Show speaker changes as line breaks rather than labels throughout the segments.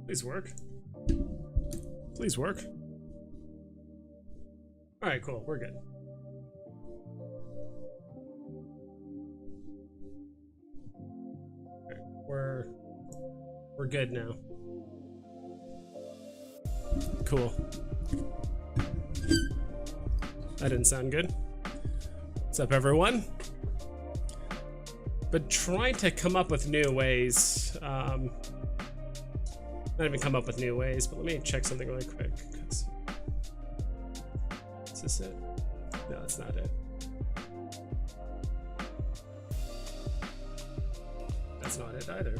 Please work. Please work. All right, cool. We're good. Okay, we're good now. Cool. That didn't sound good. What's up, everyone? But trying to come up with new ways. Not even come up with new ways, but let me check something really quick. Is this it? No, that's not it. That's not it either.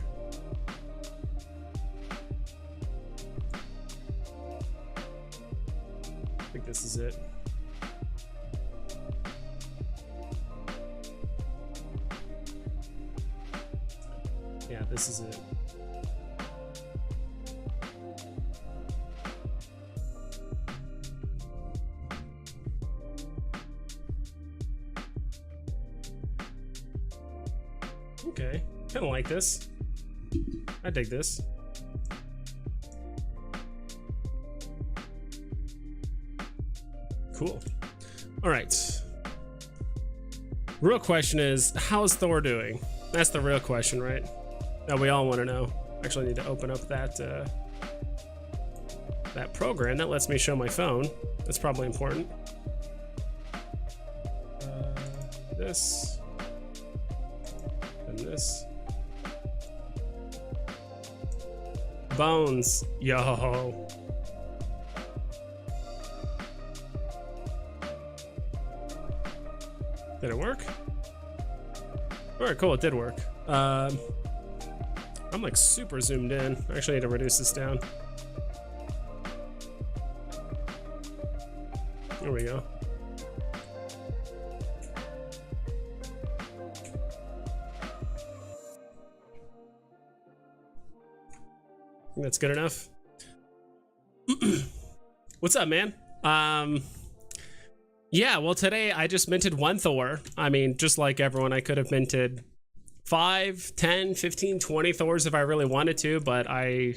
I think this is it. Yeah, this is it. Okay, kind of like this. I dig this. Cool. All right. Real question is, how's Thor doing? That's the real question, right? That we all want to know. Actually, I need to open up that that program that lets me show my phone. That's probably important. This and this. Bones, yo. Did it work? All right, cool. It did work. I'm like super zoomed in. I actually need to reduce this down. There we go. I think that's good enough. What's up, man? Yeah, well, today I just minted one Thor. I mean, just like everyone, I could have minted 5, 10, 15, 20 Thors if I really wanted to, but I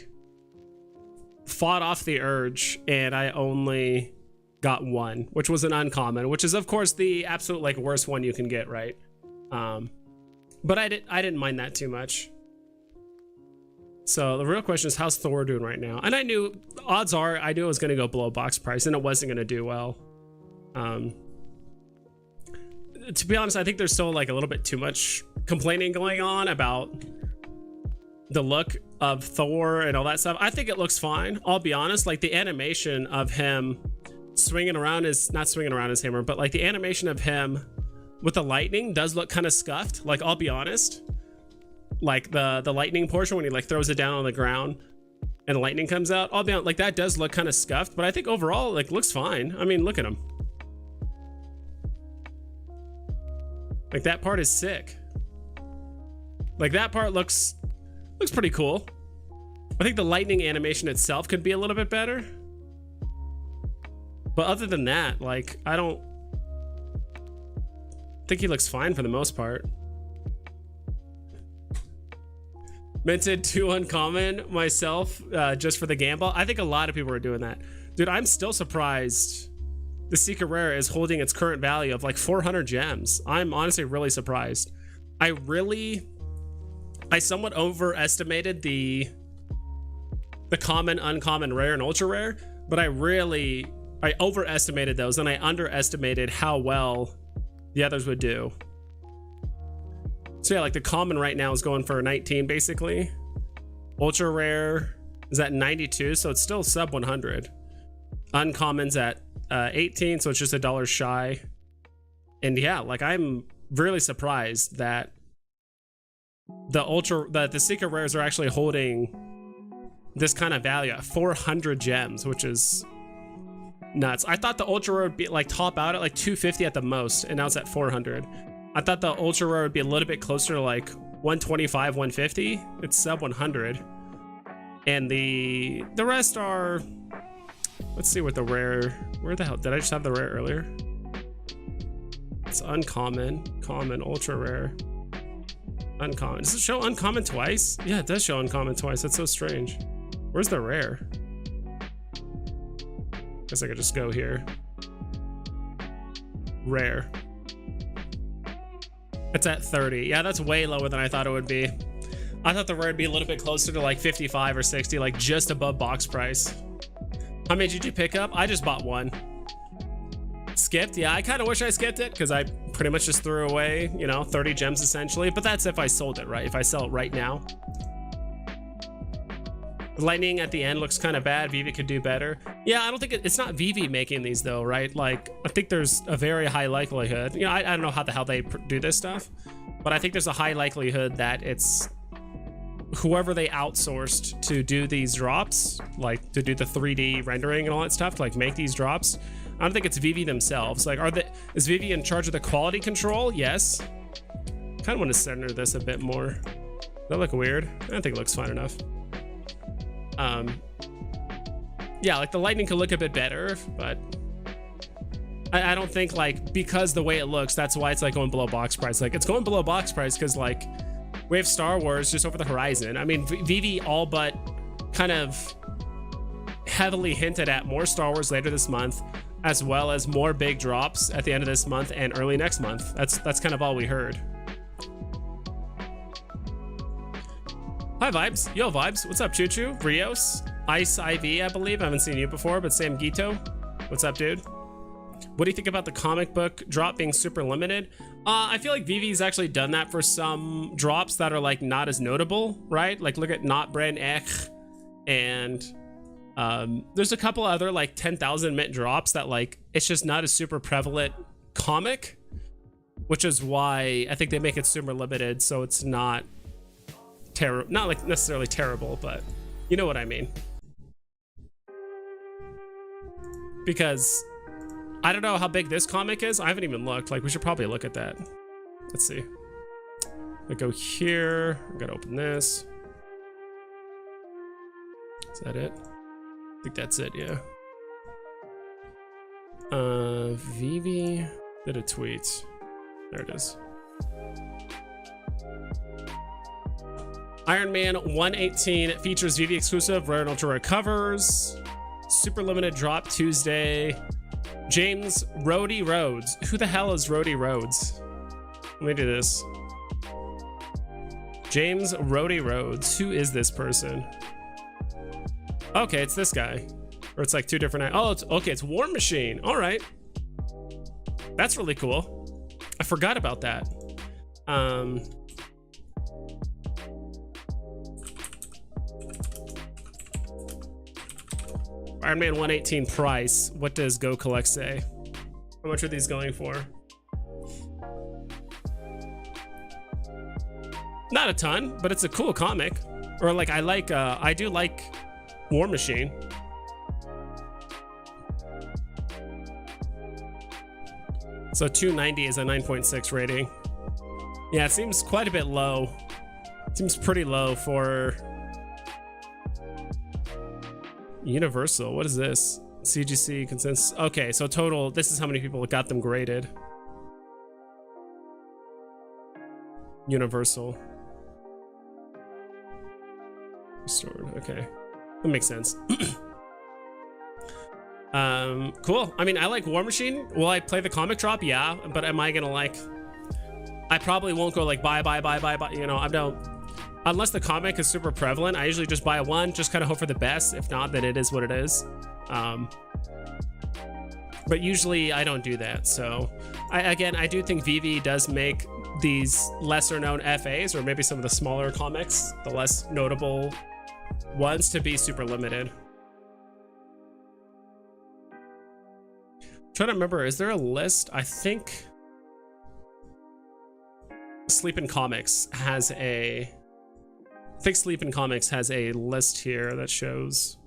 fought off the urge and I only got one, which was an uncommon, which is of course the absolute like worst one you can get, right? But I didn't mind that too much. So the real question is, how's Thor doing right now? And I knew, odds are, I knew it was going to go below box price and it wasn't going to do well. To be honest, I think there's still like a little bit too much complaining going on about the look of Thor and all that stuff. I think it looks fine. I'll be honest, like the animation of him swinging around his, not swinging around his hammer, but like the animation of him with the lightning does look kind of scuffed. Like, I'll be honest, like the lightning portion when he like throws it down on the ground and the lightning comes out, I'll be honest, like that does look kind of scuffed, but I think overall like looks fine. I mean, look at him. Like that part is sick. Like that part looks pretty cool. I think the lightning animation itself could be a little bit better. But other than that, like, I don't think he looks fine for the most part. Minted 2 uncommon myself just for the gamble. I think a lot of people are doing that. Dude, I'm still surprised the secret rare is holding its current value of like 400 gems. I'm honestly really surprised. I somewhat overestimated the common, uncommon, rare, and ultra rare, but I overestimated those and I underestimated how well the others would do. So yeah, like the common right now is going for 19 basically. Ultra rare is at 92, so it's still sub 100. Uncommon's at 18, so it's just $1 shy. And yeah, like I'm really surprised that the secret rares are actually holding this kind of value at 400 gems, which is nuts. I thought the ultra rare would be like top out at like 250 at the most, and now it's at 400. I thought the ultra rare would be a little bit closer to like 125, 150. It's sub 100. And the rest are, let's see what the rare, where the hell did I just have the rare earlier? It's uncommon, common, ultra rare, uncommon. Does it show uncommon twice? Yeah, it does show uncommon twice. That's so strange. Where's the rare? Guess I could just go here. Rare. It's at 30. Yeah, that's way lower than I thought it would be. I thought the rare would be a little bit closer to like 55 or 60, like just above box price. How many did you pick up? I just bought one. Skipped? Yeah, I kind of wish I skipped it because I pretty much just threw away, you know, 30 gems essentially. But that's if I sold it, right? If I sell it right now. Lightning at the end looks kind of bad. Veve could do better. Yeah, I don't think it's not Veve making these though, right? Like, I think there's a very high likelihood. You know, I don't know how the hell they do this stuff, but I think there's a high likelihood that it's whoever they outsourced to do these drops, like to do the 3D rendering and all that stuff, to like make these drops. I don't think it's Veve themselves. Like, is Veve in charge of the quality control? Yes. Kind of want to center this a bit more. Does that look weird? I think it looks fine enough. Yeah, like the lightning could look a bit better, but I don't think, like, because the way it looks, that's why it's like going below box price. Like, it's going below box price because like we have Star Wars just over the horizon. I mean, Veve all but kind of heavily hinted at more Star Wars later this month, as well as more big drops at the end of this month and early next month. That's kind of all we heard. Hi Vibes, yo Vibes, what's up Choo Choo? Rios, Ice IV, I believe, I haven't seen you before, but Sam Gito, what's up dude? What do you think about the comic book drop being super limited? I feel like Veve's actually done that for some drops that are like not as notable, right? Like look at Not Brand Ech, and there's a couple other like 10,000 mint drops that like it's just not a super prevalent comic, which is why I think they make it super limited, so it's not not like necessarily terrible, but you know what I mean. Because I don't know how big this comic is. I haven't even looked. Like, we should probably look at that. Let's see. I go here. I gotta open this. Is that it? I think that's it, yeah. Veve did a tweet. There it is. Iron Man 118 features Veve exclusive rare and ultra rare covers. Super limited drop Tuesday. James Rhodey Rhodes. Who the hell is Rhodey Rhodes? Let me do this. James Rhodey Rhodes. Who is this person? Okay, it's this guy. Or it's like two different. Oh, it's okay. It's War Machine. All right. That's really cool. I forgot about that. Iron Man 118 price. What does Go Collect say? How much are these going for? Not a ton, but it's a cool comic. Or like I do like War Machine. So 290 is a 9.6 rating. Yeah, it seems quite a bit low. It seems pretty low for Universal. What is this? CGC consensus. Okay, so total, this is how many people got them graded. Universal. Restored. Okay, that makes sense. Cool. I mean, I like War Machine. Will I play the comic drop? Yeah, but am I gonna like? I probably won't go like buy. You know, I don't. Unless the comic is super prevalent, I usually just buy one, just kind of hope for the best. If not, then it is what it is. But usually I don't do that. So I do think Veve does make these lesser known FAs, or maybe some of the smaller comics, the less notable ones, to be super limited. I'm trying to remember, is there a list? I think Sleepin' Comics has a list here that shows.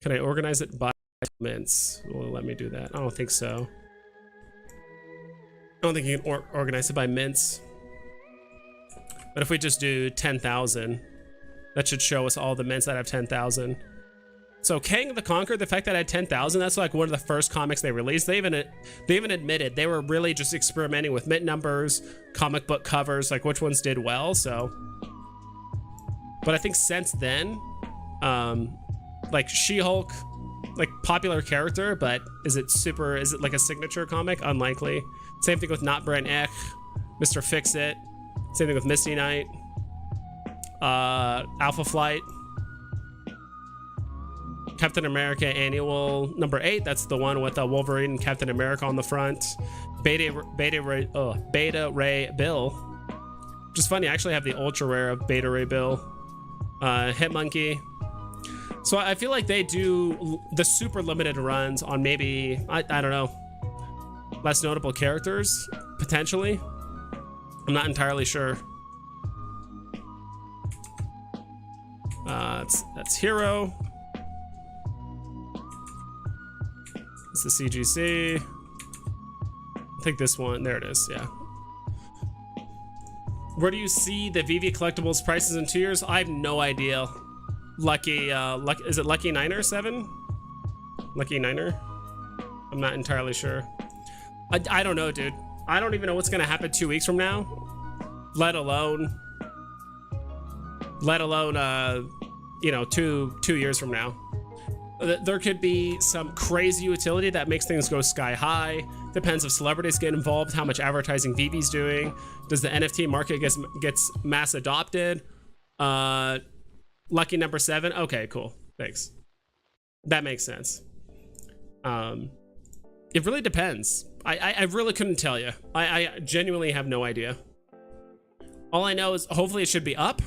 Can I organize it by mints? Will it let me do that? I don't think so. I don't think you can organize it by mints. But if we just do 10,000, that should show us all the mints that have 10,000. So Kang the Conqueror, the fact that I had 10,000, that's like one of the first comics they released. They even admitted they were really just experimenting with mint numbers, comic book covers, like which ones did well. So, but I think since then, like She-Hulk, like popular character, but is it like a signature comic? Unlikely. Same thing with Not Brand Ek, Mr. Fix-It. Same thing with Misty Knight, Alpha Flight, Captain America Annual number 8. That's the one with Wolverine and Captain America on the front. Beta Ray Bill, which is funny. I actually have the ultra rare of Beta Ray Bill. Hit Monkey. So I feel like they do the super limited runs on maybe I don't know, less notable characters potentially. I'm not entirely sure. That's Hero. It's the CGC. I think this one, there it is, yeah. Where do you see the Veve collectibles prices in 2 years? I have no idea. Lucky, is it Lucky 9 or 7? Lucky Niner? I'm not entirely sure. I don't know, dude. I don't even know what's gonna happen 2 weeks from now. Let alone, you know, two years from now. There could be some crazy utility that makes things go sky high. Depends if celebrities get involved, how much advertising Veve's doing. Does the NFT market gets mass adopted? Lucky number 7. Okay, cool. Thanks. That makes sense. It really depends. I really couldn't tell you. I genuinely have no idea. All I know is hopefully it should be up,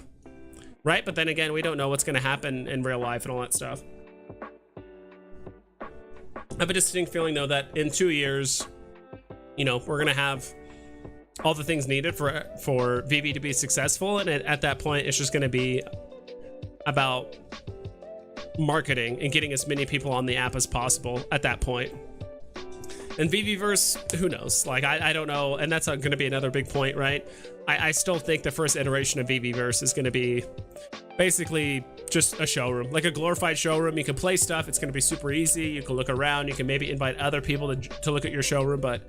right? But then again, we don't know what's going to happen in real life and all that stuff. I have a distinct feeling though that in 2 years, you know, we're going to have all the things needed for Veve to be successful. And at that point, it's just going to be about marketing and getting as many people on the app as possible at that point. And VeVeVerse, who knows? Like, I don't know. And that's going to be another big point, right? I still think the first iteration of VeVeVerse is going to be basically just a showroom, like a glorified showroom. You can play stuff. It's going to be super easy. You can look around. You can maybe invite other people to look at your showroom, but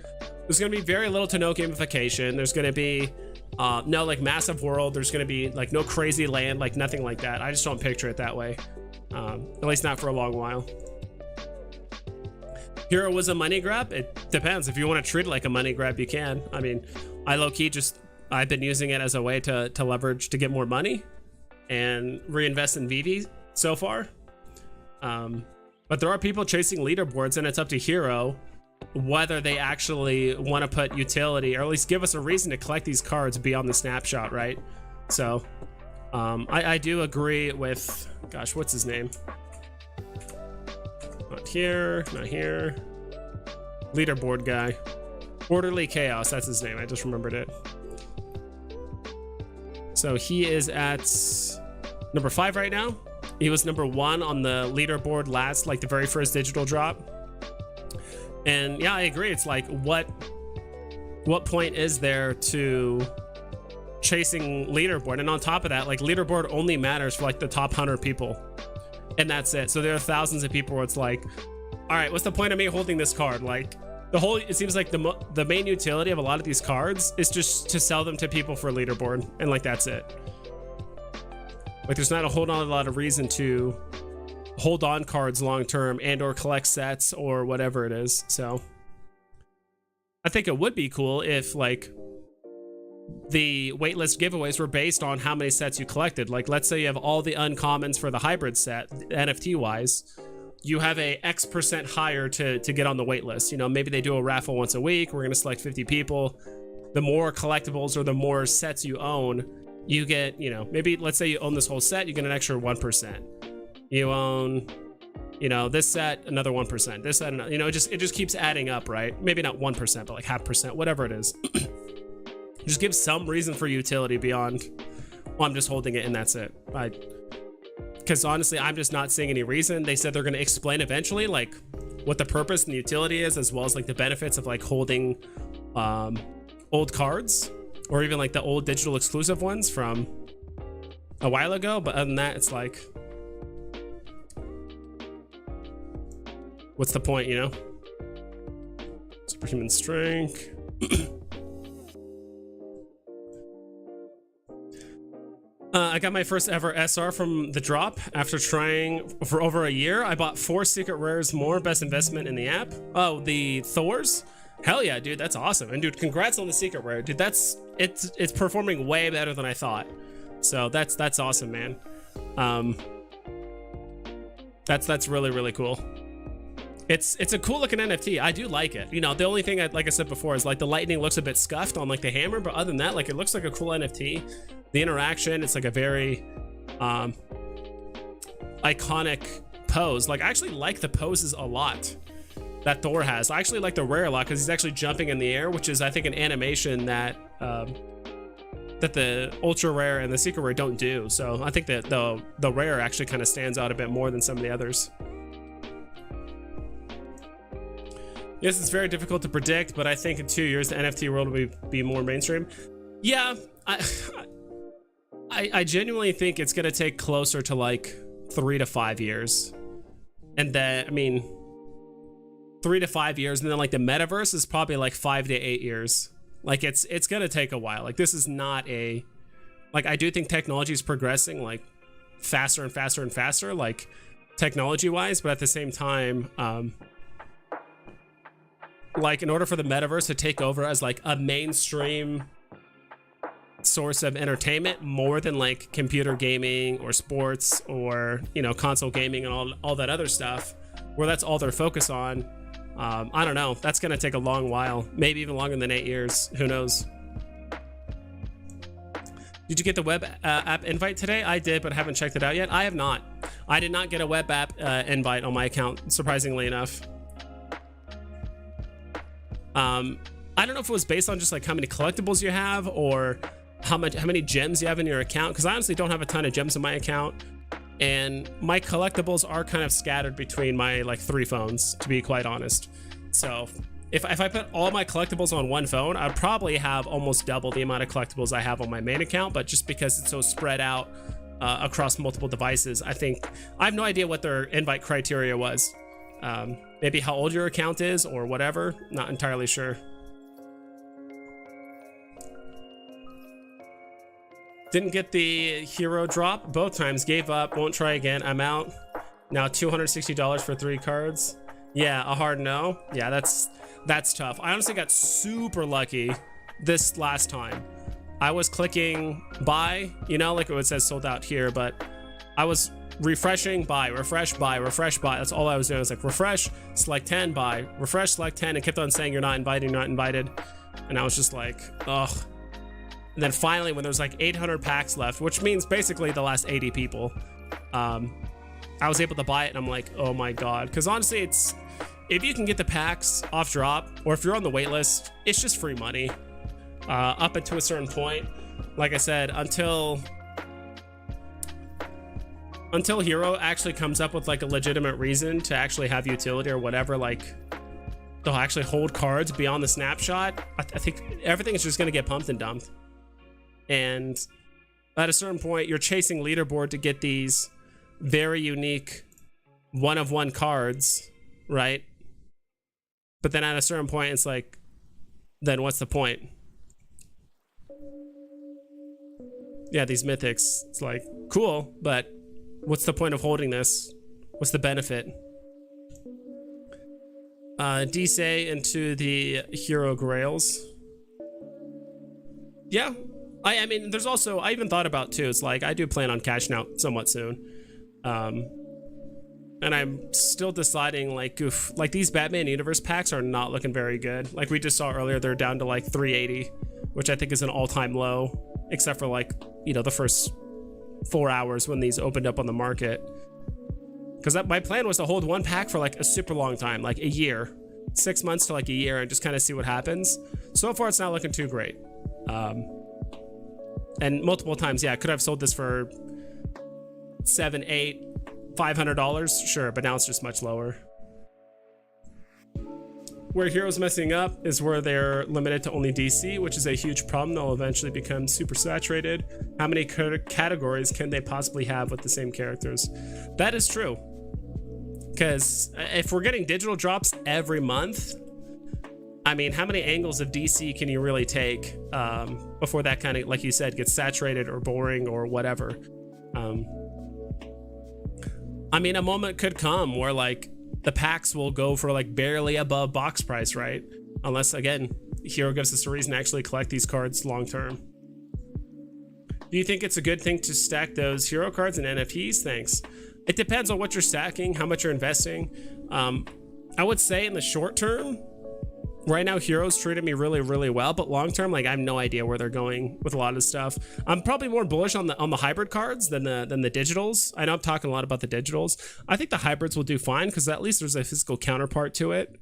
there's going to be very little to no gamification. There's going to be no like massive world. There's going to be like no crazy land, like nothing like that. I just don't picture it that way. At least not for a long while. Hero was a money grab. It depends. If you want to treat it like a money grab, you can. I mean, I low-key I've been using it as a way to leverage to get more money and reinvest in Veve so far. But there are people chasing leaderboards, and it's up to Hero whether they actually want to put utility, or at least give us a reason to collect these cards beyond the snapshot, right? So I do agree with, gosh, what's his name? Not here, not here. Leaderboard guy. Orderly Chaos, that's his name. I just remembered it. So he is at number 5 right now. He was number 1 on the leaderboard last, like the very first digital drop. And yeah, I agree. It's like, what point is there to chasing leaderboard? And on top of that, like leaderboard only matters for like the top 100 people. And that's it. So there are thousands of people where it's like, all right, what's the point of me holding this card? Like it seems like the main utility of a lot of these cards is just to sell them to people for leaderboard. And like, that's it. Like there's not a whole lot of reason to hold on cards long-term and or collect sets or whatever it is. So I think it would be cool if like the waitlist giveaways were based on how many sets you collected. Like let's say you have all the uncommons for the hybrid set, NFT wise, you have a X% higher to get on the waitlist. You know, maybe they do a raffle once a week. We're going to select 50 people. The more collectibles or the more sets you own, you get, you know, maybe let's say you own this whole set, you get an extra 1%. You own, you know, this set, another 1%, this set, another, you know, it just keeps adding up, right? Maybe not 1%, but like 0.5%, whatever it is. Just give some reason for utility beyond, well, I'm just holding it and that's it. Because honestly, I'm just not seeing any reason. They said they're going to explain eventually, like what the purpose and the utility is, as well as like the benefits of like holding old cards, or even like the old digital exclusive ones from a while ago. But other than that, it's like, what's the point, you know? Superhuman strength. I got my first ever SR from the drop after trying for over a year. I bought 4 secret rares more. Best investment in the app. Oh, the Thors? Hell yeah, dude, that's awesome. And dude, congrats on the secret rare. Dude, it's performing way better than I thought. So that's awesome, man. That's really, really cool. It's a cool looking NFT. I do like it. You know, the only thing like I said before is like the lightning looks a bit scuffed on like the hammer, but other than that, like it looks like a cool NFT. The interaction, it's like a very iconic pose. Like I actually like the poses a lot that Thor has. I actually like the rare a lot because he's actually jumping in the air, which is I think an animation that that the ultra rare and the secret rare don't do. So I think that the rare actually kind of stands out a bit more than some of the others. Yes, it's very difficult to predict, but I think in 2 years the NFT world will be more mainstream. Yeah, I genuinely think it's gonna take closer to like 3 to 5 years, and then I mean 3 to 5 years, and then like the metaverse is probably like 5 to 8 years. Like it's gonna take a while. Like this is not a like I do think technology is progressing like faster and faster and faster, like technology wise, but at the same time, like in order for the metaverse to take over as like a mainstream source of entertainment more than like computer gaming or sports or, you know, console gaming and all that other stuff where that's all they're focused on, I don't know, that's gonna take a long while, maybe even longer than 8 years, who knows. Did you get the web app invite today? I did, but haven't checked it out yet. I have not. I did not get a web app invite on my account, surprisingly enough. I don't know if it was based on just like how many collectibles you have or how many gems you have in your account, because I honestly don't have a ton of gems in my account, and my collectibles are kind of scattered between my like 3 phones, to be quite honest. So if I put all my collectibles on one phone, I'd probably have almost double the amount of collectibles I have on my main account, but just because it's so spread out across multiple devices, I have no idea what their invite criteria was. Maybe how old your account is or whatever, not entirely sure. Didn't get the hero drop both times, gave up, won't try again, I'm out. Now $260 for 3 cards. Yeah, a hard no. Yeah, that's tough. I honestly got super lucky this last time. I was clicking buy, you know, like it says sold out here, but I was refreshing, buy, refresh, buy, refresh, buy. That's all I was doing. I was like refresh, select 10, buy, refresh, select 10, and kept on saying you're not invited, not invited. And I was just like, ugh. And then finally, when there's like 800 packs left, which means basically the last 80 people, I was able to buy it, and I'm like, oh my god. Because honestly, it's if you can get the packs off drop, or if you're on the wait list, it's just free money up until a certain point. Like I said, until Hero actually comes up with like a legitimate reason to actually have utility or whatever, like they'll actually hold cards beyond the snapshot, I think everything is just going to get pumped and dumped. And at a certain point, you're chasing leaderboard to get these very unique one-of-one cards, right? But then at a certain point, it's like, then what's the point? Yeah, these mythics, it's like, cool, but what's the point of holding this? What's the benefit? D-Say into the hero grails. Yeah. I mean, there's also, I even thought about too, it's like, I do plan on cashing out somewhat soon. And I'm still deciding, like, like these Batman Universe packs are not looking very good. Like we just saw earlier, they're down to like 380, which I think is an all-time low, except for like, you know, the first 4 hours when these opened up on the market. Because my plan was to hold one pack for like a super long time, like a year, 6 months to like a year, and just kind of see what happens. So far, it's not looking too great. And multiple times, yeah, I could have sold this for $700, $800, $500, sure, but now it's just much lower. Where Hero's messing up is where they're limited to only DC, which is a huge problem. They'll eventually become super saturated. How many categories can they possibly have with the same characters? That is true. Because if we're getting digital drops every month, I mean, how many angles of DC can you really take before that kind of, like you said, gets saturated or boring or whatever? I mean, a moment could come where like the packs will go for like barely above box price, right? Unless, again, Hero gives us a reason to actually collect these cards long term. Do you think it's a good thing to stack those Hero cards and NFTs? Thanks. It depends on what you're stacking, how much you're investing. I would say in the short term, right now, Heroes treated me really, really well, but long term, like I have no idea where they're going with a lot of stuff. I'm probably more bullish on the hybrid cards than the digitals. I know I'm talking a lot about the digitals. I think the hybrids will do fine because at least there's a physical counterpart to it.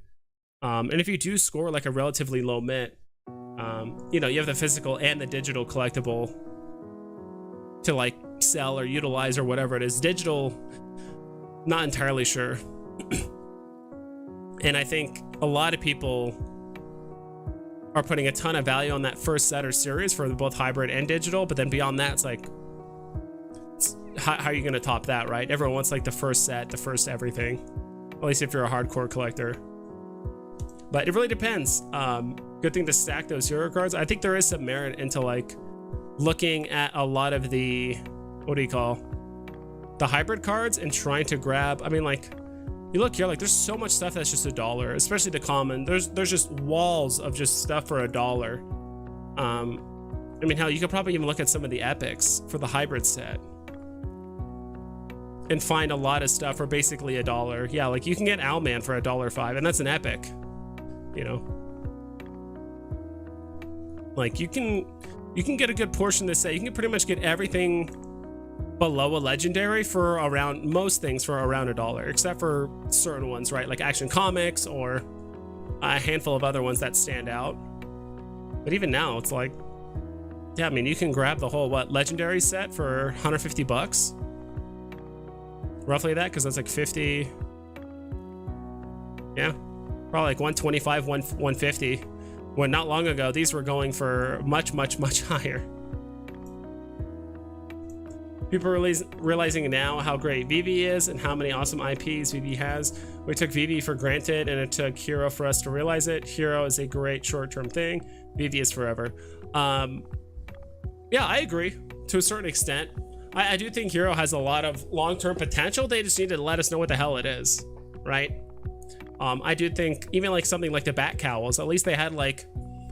And if you do score like a relatively low mint, you know, you have the physical and the digital collectible to like sell or utilize or whatever it is. Digital, not entirely sure. And I think a lot of people are putting a ton of value on that first set or series for both hybrid and digital, but then beyond that, it's like, how are you going to top that, right? Everyone wants like the first set, the first everything, at least if you're a hardcore collector. But it really depends. Good thing to stack those Hero cards. I think there is some merit into like looking at a lot of the, what do you call, the hybrid cards and trying to grab, I mean, like, you look here, like there's so much stuff that's just $1, especially the common. There's just walls of just stuff for $1. I mean, hell, you could probably even look at some of the epics for the hybrid set and find a lot of stuff for basically $1. Yeah, like you can get Owlman for $1.05, and that's an epic, you know. Like you can get a good portion of this set. You can pretty much get everything below a legendary for around, most things for around $1, except for certain ones, right? Like Action Comics or a handful of other ones that stand out. But even now, it's like, yeah, I mean, you can grab the whole legendary set for 150 bucks, roughly that, because that's like 50. Yeah, probably like 125, 150. When not long ago, these were going for much, much, much higher. People are realizing now how great Veve is and how many awesome IPs Veve has. We took Veve for granted, and it took Hero for us to realize it. Hero is a great short-term thing. Veve is forever. Yeah, I agree to a certain extent. I do think Hero has a lot of long-term potential. They just need to let us know what the hell it is, right? I do think even like something like the Bat Cowls, at least they had like,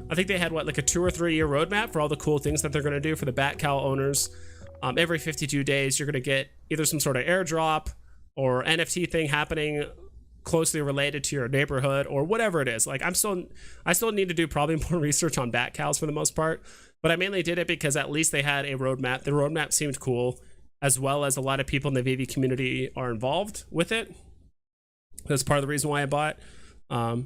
I think they had what, like a 2 or 3 year roadmap for all the cool things that they're going to do for the Bat Cowl owners. Every 52 days, you're going to get either some sort of airdrop or NFT thing happening closely related to your neighborhood or whatever it is. Like I still need to do probably more research on Bat Cows for the most part, but I mainly did it because at least they had a roadmap. The roadmap seemed cool, as well as a lot of people in the Veve community are involved with it. That's part of the reason why I bought. I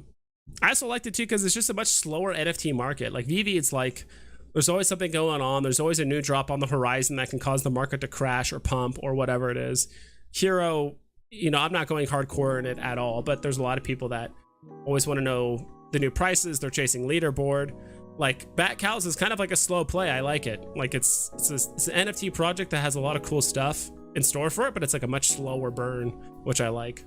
also liked it too because it's just a much slower NFT market. Like Veve, it's like, there's always something going on. There's always a new drop on the horizon that can cause the market to crash or pump or whatever it is. Hero, you know, I'm not going hardcore in it at all, but there's a lot of people that always want to know the new prices. They're chasing leaderboard. Like Bat Cows is kind of like a slow play. I like it. Like it's an NFT project that has a lot of cool stuff in store for it, but it's like a much slower burn, which I like.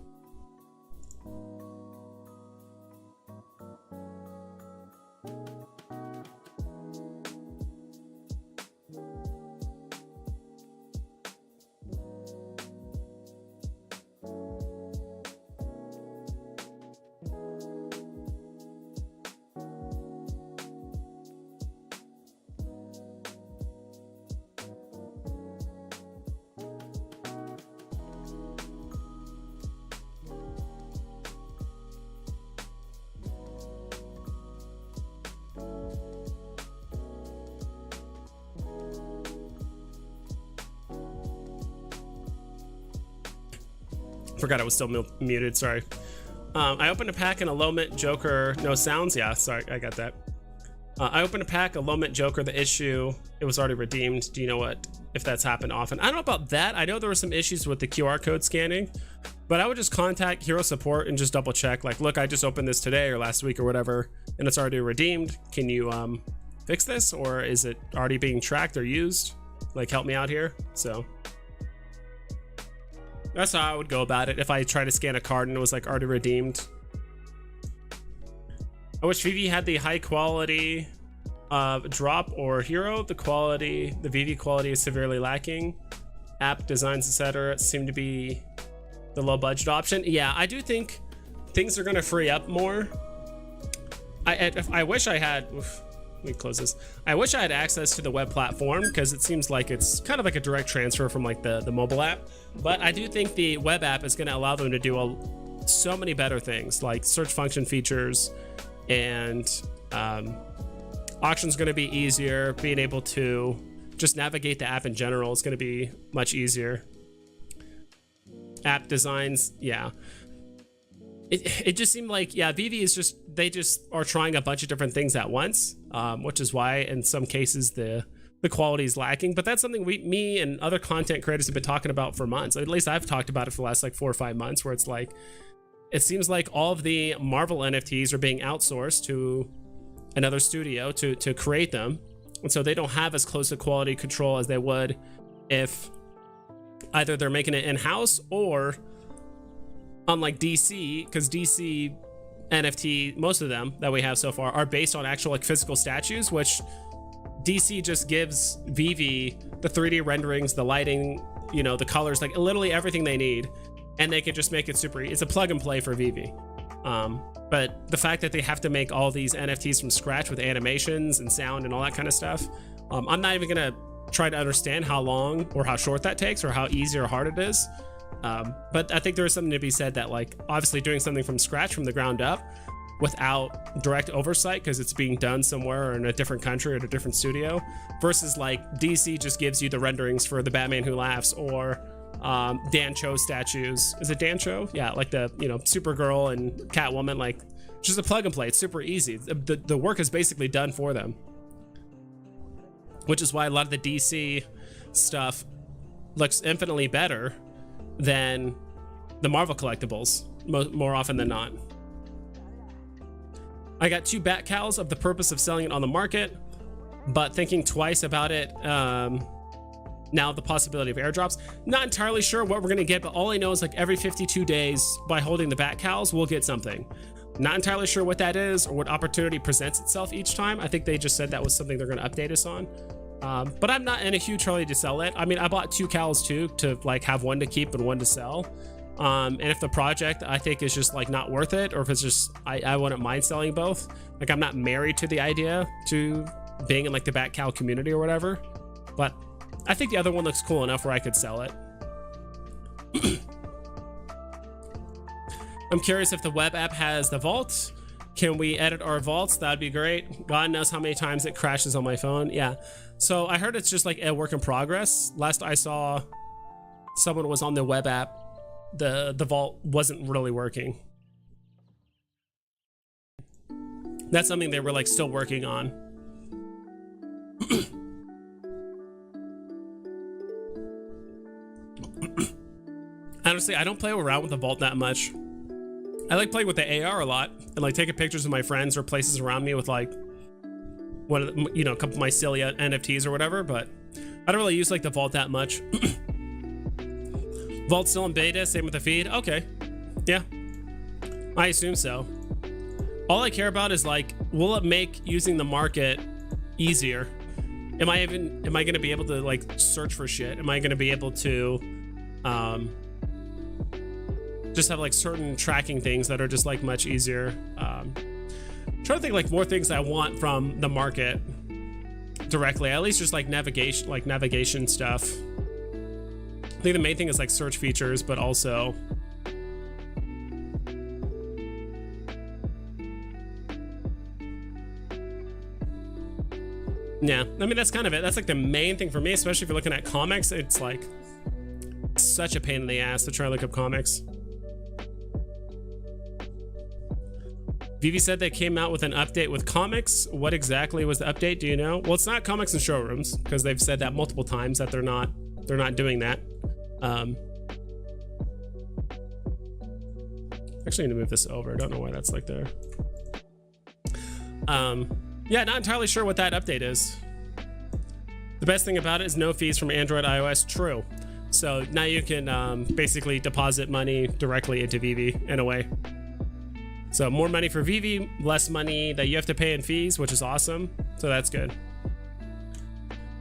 Forgot I was still muted, sorry. I opened a pack and a low mint Joker, no sounds. Yeah, sorry, I got that. I opened a pack, a low mint Joker, the issue, it was already redeemed. Do you know what, if that's happened often? I don't know about that. I know there were some issues with the QR code scanning, but I would just contact Hero support and just double check. Like, look, I just opened this today or last week or whatever, and it's already redeemed. Can you fix this, or is it already being tracked or used? Like, help me out here. So that's how I would go about it if I try to scan a card and it was like already redeemed. I wish Veve had the high quality drop or hero. The Veve quality is severely lacking. App designs, etc. seem to be the low budget option. Yeah, I do think things are going to free up more. I wish I had. Let me close this. I wish I had access to the web platform, because it seems like it's kind of like a direct transfer from like the mobile app. But I do think the web app is going to allow them to do so many better things, like search function features, and auction's going to be easier. Being able to just navigate the app in general is going to be much easier. App designs, yeah. It just seemed like, yeah, Veve is they just are trying a bunch of different things at once, which is why in some cases the quality is lacking. But that's something me and other content creators have been talking about for months. At least I've talked about it for the last like 4 or 5 months, where it's like, it seems like all of the Marvel NFTs are being outsourced to another studio to create them. And so they don't have as close a quality control as they would if either they're making it in-house, or unlike DC, because DC NFT, most of them that we have so far are based on actual like physical statues, which DC just gives Veve the 3D renderings, the lighting, you know, the colors, like literally everything they need, and they can just make it super. It's a plug and play for Veve. But the fact that they have to make all these NFTs from scratch with animations and sound and all that kind of stuff, I'm not even gonna try to understand how long or how short that takes, or how easy or hard it is. But I think there is something to be said that, like, obviously doing something from scratch, from the ground up, without direct oversight, because it's being done somewhere or in a different country or at a different studio, versus like DC just gives you the renderings for the Batman Who Laughs, or Dan Cho statues. Is it Dan Cho? Yeah, like the, you know, Supergirl and Catwoman, like just a plug and play. It's super easy. The work is basically done for them, which is why a lot of the DC stuff looks infinitely better than the Marvel collectibles, more often than not. I got 2 bat cowls of the purpose of selling it on the market, but thinking twice about it. Now the possibility of airdrops, not entirely sure what we're gonna get, but all I know is like every 52 days by holding the bat cows, we'll get something. Not entirely sure what that is or what opportunity presents itself each time. I think they just said that was something they're gonna update us on. But I'm not in a huge hurry to sell it. I mean, I bought 2 cows too, to like have one to keep and one to sell. And if the project I think is just like not worth it, or if it's just, I wouldn't mind selling both. Like, I'm not married to the idea to being in like the bat cow community or whatever, but I think the other one looks cool enough where I could sell it. I'm curious if the web app has the vault. Can we edit our vaults? That'd be great. God knows how many times it crashes on my phone. Yeah. So I heard it's just like a work in progress. Last I saw, someone was on the web app, the vault wasn't really working. That's something they were like still working on. Honestly, I don't play around with the vault that much. I like playing with the AR a lot and like taking pictures of my friends or places around me with like one of the, you know, a couple of my silly NFTs or whatever, but I don't really use like the vault that much. Vault's still in beta, same with the feed. Okay, yeah, I assume so. All I care about is like, will it make using the market easier? Am I gonna be able to like search for shit? Am I gonna be able to just have like certain tracking things that are just like much easier? Trying to think like more things I want from the market directly, at least just like navigation stuff. I think the main thing is like search features, but also yeah, I mean, that's kind of it. That's like the main thing for me, especially if you're looking at comics. It's like such a pain in the ass to try to look up comics. Veve said they came out with an update with comics. What exactly was the update? Do you know? Well, it's not comics and showrooms, because they've said that multiple times that they're not doing that. Actually, I need to move this over. I don't know why that's like there. Yeah, not entirely sure what that update is. The best thing about it is no fees from Android, iOS. True. So now you can basically deposit money directly into Veve in a way. So more money for Veve, less money that you have to pay in fees, which is awesome. So that's good.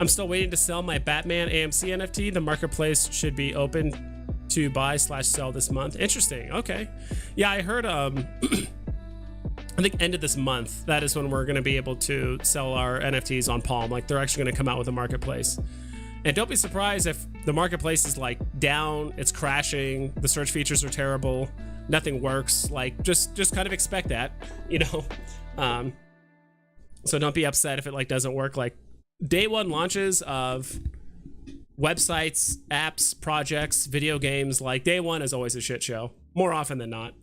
I'm still waiting to sell my Batman AMC NFT. The marketplace should be open to buy/sell this month. Interesting. Okay. Yeah, I heard I think end of this month, that is when we're going to be able to sell our NFTs on Palm. Like, they're actually going to come out with a marketplace. And don't be surprised if the marketplace is like down, it's crashing, the search features are terrible, nothing works. Like, just kind of expect that, you know. So don't be upset if it like doesn't work. Like, day one launches of websites, apps, projects, video games, like day one is always a shit show, more often than not.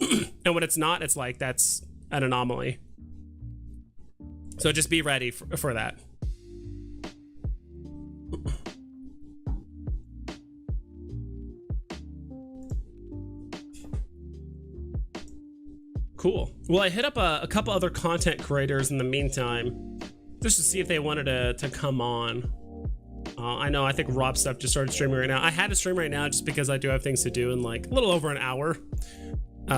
And when it's not, it's like that's an anomaly. So just be ready for that. Cool. Well, I hit up a couple other content creators in the meantime, just to see if they wanted to come on. I know, I think Rob Stuff just started streaming right now. I had to stream right now just because I do have things to do in like a little over an hour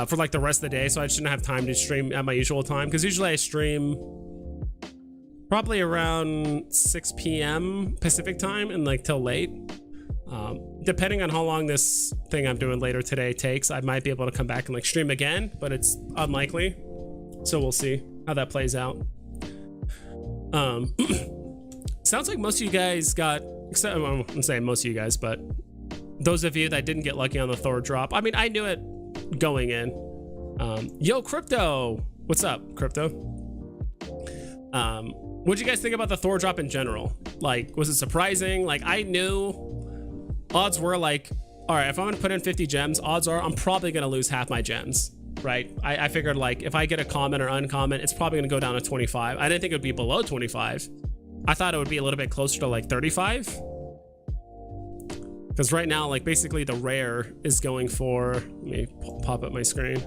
for like the rest of the day. So I shouldn't have time to stream at my usual time, because usually I stream probably around 6 p.m. Pacific time and like till late. Depending on how long this thing I'm doing later today takes, I might be able to come back and like stream again, but it's unlikely. So we'll see how that plays out. Sounds like most of you guys got, except I'm saying most of you guys, but those of you that didn't get lucky on the Thor drop, I mean, I knew it going in. Yo, Crypto, what's up, Crypto? What'd you guys think about the Thor drop in general? Like, was it surprising? Like, I knew odds were like, all right, if I'm gonna put in 50 gems, odds are I'm probably gonna lose half my gems, right? I figured like if I get a comment or uncommon, it's probably gonna go down to 25. I didn't think it would be below 25. I thought it would be a little bit closer to like 35. Because right now, like basically the rare is going for, let me pop up my screen.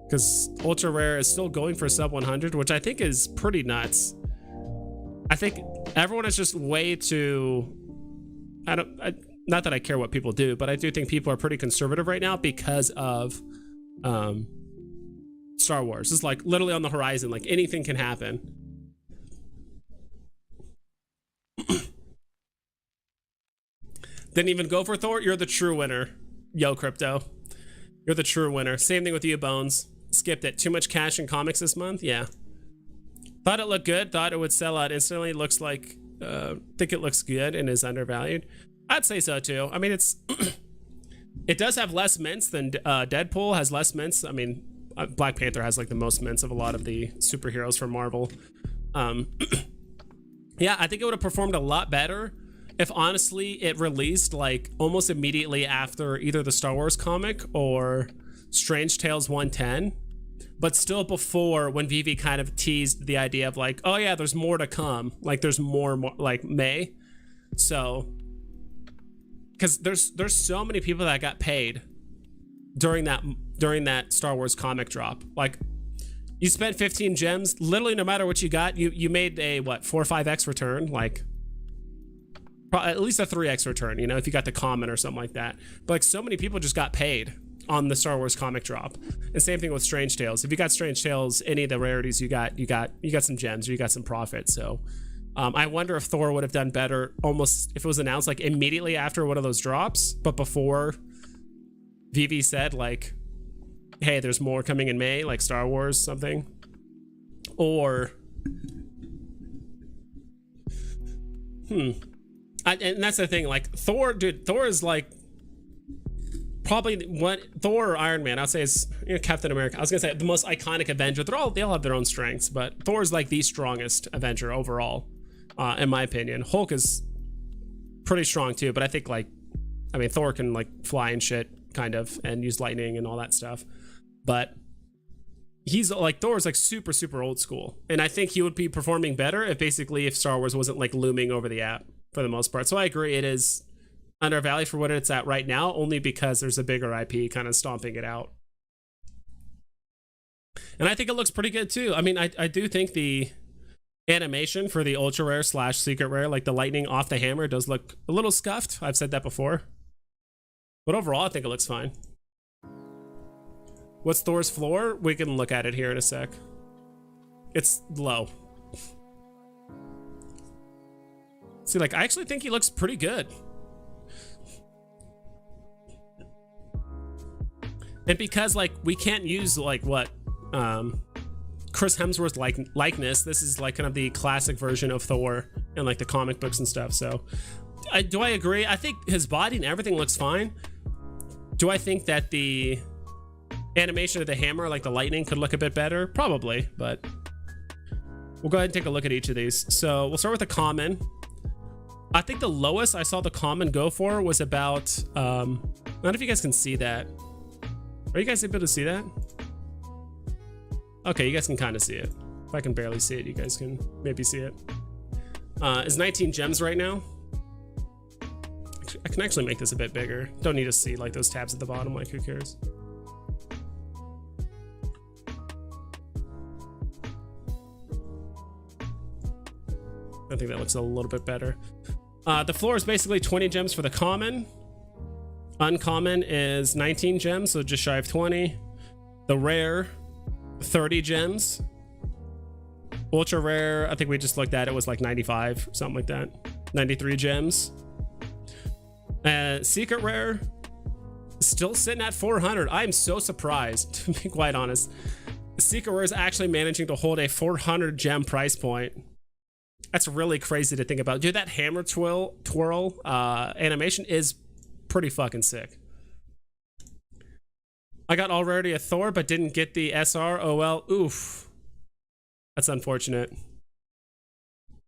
Because ultra rare is still going for sub 100, which I think is pretty nuts. I think everyone is just way too, not that I care what people do, but I do think people are pretty conservative right now because of Star Wars. It's like literally on the horizon, like anything can happen. Didn't even go for Thor. You're the true winner. Yo, Crypto. You're the true winner. Same thing with you, Bones. Skipped it. Too much cash in comics this month? Yeah. Thought it looked good. Thought it would sell out instantly. Looks like, think it looks good and is undervalued. I'd say so too. I mean, it's, it does have less mints than Deadpool has less mints. I mean, Black Panther has like the most mints of a lot of the superheroes from Marvel. Yeah, I think it would have performed a lot better if honestly it released like almost immediately after either the Star Wars comic or Strange Tales 110, but still before when Veve kind of teased the idea of like, oh yeah, there's more to come. Like there's more like May. So, because there's so many people that got paid during that Star Wars comic drop. Like, you spent 15 gems, literally no matter what you got, you made a what, 4 or 5x return, like at least a 3x return, you know, if you got the comment or something like that. But like so many people just got paid on the Star Wars comic drop. And same thing with Strange Tales. If you got Strange Tales, any of the rarities you got some gems or you got some profit. So I wonder if Thor would have done better almost if it was announced like immediately after one of those drops, but before Veve said like, hey, there's more coming in May, like Star Wars something. Or and that's the thing, like Thor, dude, Thor is like probably what Thor or Iron Man, I'd say is, you know, Captain America. I was gonna say the most iconic Avenger. They all have their own strengths, but Thor is like the strongest Avenger overall, in my opinion. Hulk is pretty strong too, but I think like, I mean, Thor can like fly and shit kind of and use lightning and all that stuff. But he's like, Thor is like super, super old school. And I think he would be performing better if Star Wars wasn't like looming over the app for the most part. So I agree, it is undervalued for what it's at right now, only because there's a bigger IP kind of stomping it out. And I think it looks pretty good too. I mean, I do think the animation for the ultra rare / secret rare, like the lightning off the hammer, does look a little scuffed. I've said that before. But overall, I think it looks fine. What's Thor's floor? We can look at it here in a sec. It's low. See, like, I actually think he looks pretty good. And because, like, we can't use, like, what, Chris Hemsworth's likeness, this is, like, kind of the classic version of Thor in, like, the comic books and stuff, so... do I agree? I think his body and everything looks fine. Do I think that the animation of the hammer, like the lightning, could look a bit better? Probably, but... we'll go ahead and take a look at each of these. So, we'll start with the common. I think the lowest I saw the common go for was about, I don't know if you guys can see that. Are you guys able to see that? Okay, you guys can kind of see it. If I can barely see it, you guys can maybe see it. It's 19 gems right now. I can actually make this a bit bigger. Don't need to see like those tabs at the bottom, like who cares? I think that looks a little bit better. The floor is basically 20 gems for the common. Uncommon is 19 gems, so just shy of 20. The rare, 30 gems. Ultra rare, I think we just looked at it, was like 95, something like that. 93 gems. Secret rare, still sitting at 400. I am so surprised, to be quite honest. Secret rare is actually managing to hold a 400 gem price point. That's really crazy to think about. Dude, that hammer twirl animation is pretty fucking sick. I got already a Thor, but didn't get the SR. Oh well, oof. That's unfortunate.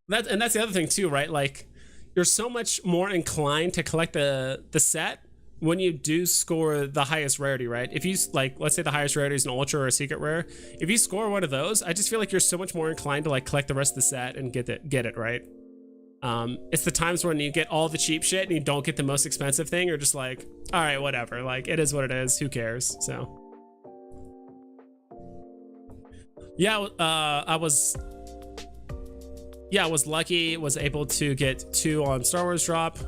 And that's the other thing too, right? Like, you're so much more inclined to collect the set when you do score the highest rarity, right? If you, like, let's say the highest rarity is an ultra or a secret rare. If you score one of those, I just feel like you're so much more inclined to like collect the rest of the set and get it, right? It's the times when you get all the cheap shit and you don't get the most expensive thing, you're just like, all right, whatever. Like, it is what it is. Who cares? So, yeah, I was lucky. Was able to get 2 on Star Wars drop.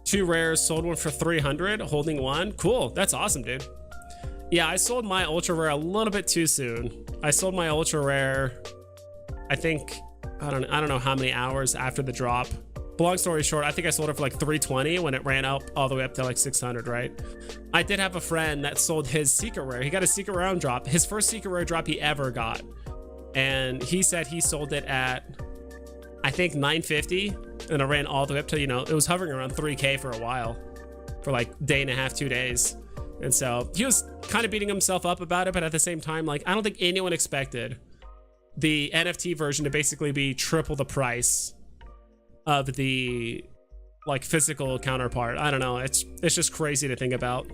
2 rares, sold one for 300, holding 1. Cool, that's awesome, dude. Yeah, I sold my ultra rare a little bit too soon. I sold my ultra rare, I think, I don't know how many hours after the drop. But long story short, I think I sold it for like 320 when it ran up all the way up to like 600, right? I did have a friend that sold his secret rare. He got a secret rare drop, his first secret rare drop he ever got. And he said he sold it at, I think, 950, and it ran all the way up to, you know, it was hovering around 3K for a while, for like day and a half, 2 days. And so he was kind of beating himself up about it, but at the same time, like, I don't think anyone expected the NFT version to basically be triple the price of the like physical counterpart. I don't know, it's just crazy to think about.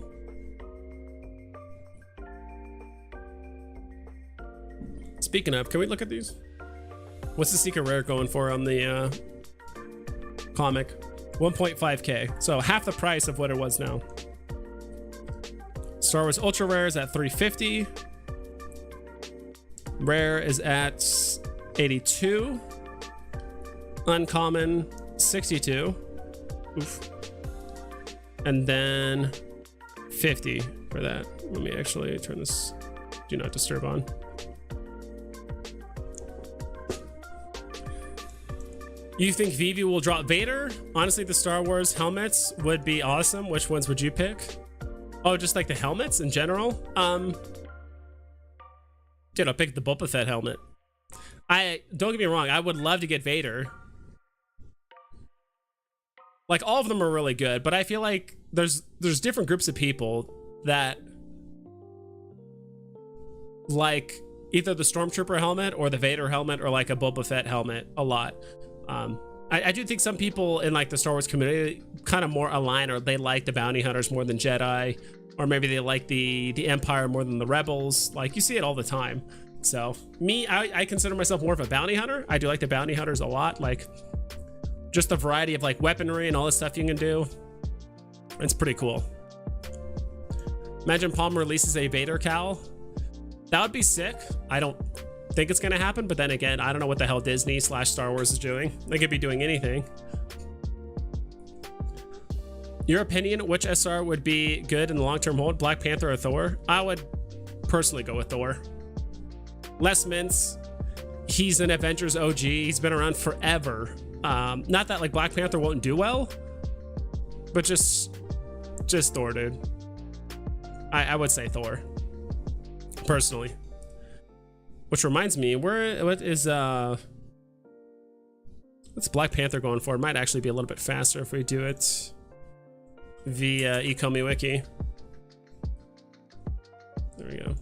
Speaking of, can we look at these? What's the secret rare going for on the comic? 1.5K, so half the price of what it was now. Star Wars Ultra Rare is at 350. Rare is at 82. Uncommon, 62. Oof. And then 50 for that. Let me actually turn this do not disturb on. You think Veve will drop Vader? Honestly, the Star Wars helmets would be awesome. Which ones would you pick? Oh, just like the helmets in general? Dude, I'll pick the Boba Fett helmet. Don't get me wrong, I would love to get Vader. Like, all of them are really good, but I feel like there's different groups of people that like either the Stormtrooper helmet or the Vader helmet or like a Boba Fett helmet a lot. I do think some people in like the Star Wars community kind of more align, or they like the bounty hunters more than Jedi, or maybe they like the Empire more than the Rebels. Like, you see it all the time. So me, I consider myself more of a bounty hunter. I do like the bounty hunters a lot. Like, just the variety of like weaponry and all this stuff you can do. It's pretty cool. Imagine Palm releases a Vader cowl. That would be sick. I don't think it's gonna happen, but then again, I don't know what the hell Disney / Star Wars is doing. They could be doing anything. Your opinion, which SR would be good in the long-term hold, Black Panther or Thor? I would personally go with Thor. Less mints. He's an Avengers OG. He's been around forever. Not that like Black Panther won't do well, but just Thor, dude. I would say Thor, personally. Which reminds me, what is what's Black Panther going for? It might actually be a little bit faster if we do it via ecomi wiki. There we go.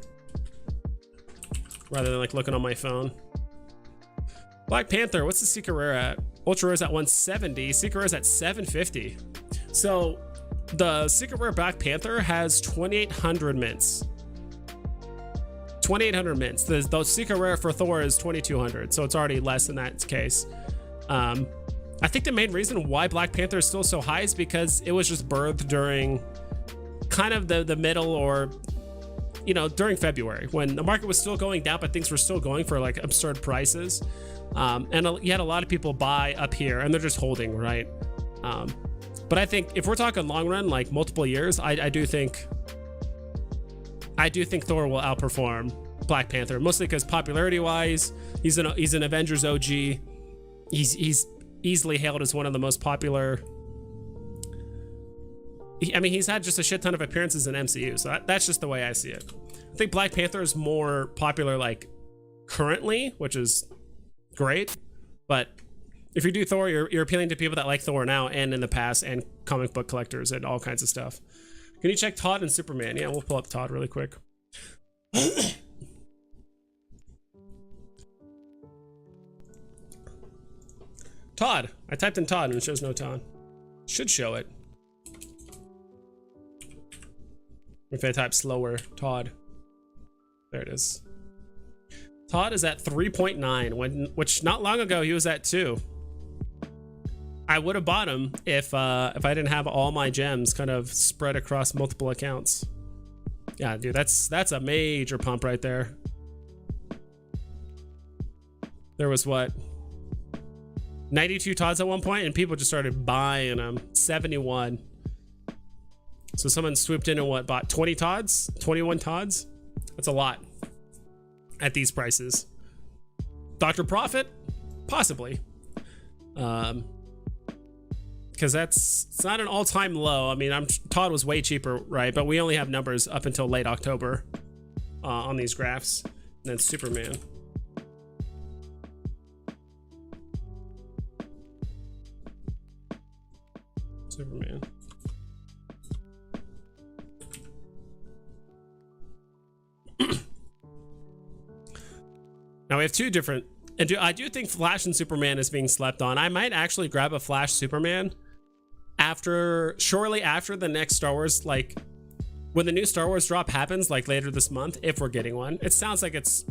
Rather than like looking on my phone. Black Panther, what's the secret rare at? Ultra rare is at 170, secret rare is at 750. So the secret rare Black Panther has 2,800 mints. 2,800 mints. The secret rare for Thor is 2,200, so it's already less in that case. I think the main reason why Black Panther is still so high is because it was just birthed during kind of the middle, or you know, during February when the market was still going down, but things were still going for like absurd prices. And you had a lot of people buy up here and they're just holding, right? But I think if we're talking long run, like multiple years, I do think Thor will outperform Black Panther, mostly because popularity wise, he's an Avengers OG. He's easily hailed as one of the most popular. I mean, he's had just a shit ton of appearances in MCU, so that's just the way I see it. I think Black Panther is more popular like currently, which is great, but if you do Thor, you're appealing to people that like Thor now and in the past, and comic book collectors and all kinds of stuff. Can you check Todd and Superman? Yeah, we'll pull up Todd really quick. Todd. I typed in Todd and it shows no Todd. Should show it. If I type slower, Todd. There it is. Todd is at 3.9, which not long ago he was at 2. I would have bought him if I didn't have all my gems kind of spread across multiple accounts. Yeah, dude, that's a major pump right there. There was what? 92 Todds at one point, and people just started buying them. 71. So someone swooped in and what, bought 20 Todds? 21 Todds? That's a lot at these prices. Dr. Profit? Possibly. Because it's not an all-time low. I mean, Todd was way cheaper, right? But we only have numbers up until late October on these graphs. And then Superman. Superman. Now we have two different, and I do think Flash and Superman is being slept on. I might actually grab a Flash Superman shortly after the next Star Wars, like when the new Star Wars drop happens, like later this month, if we're getting one. It sounds like it's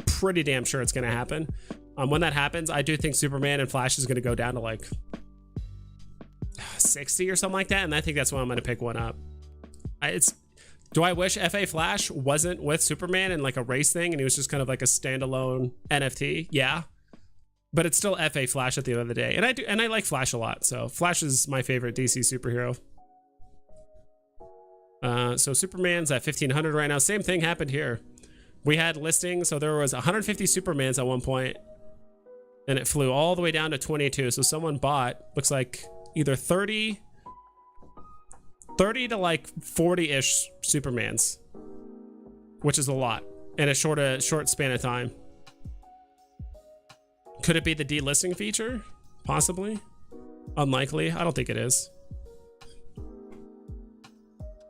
pretty damn sure it's going to happen. When that happens, I do think Superman and Flash is going to go down to like 60 or something like that, and I think that's when I'm going to pick one up. Do I wish FA Flash wasn't with Superman and like a race thing and he was just kind of like a standalone NFT? Yeah. But it's still FA Flash at the end of the day. And I like Flash a lot. So Flash is my favorite DC superhero. So Superman's at 1,500 right now. Same thing happened here. We had listings. So there was 150 Supermans at one point and it flew all the way down to 22. So someone bought, looks like either 30 to like 40-ish Supermans, which is a lot in a short span of time. Could it be the delisting feature? Possibly. Unlikely. I don't think it is.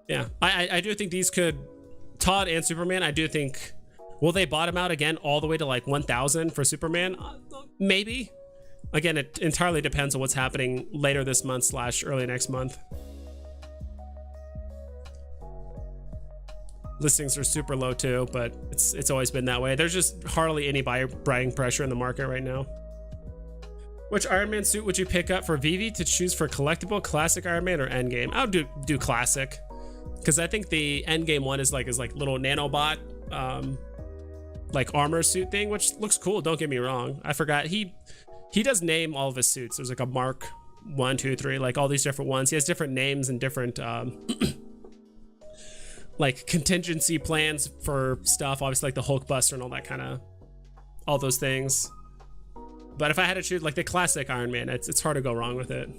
Yeah, I do think these could, Todd and Superman, I do think, will they bottom out again all the way to like 1,000 for Superman? Maybe. Again, it entirely depends on what's happening later this month / early next month. Listings are super low too, but it's always been that way. There's just hardly any buying pressure in the market right now. Which Iron Man suit would you pick up for Veve to choose for collectible, classic Iron Man or endgame? I would do classic, because I think the endgame one is like little nanobot like armor suit thing, which looks cool. Don't get me wrong. I forgot he does name all of his suits. There's like a Mark 1, 2, 3, like all these different ones. He has different names and different like contingency plans for stuff, obviously like the Hulk Buster and all that kind of, all those things. But if I had to choose like the classic Iron Man, it's hard to go wrong with it.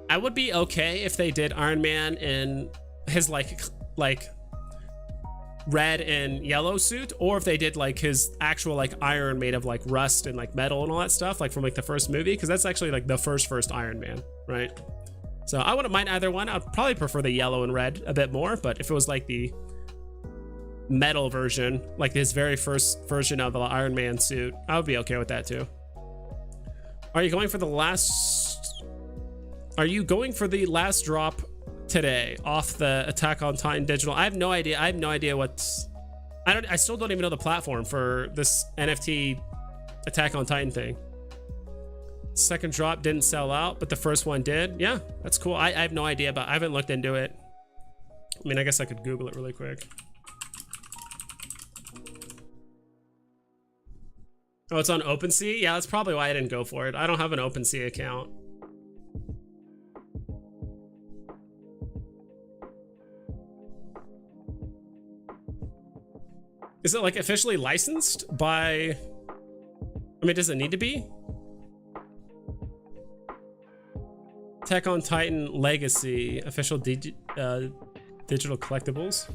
I would be okay if they did Iron Man in his like red and yellow suit, or if they did like his actual like iron made of like rust and like metal and all that stuff, like from like the first movie, because that's actually like the first Iron Man, right? So I wouldn't mind either one. I'd probably prefer the yellow and red a bit more, but if it was like the metal version, like his very first version of the Iron Man suit, I would be okay with that too. Are you going for the last drop today off the Attack on Titan digital? I have no idea. I still don't even know the platform for this NFT Attack on Titan thing. Second drop didn't sell out, but the first one did. Yeah, that's cool. I have no idea, but I haven't looked into it. I mean, I guess I could Google it really quick. Oh, it's on OpenSea? Yeah, that's probably why I didn't go for it. I don't have an OpenSea account. Is it like officially licensed by, I mean, does it need to be? Attack on Titan Legacy, official digital collectibles.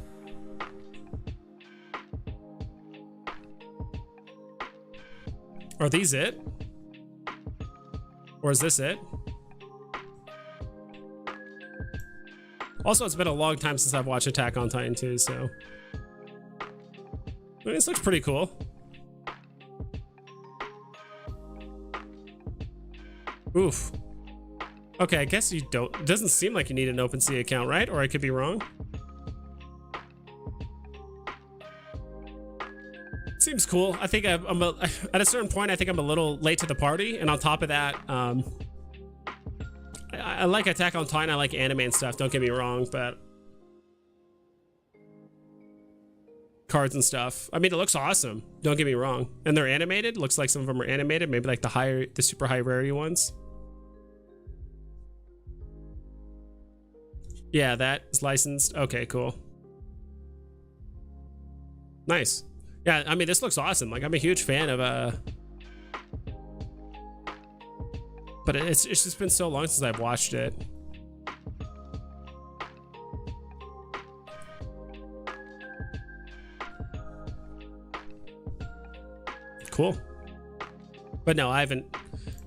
Are these it? Or is this it? Also, it's been a long time since I've watched Attack on Titan 2, so. I mean, this looks pretty cool. Oof. Okay, I guess you don't. It doesn't seem like you need an OpenSea account, right? Or I could be wrong. Seems cool. I think at a certain point, I think I'm a little late to the party. And on top of that, I like Attack on Titan. I like anime and stuff. Don't get me wrong, but cards and stuff. I mean, it looks awesome. Don't get me wrong. And they're animated. Looks like some of them are animated. Maybe like the super high rarity ones. Yeah, that is licensed. Okay, cool. Nice. Yeah, I mean, this looks awesome. Like, I'm a huge fan of but it's just been so long since I've watched it. Cool. But no, I haven't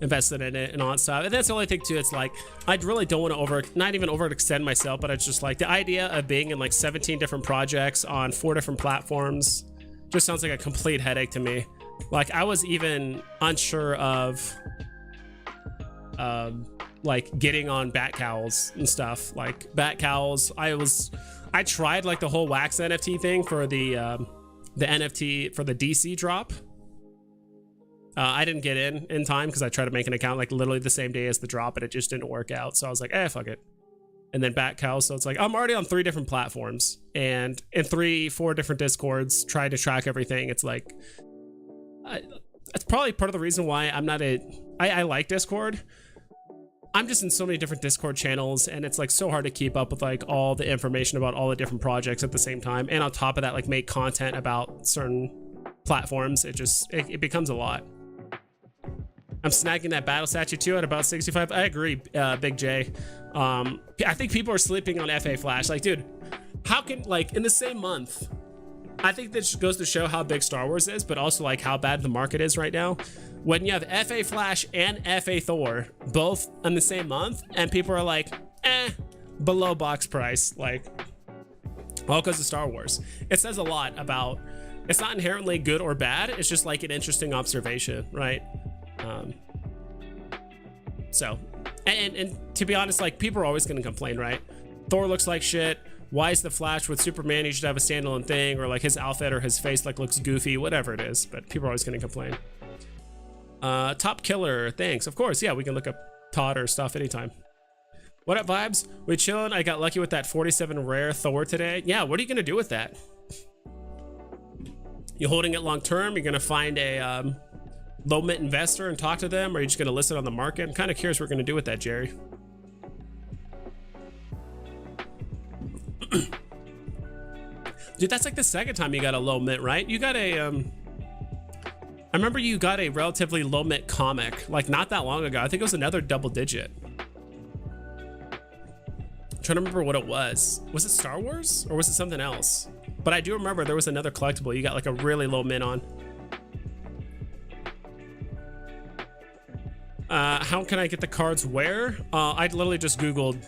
invested in it and all that stuff. And that's the only thing too. It's like, I really don't want to not even overextend myself, but it's just like the idea of being in like 17 different projects on 4 different platforms just sounds like a complete headache to me. Like, I was even unsure of like getting on bat cowls and stuff. Like bat cowls, I tried like the whole wax NFT thing for the NFT for the DC drop. I didn't get in time because I tried to make an account like literally the same day as the drop, but it just didn't work out. So I was like, fuck it. And then bat cow. So it's like, I'm already on 3 different platforms and in 3-4 different Discords trying to track everything. It's like, it's probably part of the reason why I'm not I like Discord. I'm just in so many different Discord channels, and it's like so hard to keep up with like all the information about all the different projects at the same time. And on top of that, like make content about certain platforms. It becomes a lot. I'm snagging that battle statue too at about 65. I agree, Big J. I think people are sleeping on FA Flash. Like, dude, how can, like, in the same month, I think this goes to show how big Star Wars is, but also like how bad the market is right now. When you have FA Flash and FA Thor both in the same month, and people are like, below box price, like, all because of Star Wars. It says a lot about, it's not inherently good or bad. It's just like an interesting observation, right? So, and to be honest, like, people are always going to complain, right? Thor looks like shit. Why is the Flash with Superman? He should have a standalone thing, or like his outfit or his face like looks goofy, whatever it is. But people are always going to complain. Top Killer, thanks. Of course, yeah, we can look up Todd or stuff anytime. What up, vibes? We chillin'. I got lucky with that 47 rare Thor today. Yeah, what are you going to do with that? You holding it long term? You're going to find a low mint investor and talk to them, or are you just going to list it on the market? I'm kind of curious what we're going to do with that, Jerry. Dude, that's like the second time you got a low mint, right? You got a I remember you got a relatively low mint comic like not that long ago. I think it was another double digit. I'm trying to remember what it was. Was it Star Wars or was it something else? But I do remember there was another collectible you got like a really low mint on. How can I get the cards where? I literally just Googled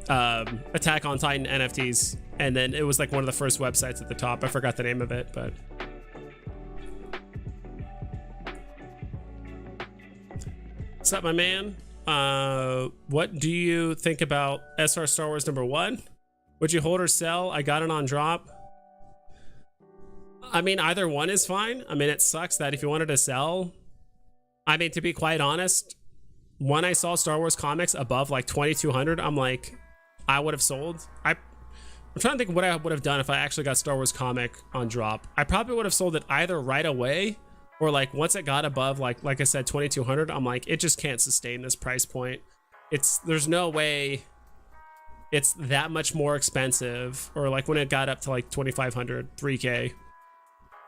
Attack on Titan NFTs, and then it was like one of the first websites at the top. I forgot the name of it, but what's up, my man? What do you think about SR Star Wars #1? Would you hold or sell? I got it on drop. I mean, either one is fine. I mean, it sucks that if you wanted to sell, I mean, to be quite honest, when I saw Star Wars comics above like 2,200, I'm like, I would have sold. I'm trying to think what I would have done if I actually got Star Wars comic on drop. I probably would have sold it either right away or like once it got above like I said 2,200. I'm like, it just can't sustain this price point. There's no way it's that much more expensive. Or like when it got up to like 2,500, 3K,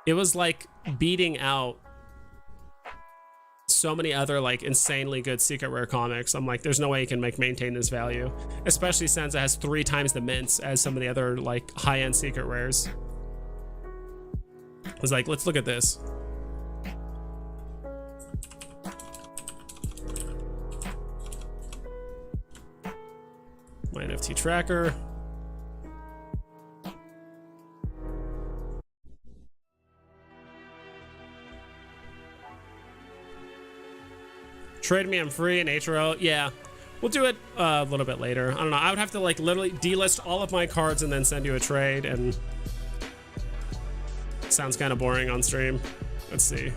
it was like beating out so many other like insanely good secret rare comics. I'm like, there's no way you can maintain this value, especially since it has 3 times the mints as some of the other like high-end secret rares. I was like, let's look at this. My NFT tracker. Trade me, I'm free in HRO. Yeah, we'll do it a little bit later. I don't know. I would have to like literally delist all of my cards and then send you a trade, and it sounds kind of boring on stream. Let's see.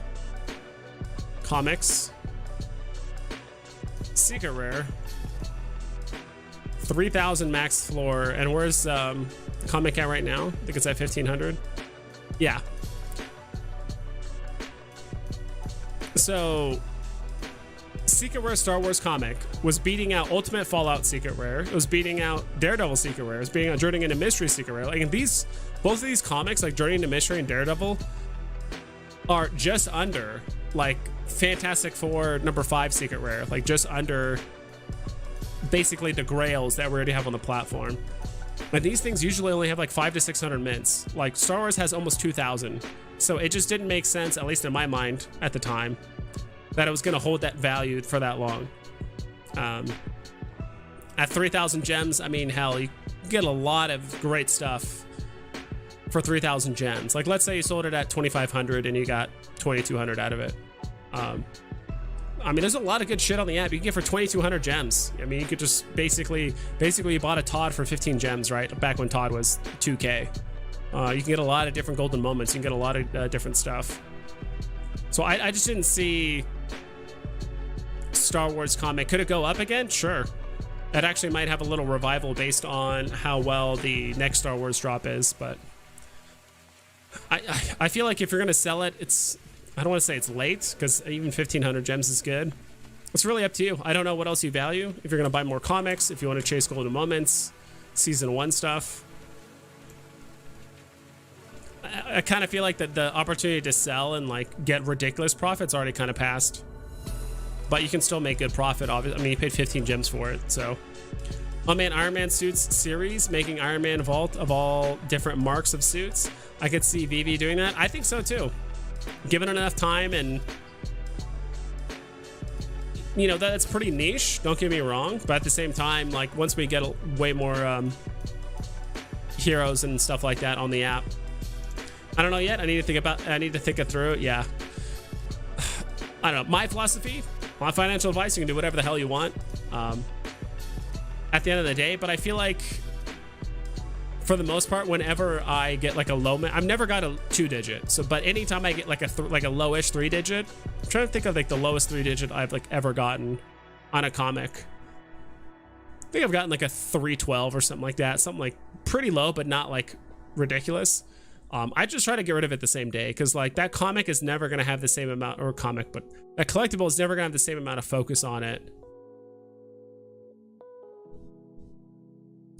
Comics. Secret rare. 3,000 max floor. And where's comic at right now? I think it's at 1,500. Yeah. So Secret Rare Star Wars comic was beating out Ultimate Fallout Secret Rare. It was beating out Daredevil Secret Rare. It was beating out Journey into Mystery Secret Rare. Like, and both of these comics, like Journey into Mystery and Daredevil, are just under like Fantastic Four #5 Secret Rare. Like just under basically the grails that we already have on the platform. But these things usually only have like 500 to 600 mints. Like Star Wars has almost 2,000. So it just didn't make sense, at least in my mind at the time, that it was going to hold that value for that long. At 3,000 gems, I mean, hell, you get a lot of great stuff for 3,000 gems. Like, let's say you sold it at 2,500 and you got 2,200 out of it. I mean, there's a lot of good shit on the app you can get for 2,200 gems. I mean, you could just basically you bought a Todd for 15 gems, right? Back when Todd was 2K. You can get a lot of different golden moments. You can get a lot of different stuff. So I just didn't see Star Wars comic. Could it go up again? Sure. That actually might have a little revival based on how well the next Star Wars drop is, but I feel like if you're gonna sell it, I don't want to say it's late, because even 1,500 gems is good. It's really up to you. I don't know what else you value. If you're gonna buy more comics, if you want to chase golden moments, season 1 stuff. I kind of feel like that the opportunity to sell and like get ridiculous profits already kind of passed. But you can still make good profit, obviously. I mean, you paid 15 gems for it, so. Oh man, Iron Man suits series, making Iron Man vault of all different marks of suits. I could see Veve doing that. I think so too. Given enough time, and you know, that's pretty niche, don't get me wrong, but at the same time, like once we get way more heroes and stuff like that on the app, I don't know yet. I need to think it through. Yeah, I don't know. My philosophy, my financial advice, you can do whatever the hell you want at the end of the day, but I feel like for the most part, whenever I get like a low, I've never got a 2-digit. So, but anytime I get like a lowish 3-digit, I'm trying to think of like the lowest 3-digit I've like ever gotten on a comic. I think I've gotten like a 312 or something like that. Something like pretty low, but not like ridiculous. I just try to get rid of it the same day, because like that comic is never going to have the same amount, or comic, but that collectible is never going to have the same amount of focus on it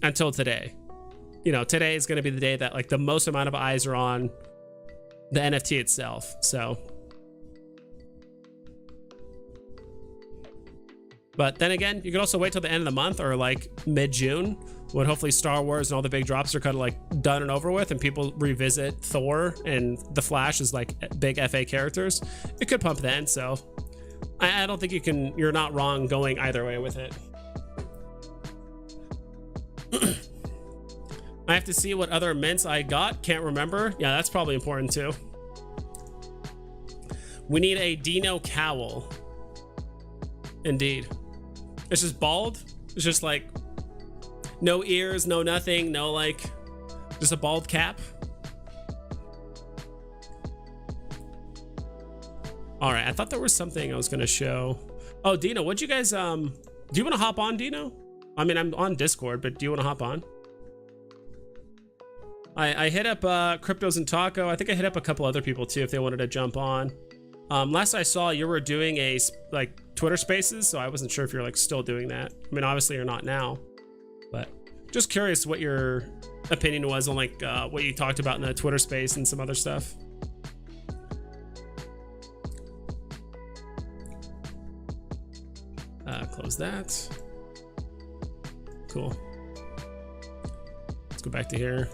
until today. You know, today is going to be the day that like the most amount of eyes are on the NFT itself. So, but then again, you could also wait till the end of the month or like mid-June, when hopefully Star Wars and all the big drops are kind of like done and over with, and people revisit Thor and the Flash as like big FA characters. It could pump then. So I don't think you're not wrong going either way with it. I have to see what other mints I got. Can't remember. Yeah, that's probably important too. We need a Dino Cowl. Indeed. It's just bald. It's just like no ears, no nothing, no like, just a bald cap. All right, I thought there was something I was gonna show. Oh, Dino, what'd you guys, do you wanna hop on, Dino? I mean, I'm on Discord, but do you wanna hop on? I hit up Cryptos and Taco. I think I hit up a couple other people too if they wanted to jump on. Last I saw, you were doing a like Twitter Spaces, so I wasn't sure if you're like still doing that. I mean, obviously you're not now, but just curious what your opinion was on like what you talked about in the Twitter Space and some other stuff. Close that. Cool. Let's go back to here.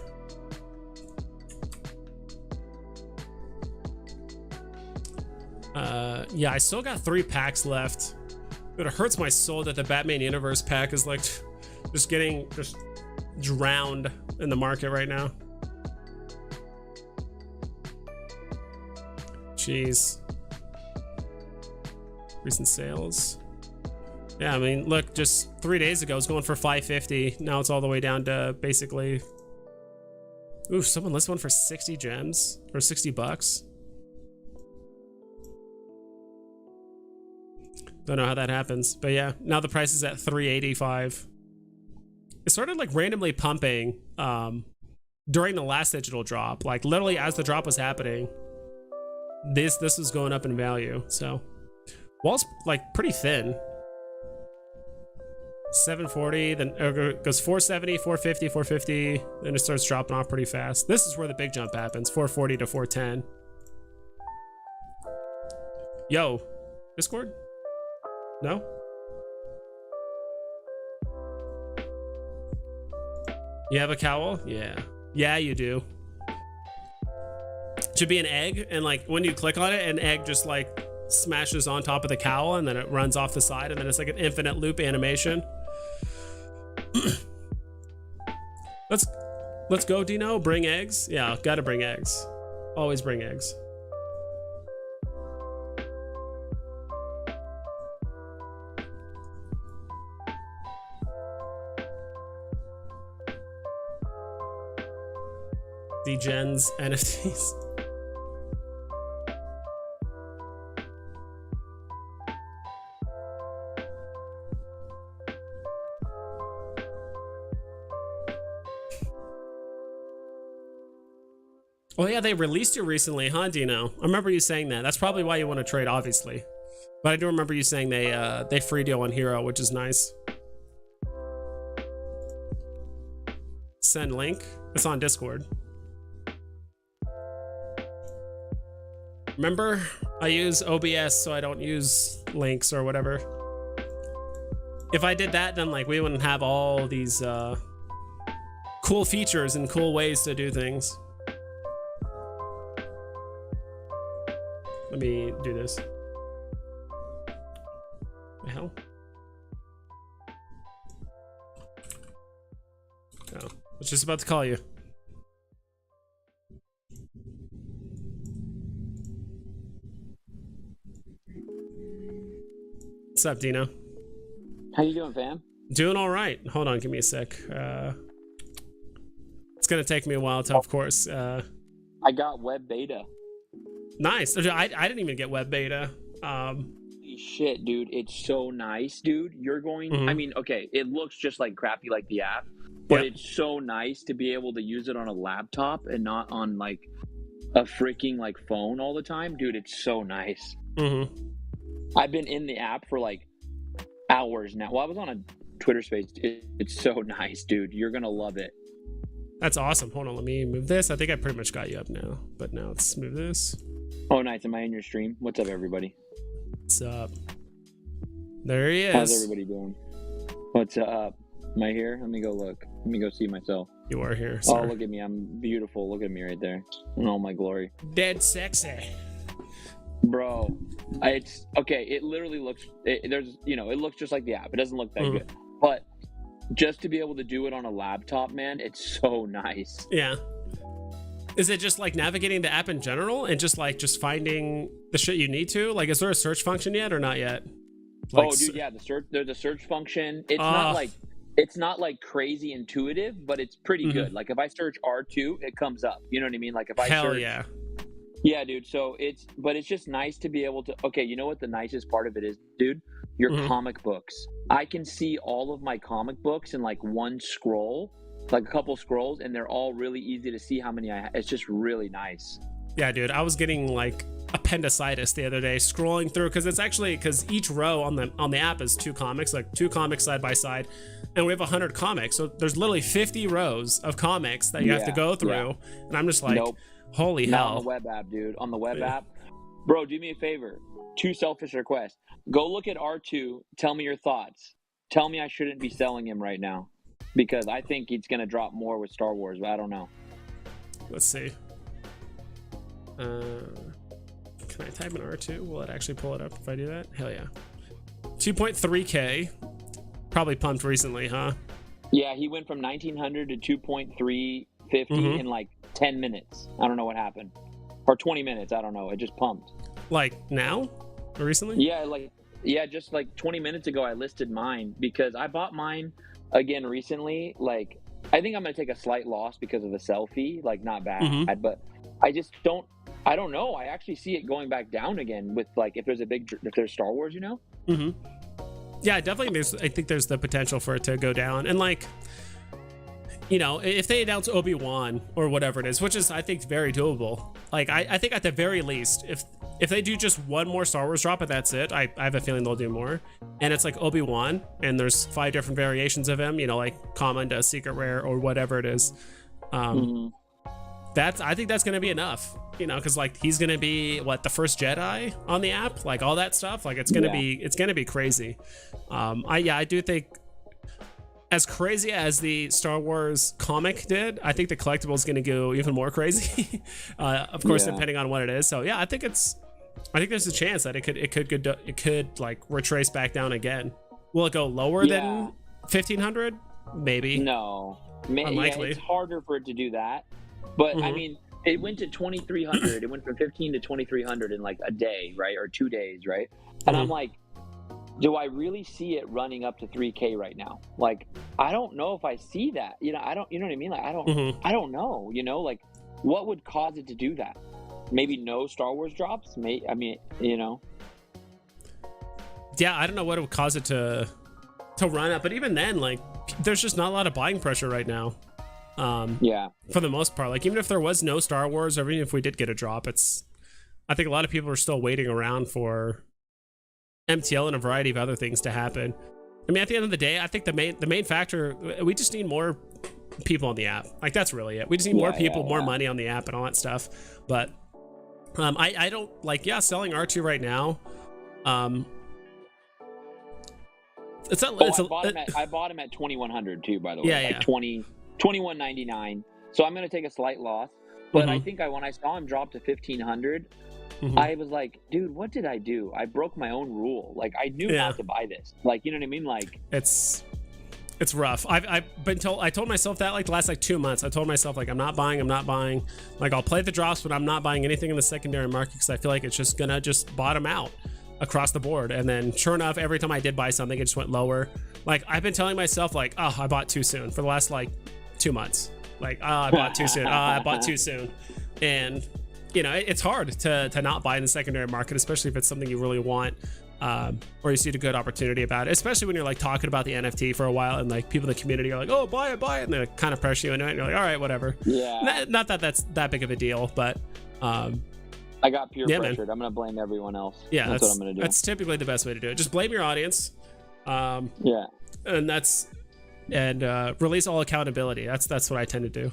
Yeah, I still got 3 packs left. But it hurts my soul that the Batman Universe pack is like just getting drowned in the market right now. Jeez. Recent sales. Yeah, I mean, look, just 3 days ago it was going for $550. Now it's all the way down to basically. Ooh, someone lists one for 60 gems or 60 bucks. Don't know how that happens, but yeah, now the price is at $385. It started like randomly pumping during the last digital drop, like literally as the drop was happening. This was going up in value. So wall's like pretty thin. 740, then it goes 470, 450, 450, then it starts dropping off pretty fast. This is where the big jump happens, 440 to 410. Yo, Discord? No? You have a cowl? Yeah. Yeah, you do. Should be an egg, and like when you click on it, an egg just like smashes on top of the cowl and then it runs off the side, and then it's like an infinite loop animation. Let's go, Dino. Bring eggs. Yeah, gotta bring eggs. Always bring eggs. Degens NFTs. Oh yeah, they released you recently, huh, Dino? I remember you saying that. That's probably why you want to trade, obviously. But I do remember you saying they freed you on Hero, which is nice. Send link. It's on Discord. Remember, I use OBS, so I don't use links or whatever. If I did that, then like we wouldn't have all these cool features and cool ways to do things. Let me do this. The hell? Oh, I was just about to call you. What's up, Dino?
How you doing, fam?
Doing all right. Hold on, give me a sec. It's gonna take me a while to, of course.
I got web beta.
Nice. I didn't even get web beta.
Holy shit, dude! It's so nice, dude. You're going. I mean, okay, it looks just like crappy, like the app, but it's so nice to be able to use it on a laptop and not on like a freaking like phone all the time, dude. It's so nice. I've been in the app for like hours now. Well, I was on a Twitter Space. It's so nice, dude. You're gonna love it.
That's awesome. Hold on, let me move this. I think I pretty much got you up now, but now let's move this.
Oh, nice. Am I in your stream? What's up, everybody?
What's up? There he is.
How's everybody doing? What's up? Am I here? Let me go look. Let me go see myself.
You are here, sir.
Oh, look at me. I'm beautiful. Look at me right there. In all my glory.
Dead sexy.
Bro, it's okay. It literally looks, it looks just like the app. It doesn't look that good. But just to be able to do it on a laptop, man, it's so nice.
Yeah. Is it just like navigating the app in general and just finding the shit you need to? Like, is there a search function yet or not yet? Like,
oh, dude, yeah, there's a search function. It's not like crazy intuitive, but it's pretty good. Like if I search R2, it comes up. You know what I mean? Like if I search, yeah, dude. So it's just nice to be able to. Okay, you know what the nicest part of it is, dude? Your comic books. I can see all of my comic books in like one scroll, like a couple scrolls, and they're all really easy to see how many I have. It's just really nice.
Yeah, dude. I was getting like appendicitis the other day scrolling through because each row on the app is two comics side by side, and we have 100 comics, so there's literally 50 rows of comics that you have to go through, and I'm just like, holy hell.
On the web app, dude. On the web app, bro. Do me a favor. 2 selfish requests. Go look at R2. Tell me your thoughts. Tell me I shouldn't be selling him right now, because I think it's gonna drop more with Star Wars, but I don't know.
Let's see. Can I type in R2? Will it actually pull it up if I do that? Hell yeah. 2.3K. Probably pumped recently, huh?
Yeah, he went from 1900 to 2.350 in like 10 minutes. I don't know what happened. Or 20 minutes, I don't know. It just pumped.
Like now? Or recently?
Yeah, just like 20 minutes ago I listed mine because I bought mine again recently. Like, I think I'm going to take a slight loss because of the selfie. Like, not bad, but I don't know. I actually see it going back down again with like if there's Star Wars, you know?
Yeah, definitely. I think there's the potential for it to go down, and like, you know, if they announce Obi-Wan or whatever it is, which is I think very doable. Like I think at the very least, if they do just one more Star Wars drop and that's it, I have a feeling they'll do more. And it's like Obi-Wan, and there's 5 different variations of him. You know, like common to secret rare or whatever it is. I think that's gonna be enough, you know, because like he's gonna be the first Jedi on the app, like all that stuff. Like it's gonna be crazy. I do think as crazy as the Star Wars comic did, I think the collectible is gonna go even more crazy. Of course, depending on what it is. So yeah, I think there's a chance that it could like retrace back down again. Will it go lower than 1500? Maybe.
No,
unlikely.
Yeah, it's harder for it to do that. But I mean, it went to 2,300. It went from 15 to 2,300 in like a day, right? Or 2 days, right? And I'm like, do I really see it running up to 3K right now? Like, I don't know if I see that. You know, you know what I mean? Like, I don't know. You know, like, what would cause it to do that? Maybe no Star Wars drops. I mean, you know.
Yeah, I don't know what would cause it to run up. But even then, like, there's just not a lot of buying pressure right now. For the most part, like even if there was no Star Wars, or even if we did get a drop, I think a lot of people are still waiting around for MTL and a variety of other things to happen. I mean, at the end of the day, I think the main factor, we just need more people on the app. Like that's really it. We just need more people, more money on the app and all that stuff. But I don't like selling R2 right now.
I bought him at 2,100 too, by the way. 21.99. So I'm going to take a slight loss. But I think when I saw him drop to 1,500, I was like, dude, what did I do? I broke my own rule. Like, I knew not to buy this. Like, you know what I mean? Like,
it's rough. I told myself that like the last 2 months. I told myself like I'm not buying. Like I'll play the drops, but I'm not buying anything in the secondary market because I feel like it's just gonna bottom out across the board. And then sure enough, every time I did buy something, it just went lower. Like I've been telling myself like, oh, I bought too soon for the last 2 months. Like, oh, I bought too soon. Oh, I bought too soon. And you know, it's hard to not buy in the secondary market, especially if it's something you really want. Or you see a good opportunity about it, especially when you're like talking about the NFT for a while and like people in the community are like, oh, buy it, and they kind of pressure you into it and you're like, all right, whatever.
Yeah.
Not that that's that big of a deal, but
I got peer pressured. I'm gonna blame everyone else.
Yeah,
that's what I'm gonna do.
That's typically the best way to do it. Just blame your audience. and release all accountability. That's what I tend to do.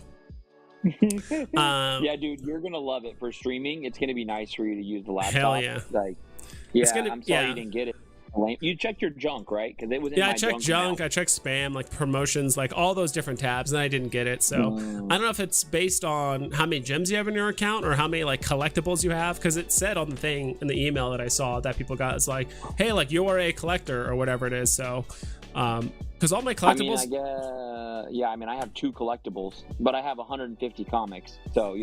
Yeah, dude, you're gonna love it for streaming. It's gonna be nice for you to use the laptop.
Hell yeah.
Like, I'm sorry you didn't get it. You checked your junk, right? Because it was in my
I checked junk.
email.
I checked spam, like promotions, like all those different tabs, and I didn't get it. So I don't know if it's based on how many gems you have in your account or how many like collectibles you have, because it said on the thing in the email that I saw that people got, it's like, hey, like you are a collector or whatever it is. So because all my collectibles,
I mean, I have 2 collectibles, but I have 150 comics, so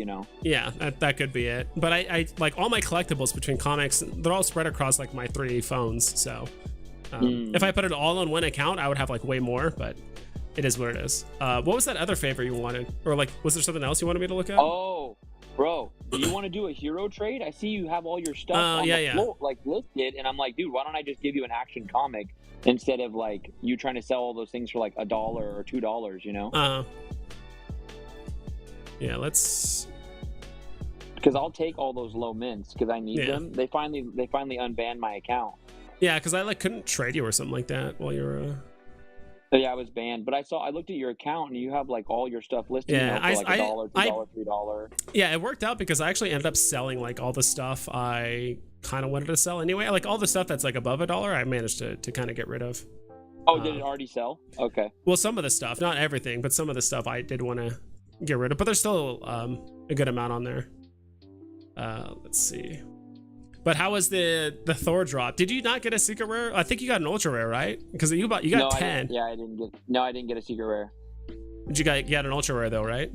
yeah, that could be it. But I like all my collectibles between comics, they're all spread across like my 3 phones. So if I put it all on one account, I would have like way more, but it is what it is. What was that other favor you wanted, or like was there something else you wanted me to look at?
Oh, bro, do you want to do a hero trade? I see you have all your stuff on the floor, like listed, and I'm like, dude, why don't I just give you an action comic instead of like you trying to sell all those things for like $1 or $2,
Yeah, let's.
Because I'll take all those low mints because I need them. They finally unbanned my account.
Yeah, because I like couldn't trade you or something like that while you were.
Yeah, I was banned, but I looked at your account and you have like all your stuff listed.
Yeah,
for like $1, $2, $3.
Yeah, it worked out because I actually ended up selling like all the stuff I kind of wanted to sell anyway. Like all the stuff that's like above $1, I managed to kind of get rid of.
Oh, did it already sell? Okay.
Well, some of the stuff, not everything, but some of the stuff I did want to get rid of. But there's still a good amount on there. Let's see. But how was the Thor drop? Did you not get a secret rare? I think you got an ultra rare, right? Because you got 10.
I didn't get a secret rare.
Did you got an ultra rare though, right?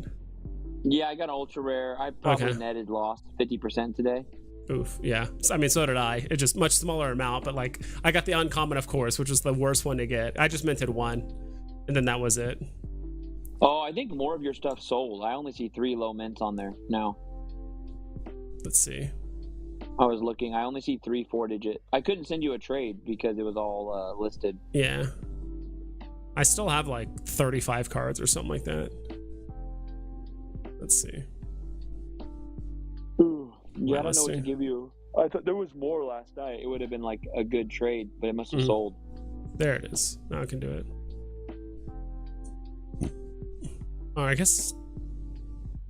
Yeah, I got an ultra rare. I probably netted lost 50% today.
Oof, yeah. I mean, so did I. It's just much smaller amount, but like I got the uncommon, of course, which was the worst one to get. I just minted 1, and then that was it.
Oh, I think more of your stuff sold. I only see 3 low mints on there now.
Let's see.
I was looking. I only see 3 4-digit. I couldn't send you a trade because it was all listed.
Yeah. I still have like 35 cards or something like that. Let's see.
Ooh, yeah, I don't know what to give you. I thought there was more last night. It would have been like a good trade, but it must have sold.
There it is. Now I can do it. Oh, I guess.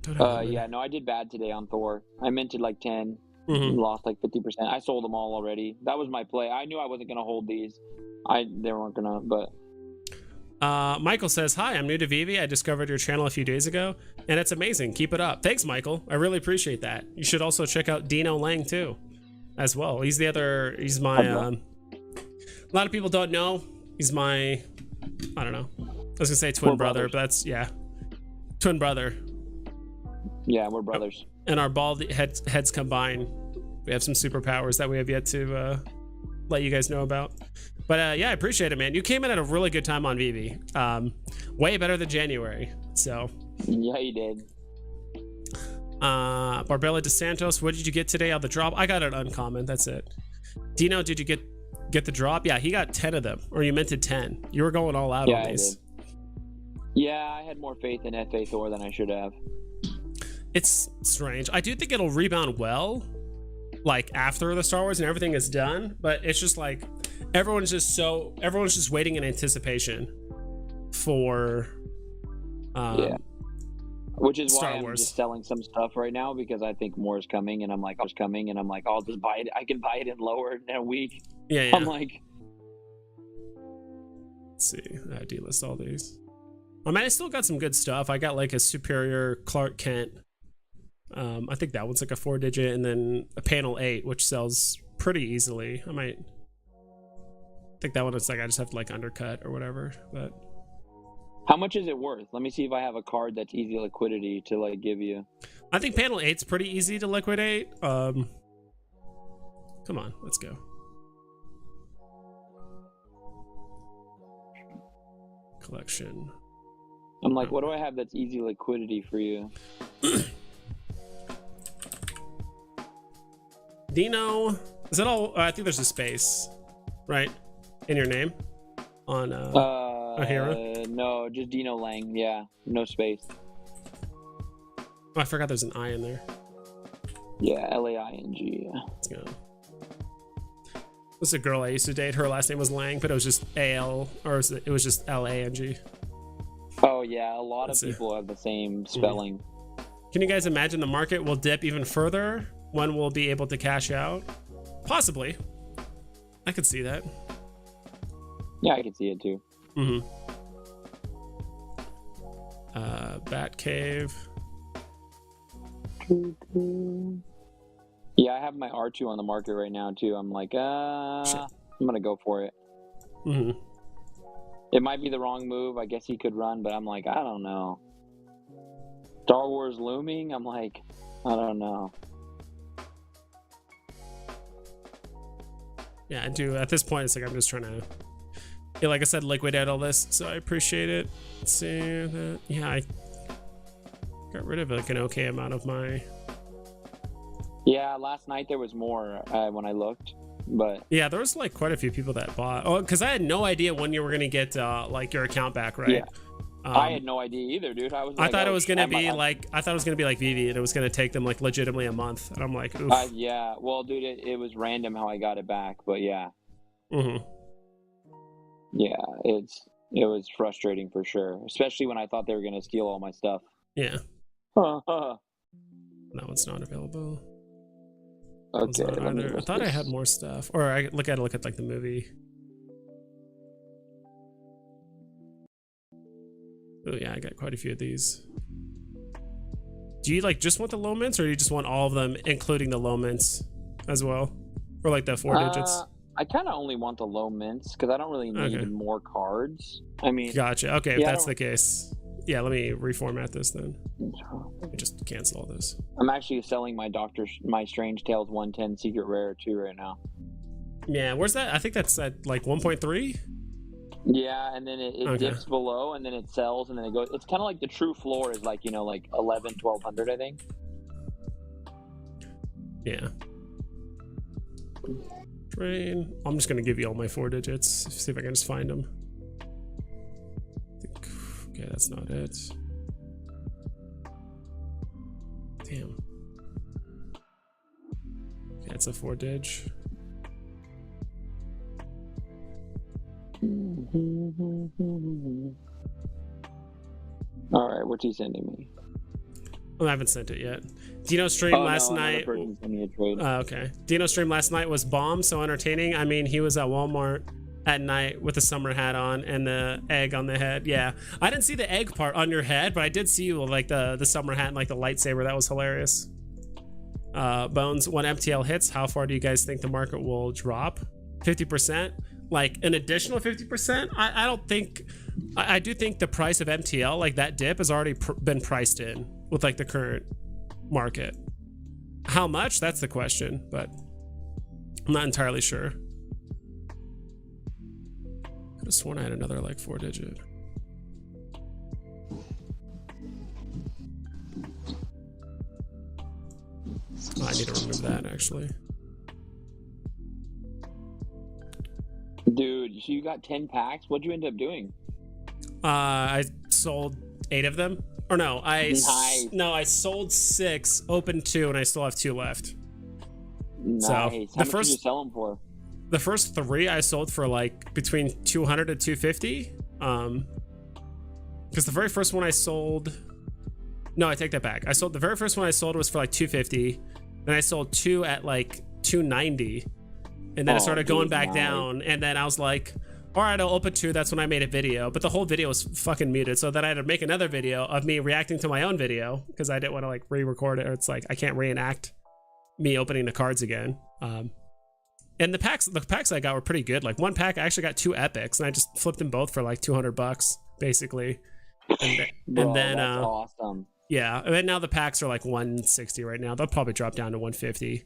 Yeah, no, I did bad today on Thor. I minted like 10. Lost like 50%. I sold them all already. That was my play. I knew I wasn't gonna hold these. They weren't gonna, but.
Michael says, "Hi, I'm new to Veve. I discovered your channel a few days ago, and it's amazing. Keep it up." Thanks, Michael. I really appreciate that. You should also check out Dino Lang too, as well. He's my. A lot of people don't know. He's my. I don't know. I was gonna say twin brother, but that's twin brother.
Yeah, we're brothers.
And our bald heads combined, we have some superpowers that we have yet to let you guys know about. But yeah, I appreciate it, man. You came in at a really good time on Veve. Way better than January. So
yeah, you did.
Barbella DeSantos, what did you get today on the drop? I got an uncommon. That's it. Dino, did you get the drop? Yeah, he got 10 of them, or you minted 10. You were going all out on these.
Yeah, I had more faith in FA Thor than I should have.
It's strange. I do think it'll rebound well, like after the Star Wars and everything is done. But it's just like everyone's just waiting in anticipation for
which is
Star
why I'm
Wars.
just selling some stuff right now because I think more is coming, and I'm like, I'll just buy it. I can buy it in lower in a week.
Yeah.
I'm like,
let's see. I delist all these. I mean, I still got some good stuff. I got like a superior Clark Kent. I think that one's like a 4-digit, and then a panel 8, which sells pretty easily. I think that one is like I just have to like undercut or whatever. But
how much is it worth? Let me see if I have a card that's easy liquidity to like give you.
I think panel 8's pretty easy to liquidate. Come on, let's go. Collection.
I'm like, what do I have that's easy liquidity for you?
Dino, is that all? I think there's a space, right, in your name on a hero.
No, just Dino Lang. Yeah, no space.
Oh, I forgot there's an I in there.
Yeah, Laing. Yeah.
Let's go. This is a girl I used to date. Her last name was Lang, but it was just A-L, or it was just L-A-N-G.
Oh, yeah. A lot of people have the same spelling.
Can you guys imagine the market will dip even further when we'll be able to cash out? Possibly. I could see that.
Yeah, I could see it too.
Mm-hmm. Bat Cave.
Yeah, I have my R2 on the market right now too. I'm like, I'm gonna go for it.
Mm-hmm.
It might be the wrong move. I guess he could run, but I'm like, I don't know. Star Wars looming. I'm like, I don't know.
Yeah, I do. At this point, it's like I'm just trying to, yeah, like I said, liquidate all this, so I appreciate it. Let's see that. Yeah, I got rid of like an okay amount of my.
Yeah, last night there was more when I looked, but
yeah, there was like quite a few people that bought. Oh, because I had no idea when you were gonna get like your account back, right?
Yeah. I had no idea either, dude.
I thought it was gonna be like Veve, and it was gonna take them like legitimately a month, and I'm like, oof.
Yeah, well, dude, it was random how I got it back, but yeah.
Mm-hmm.
Yeah, it was frustrating for sure, especially when I thought they were gonna steal all my stuff.
Yeah. That one's not available.
Okay.
I thought I had more stuff, or I look at like the movie. Oh yeah, I got quite a few of these. Do you like just want the low mints, or do you just want all of them, including the low mints as well, or like the 4 digits?
I kind of only want the low mints because I don't really need more cards. I mean,
gotcha. Okay, if that's the case, yeah. Let me reformat this then. Let me just cancel all this.
I'm actually selling my Strange Tales 110 Secret Rare 2 right now.
Yeah, where's that? I think that's at like 1.3.
Yeah, and then it dips below, and then it sells, and then it goes. It's kind of like the true floor is like, like 1,100, I think.
Yeah. Train. I'm just gonna give you all my 4 digits. See if I can just find them. Okay, that's not it. Damn. Okay, it's a 4 dig.
All right, what's he sending me?
Well, I haven't sent it yet. Dino's stream last night. Okay. Dino's stream last night was bomb, so entertaining. I mean, he was at Walmart at night with a summer hat on and the egg on the head. Yeah, I didn't see the egg part on your head, but I did see you with like the summer hat and like the lightsaber. That was hilarious. Bones, when MTL hits, how far do you guys think the market will drop? 50%? Like an additional 50%? I don't think. I do think the price of MTL, like that dip, has already been priced in with like the current market. How much? That's the question, but I'm not entirely sure. Could have sworn I had another like 4 digit. Oh, I need to remove that actually.
Dude, so you got 10 packs? What'd you end up doing?
I sold 8 of them. Or no, I sold 6, opened 2, and I still have 2 left.
Nice.
So
How much did you sell them for?
The first 3 I sold for like between 200 and 250. Because the very first one I sold, no, I take that back. The very first one I sold was for like 250. Then I sold 2 at like 290. And then it started going back down, and then I was like, all right, I'll open 2. That's when I made a video, but the whole video was fucking muted. So then I had to make another video of me reacting to my own video because I didn't want to like re-record it, or it's like I can't reenact me opening the cards again. And the packs I got were pretty good. Like one pack, I actually got 2 epics, and I just flipped them both for like $200 basically. And then
that's awesome.
Yeah, and then now the packs are like 160 right now. They'll probably drop down to 150.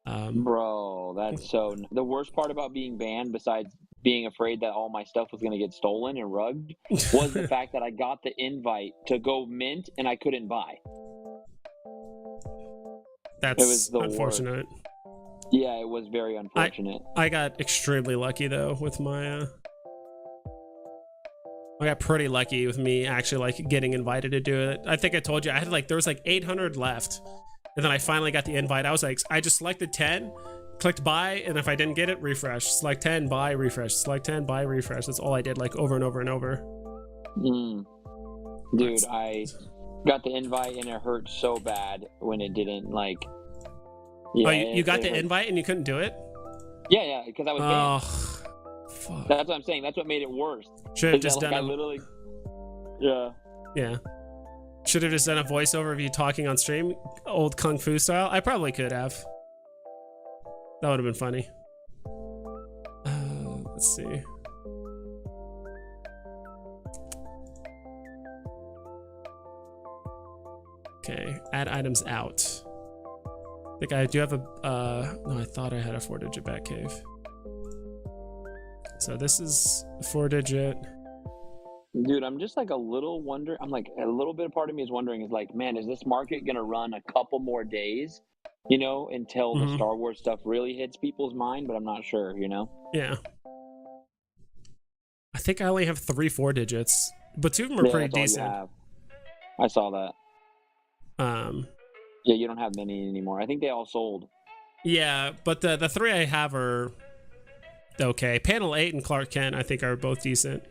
Bro, that's so. The worst part about being banned, besides being afraid that all my stuff was going to get stolen and rugged, was the fact that I got the invite to go mint and I couldn't buy.
It was unfortunate.
Worst. Yeah, it was very unfortunate.
I got extremely lucky though with my. I got pretty lucky with me actually like getting invited to do it. I think I told you I had like there was like 800 left. And then I finally got the invite. I was like, I just selected 10, clicked buy, and if I didn't get it, refresh. Select 10, buy, refresh. Select 10, buy, refresh. That's all I did, like over and over and over.
Dude, I got the invite and it hurt so bad when it didn't, like...
Yeah, you got the invite and you couldn't do it?
Yeah, because I was banned.
Fuck.
That's what I'm saying. That's what made it worse.
Should have just done
Yeah.
Should have just done a voiceover of you talking on stream, old Kung Fu style. I probably could have. That would have been funny. Let's see. Okay, add items out. I think I do have a, no, I thought I had a 4-digit Batcave. So this is 4-digit.
Dude, I'm just like a little bit of part of me is wondering, is like, man, is this market going to run a couple more days, until the Star Wars stuff really hits people's mind? But I'm not sure,
Yeah. I think I only have 3 4-digits, but 2 of them are pretty decent.
I saw that. Yeah, you don't have many anymore. I think they all sold.
Yeah, but the 3 I have are okay. Panel 8 and Clark Kent, I think, are both decent.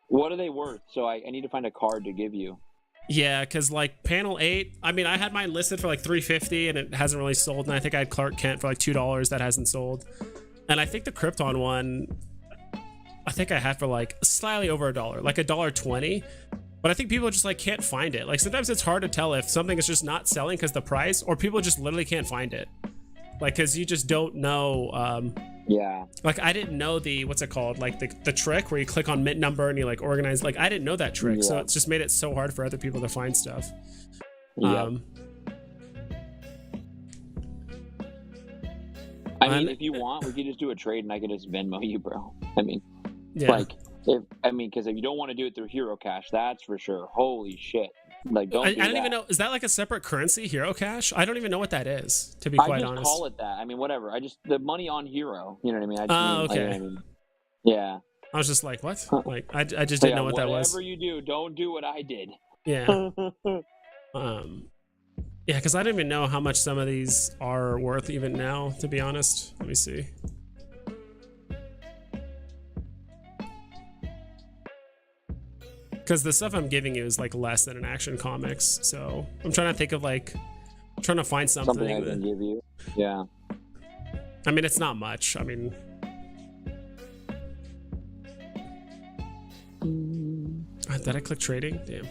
What are they worth? So I need to find a card to give you.
Yeah, because like Panel 8, I mean, I had mine listed for like $350 and it hasn't really sold. And I think I had Clark Kent for like $2 that hasn't sold. And I think the Krypton one, I think I had for like slightly over $1, like $1.20. But I think people just like can't find it. Like sometimes it's hard to tell if something is just not selling because the price, or people just literally can't find it. Like, because you just don't know.
Yeah.
Like I didn't know the, what's it called? Like the trick where you click on mint number and you like organize. Like I didn't know that trick. Yeah. So it's just made it so hard for other people to find stuff.
Yeah. I mean, if you want, we could just do a trade and I could just Venmo you, bro. I mean, because if you don't want to do it through Hero Cash, that's for sure. Holy shit. Like, I don't
even know. Is that like a separate currency, Hero Cash? I don't even know what that is, to be quite honest.
I just call it that. I mean, whatever. The money on Hero. You know what I mean?
Okay.
Yeah.
I was just like, what? Like, I just didn't know what that was.
Whatever you do, don't do what I did.
Yeah. Yeah, because I don't even know how much some of these are worth even now, to be honest. Let me see. Because the stuff I'm giving you is like less than an Action Comics, so I'm trying to think of like, trying to find something
I can give you. Yeah.
I mean, it's not much. I mean, did I click trading? Damn.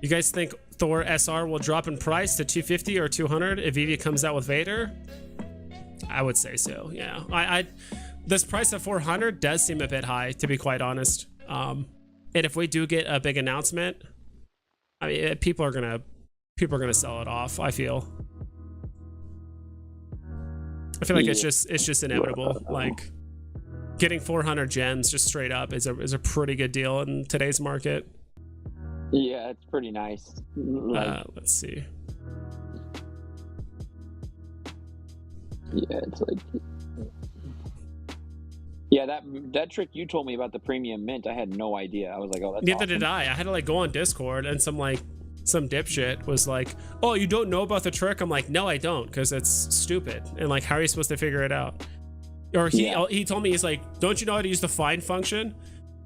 You guys think Thor SR will drop in price to 250 or 200 if Veve comes out with Vader? I would say so. Yeah. I this price of 400 does seem a bit high, to be quite honest. And if we do get a big announcement, I mean, people are gonna sell it off. I feel like it's just inevitable. Like getting 400 gems just straight up is a pretty good deal in today's market.
Yeah, it's pretty nice.
Let's see.
Yeah, it's like. Yeah, that trick you told me about the premium mint, I had no idea. I was like, oh, that's
neither
awesome.
did I. I had to like go on Discord and some dipshit was like, oh, you don't know about the trick? I'm like, no, I don't, because it's stupid. And like, how are you supposed to figure it out? Or he told me, he's like, don't you know how to use the find function?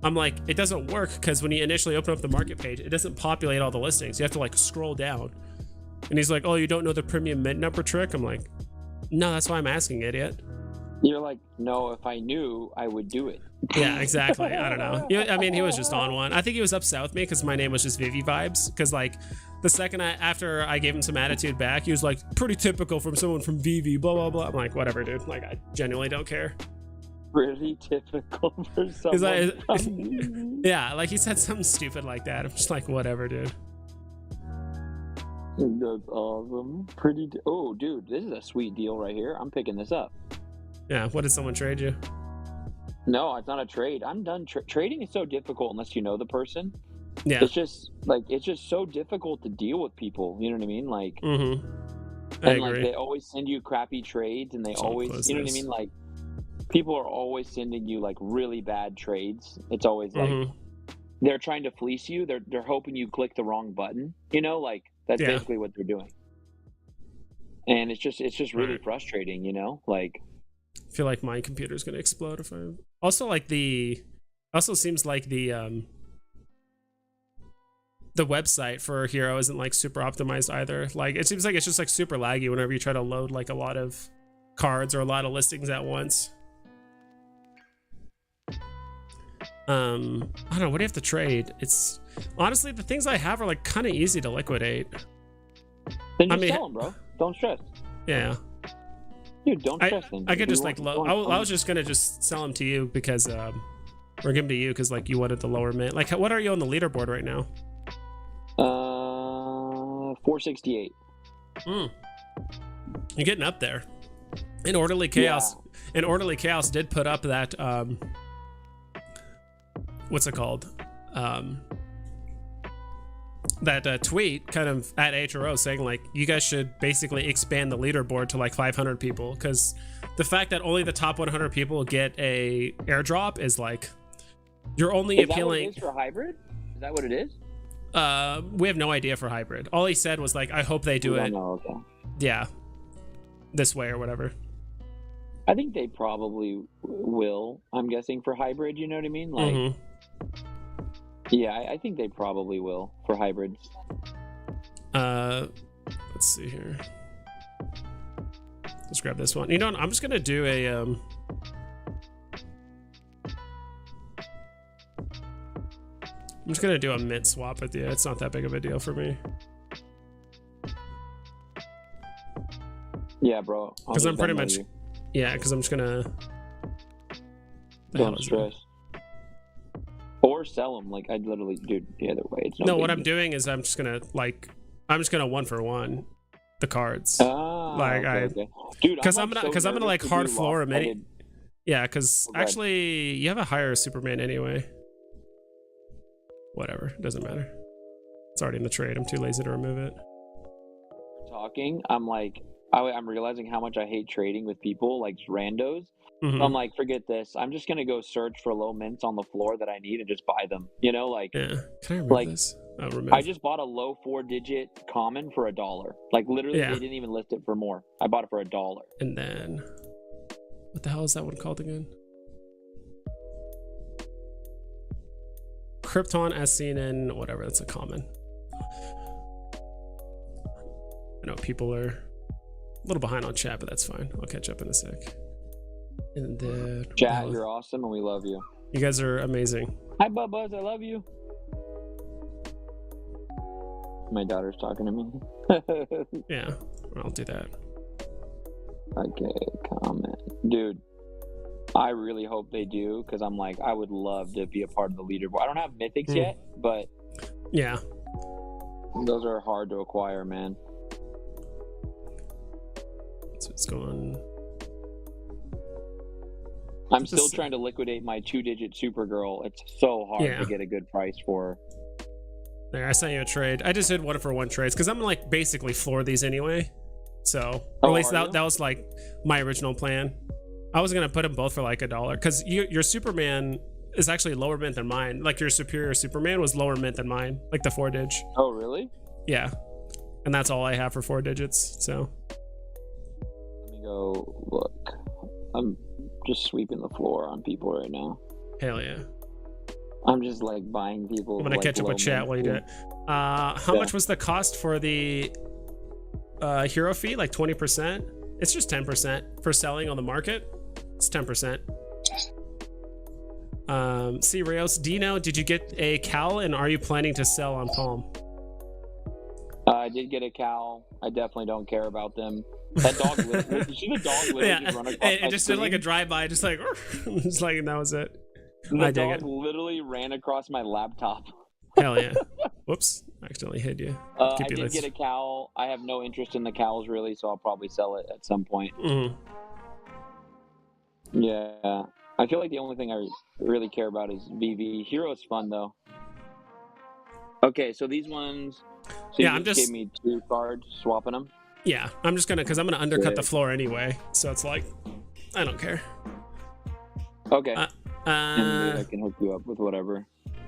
I'm like, it doesn't work because when you initially open up the market page, it doesn't populate all the listings. You have to like scroll down. And he's like, oh, you don't know the premium mint number trick? I'm like, no, that's why I'm asking, idiot.
You're like, no, if I knew, I would do it.
Yeah, exactly. I don't know. I mean, he was just on one. I think he was upset with me because my name was just Vivi Vibes. Because like the second after I gave him some attitude back, he was like, pretty typical from someone from Vivi, blah, blah, blah. I'm like, whatever, dude. Like, I genuinely don't care.
Pretty typical for someone.
Yeah, like he said something stupid like that. I'm just like, whatever, dude.
That's awesome. Oh, dude, this is a sweet deal right here. I'm picking this up.
Yeah, what did someone trade you?
No, it's not a trade. I'm done. Trading is so difficult unless you know the person.
Yeah.
It's just so difficult to deal with people. You know what I mean? Like,
I
agree.
like
they always send you crappy trades, and they always, you know what I mean? Like, people are always sending you like really bad trades. It's always like they're trying to fleece you. They're hoping you click the wrong button. You know, like That's
Yeah.
basically what they're doing. And it's just really
Right.
frustrating, you know? Like,
I feel like my computer's gonna explode if I. Also, like also seems like the website for Hero isn't like super optimized either. Like it seems like it's just like super laggy whenever you try to load like a lot of cards or a lot of listings at once. I don't know, what do you have to trade? It's honestly, the things I have are like kind of easy to liquidate.
then
I
just
mean,
sell them, bro. Don't stress.
Yeah,
Dude, don't stress them.
I could
You
just like
want-
I was just gonna just sell them to you because or give them to you because like you wanted the lower mint. Like what are you on the leaderboard right now?
468.
You're getting up there. In Orderly Chaos, and Orderly Chaos did put up that what's it called? That tweet kind of at HRO saying like you guys should basically expand the leaderboard to like 500 people, because the fact that only the top 100 people get a airdrop is like you're only appealing.
Is that what it is for hybrid? Is that what it is?
We have no idea for hybrid. All he said was like, I hope they do it.
Okay.
Yeah, this way or whatever.
I think they probably will. I'm guessing for hybrid. You know what I mean? Like, yeah, I think they probably will for hybrids.
Let's see here. Let's grab this one. You know what? I'm just gonna do a I'm just gonna do a mint swap with you. It's not that big of a deal for me.
Yeah, bro.
Because I'm pretty much, yeah. Because I'm just gonna.
Don't stress. Or sell them. Like I'd literally do the other way. It's
no, what I'm doing is I'm just gonna one for one the cards.
Like
okay.
Dude,
because I'm gonna like hard floor them. Yeah, because
Oh,
actually you have a higher Superman anyway. Whatever, doesn't matter. It's already in the trade. I'm too lazy to remove it.
Talking, I'm like, I'm realizing how much I hate trading with people, like randos.
Mm-hmm.
So I'm like, forget this. I'm just gonna go search for low mints on the floor that I need and just buy them. You know, like,
yeah. Can I remove this? Oh, remove.
I just bought a low 4-digit common for $1. Like literally, they didn't even list it for more. I bought it for $1.
And then, what the hell is that one called again? Krypton as seen in whatever. That's a common. I know people are a little behind on chat, but that's fine. I'll catch up in a sec. And then
chat, you're awesome and we love you.
You guys are amazing.
Hi, Bubba's. I love you. My daughter's talking to me.
Yeah, I'll do that.
Okay, comment. Dude, I really hope they do, because I'm like, I would love to be a part of the leaderboard. I don't have mythics yet, but
yeah,
those are hard to acquire, man.
So it's going.
I'm still trying to liquidate my 2-digit Supergirl. It's so hard to get a good price for her.
There, I sent you a trade. I just did 1-for-1 trades because I'm like basically floor these anyway. So at least that was like my original plan. I was gonna put them both for like $1 because your Superman is actually lower mint than mine. Like your superior Superman was lower mint than mine, like the 4-dig.
Oh really?
Yeah, and that's all I have for 4 digits. So
let me go look. I'm just sweeping the floor on people right now.
Hell yeah.
I'm just like buying people.
I'm gonna catch up with chat while you do it. How much was the cost for the hero fee? Like 20%? It's just 10% for selling on the market. It's 10%. C Rios, Dino, did you get a Cowl and are you planning to sell on Palm?
I did get a Cowl. I definitely don't care about them. That dog, you see the dog literally just run across
it just did like a drive-by, just like, just like, and that was it.
The dog literally ran across my laptop.
Hell yeah. Whoops. I accidentally hit you.
I did get a Cowl. I have no interest in the Cowls really, so I'll probably sell it at some point. Yeah. I feel like the only thing I really care about is VV. Hero's fun though. Okay, so these ones. So you just gave me 2 cards, swapping them.
Yeah, I'm just gonna, because I'm gonna undercut the floor anyway. So it's like, I don't care.
Okay. And maybe I can hook you up with whatever.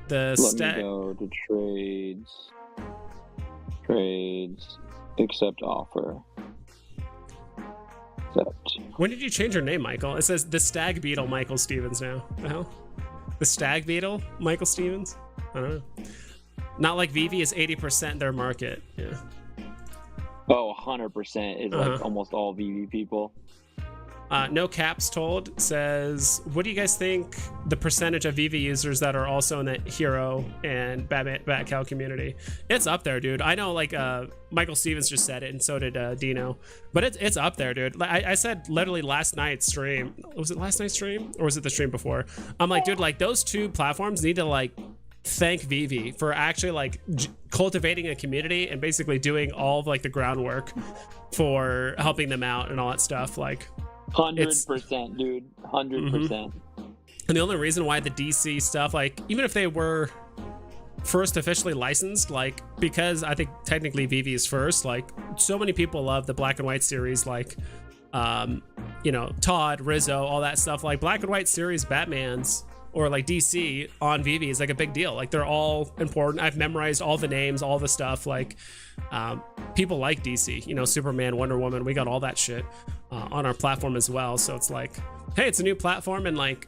Let
me go to trades. Trades. Accept offer. Accept.
When did you change your name, Michael? It says the Stag Beetle Michael Stevens now. The hell? The Stag Beetle Michael Stevens? I don't know. Not like Veve is 80% their market. Yeah.
Oh, 100% is like almost all Veve people.
No Caps Told says, what do you guys think the percentage of Veve users that are also in the Hero and Bat-Cow community? It's up there, dude. I know, like, Michael Stevens just said it, and so did Dino. But it's up there, dude. Like, I said literally last night's stream. Was it last night's stream? Or was it the stream before? I'm like, dude, like, those two platforms need to, like, thank Veve for actually, like, cultivating a community and basically doing all of, like, the groundwork for helping them out and all that stuff. Like...
100%, dude. 100%.
And the only reason why the DC stuff, like, even if they were first officially licensed, like, because I think technically Veve is first, like, so many people love the Black and White series, like, you know, Todd, Rizzo, all that stuff. Like, Black and White series Batmans or like DC on Veve is like a big deal. Like, they're all important. I've memorized all the names, all the stuff. Like, people like DC, you know, Superman, Wonder Woman, we got all that shit on our platform as well. So it's like, hey, it's a new platform, and like,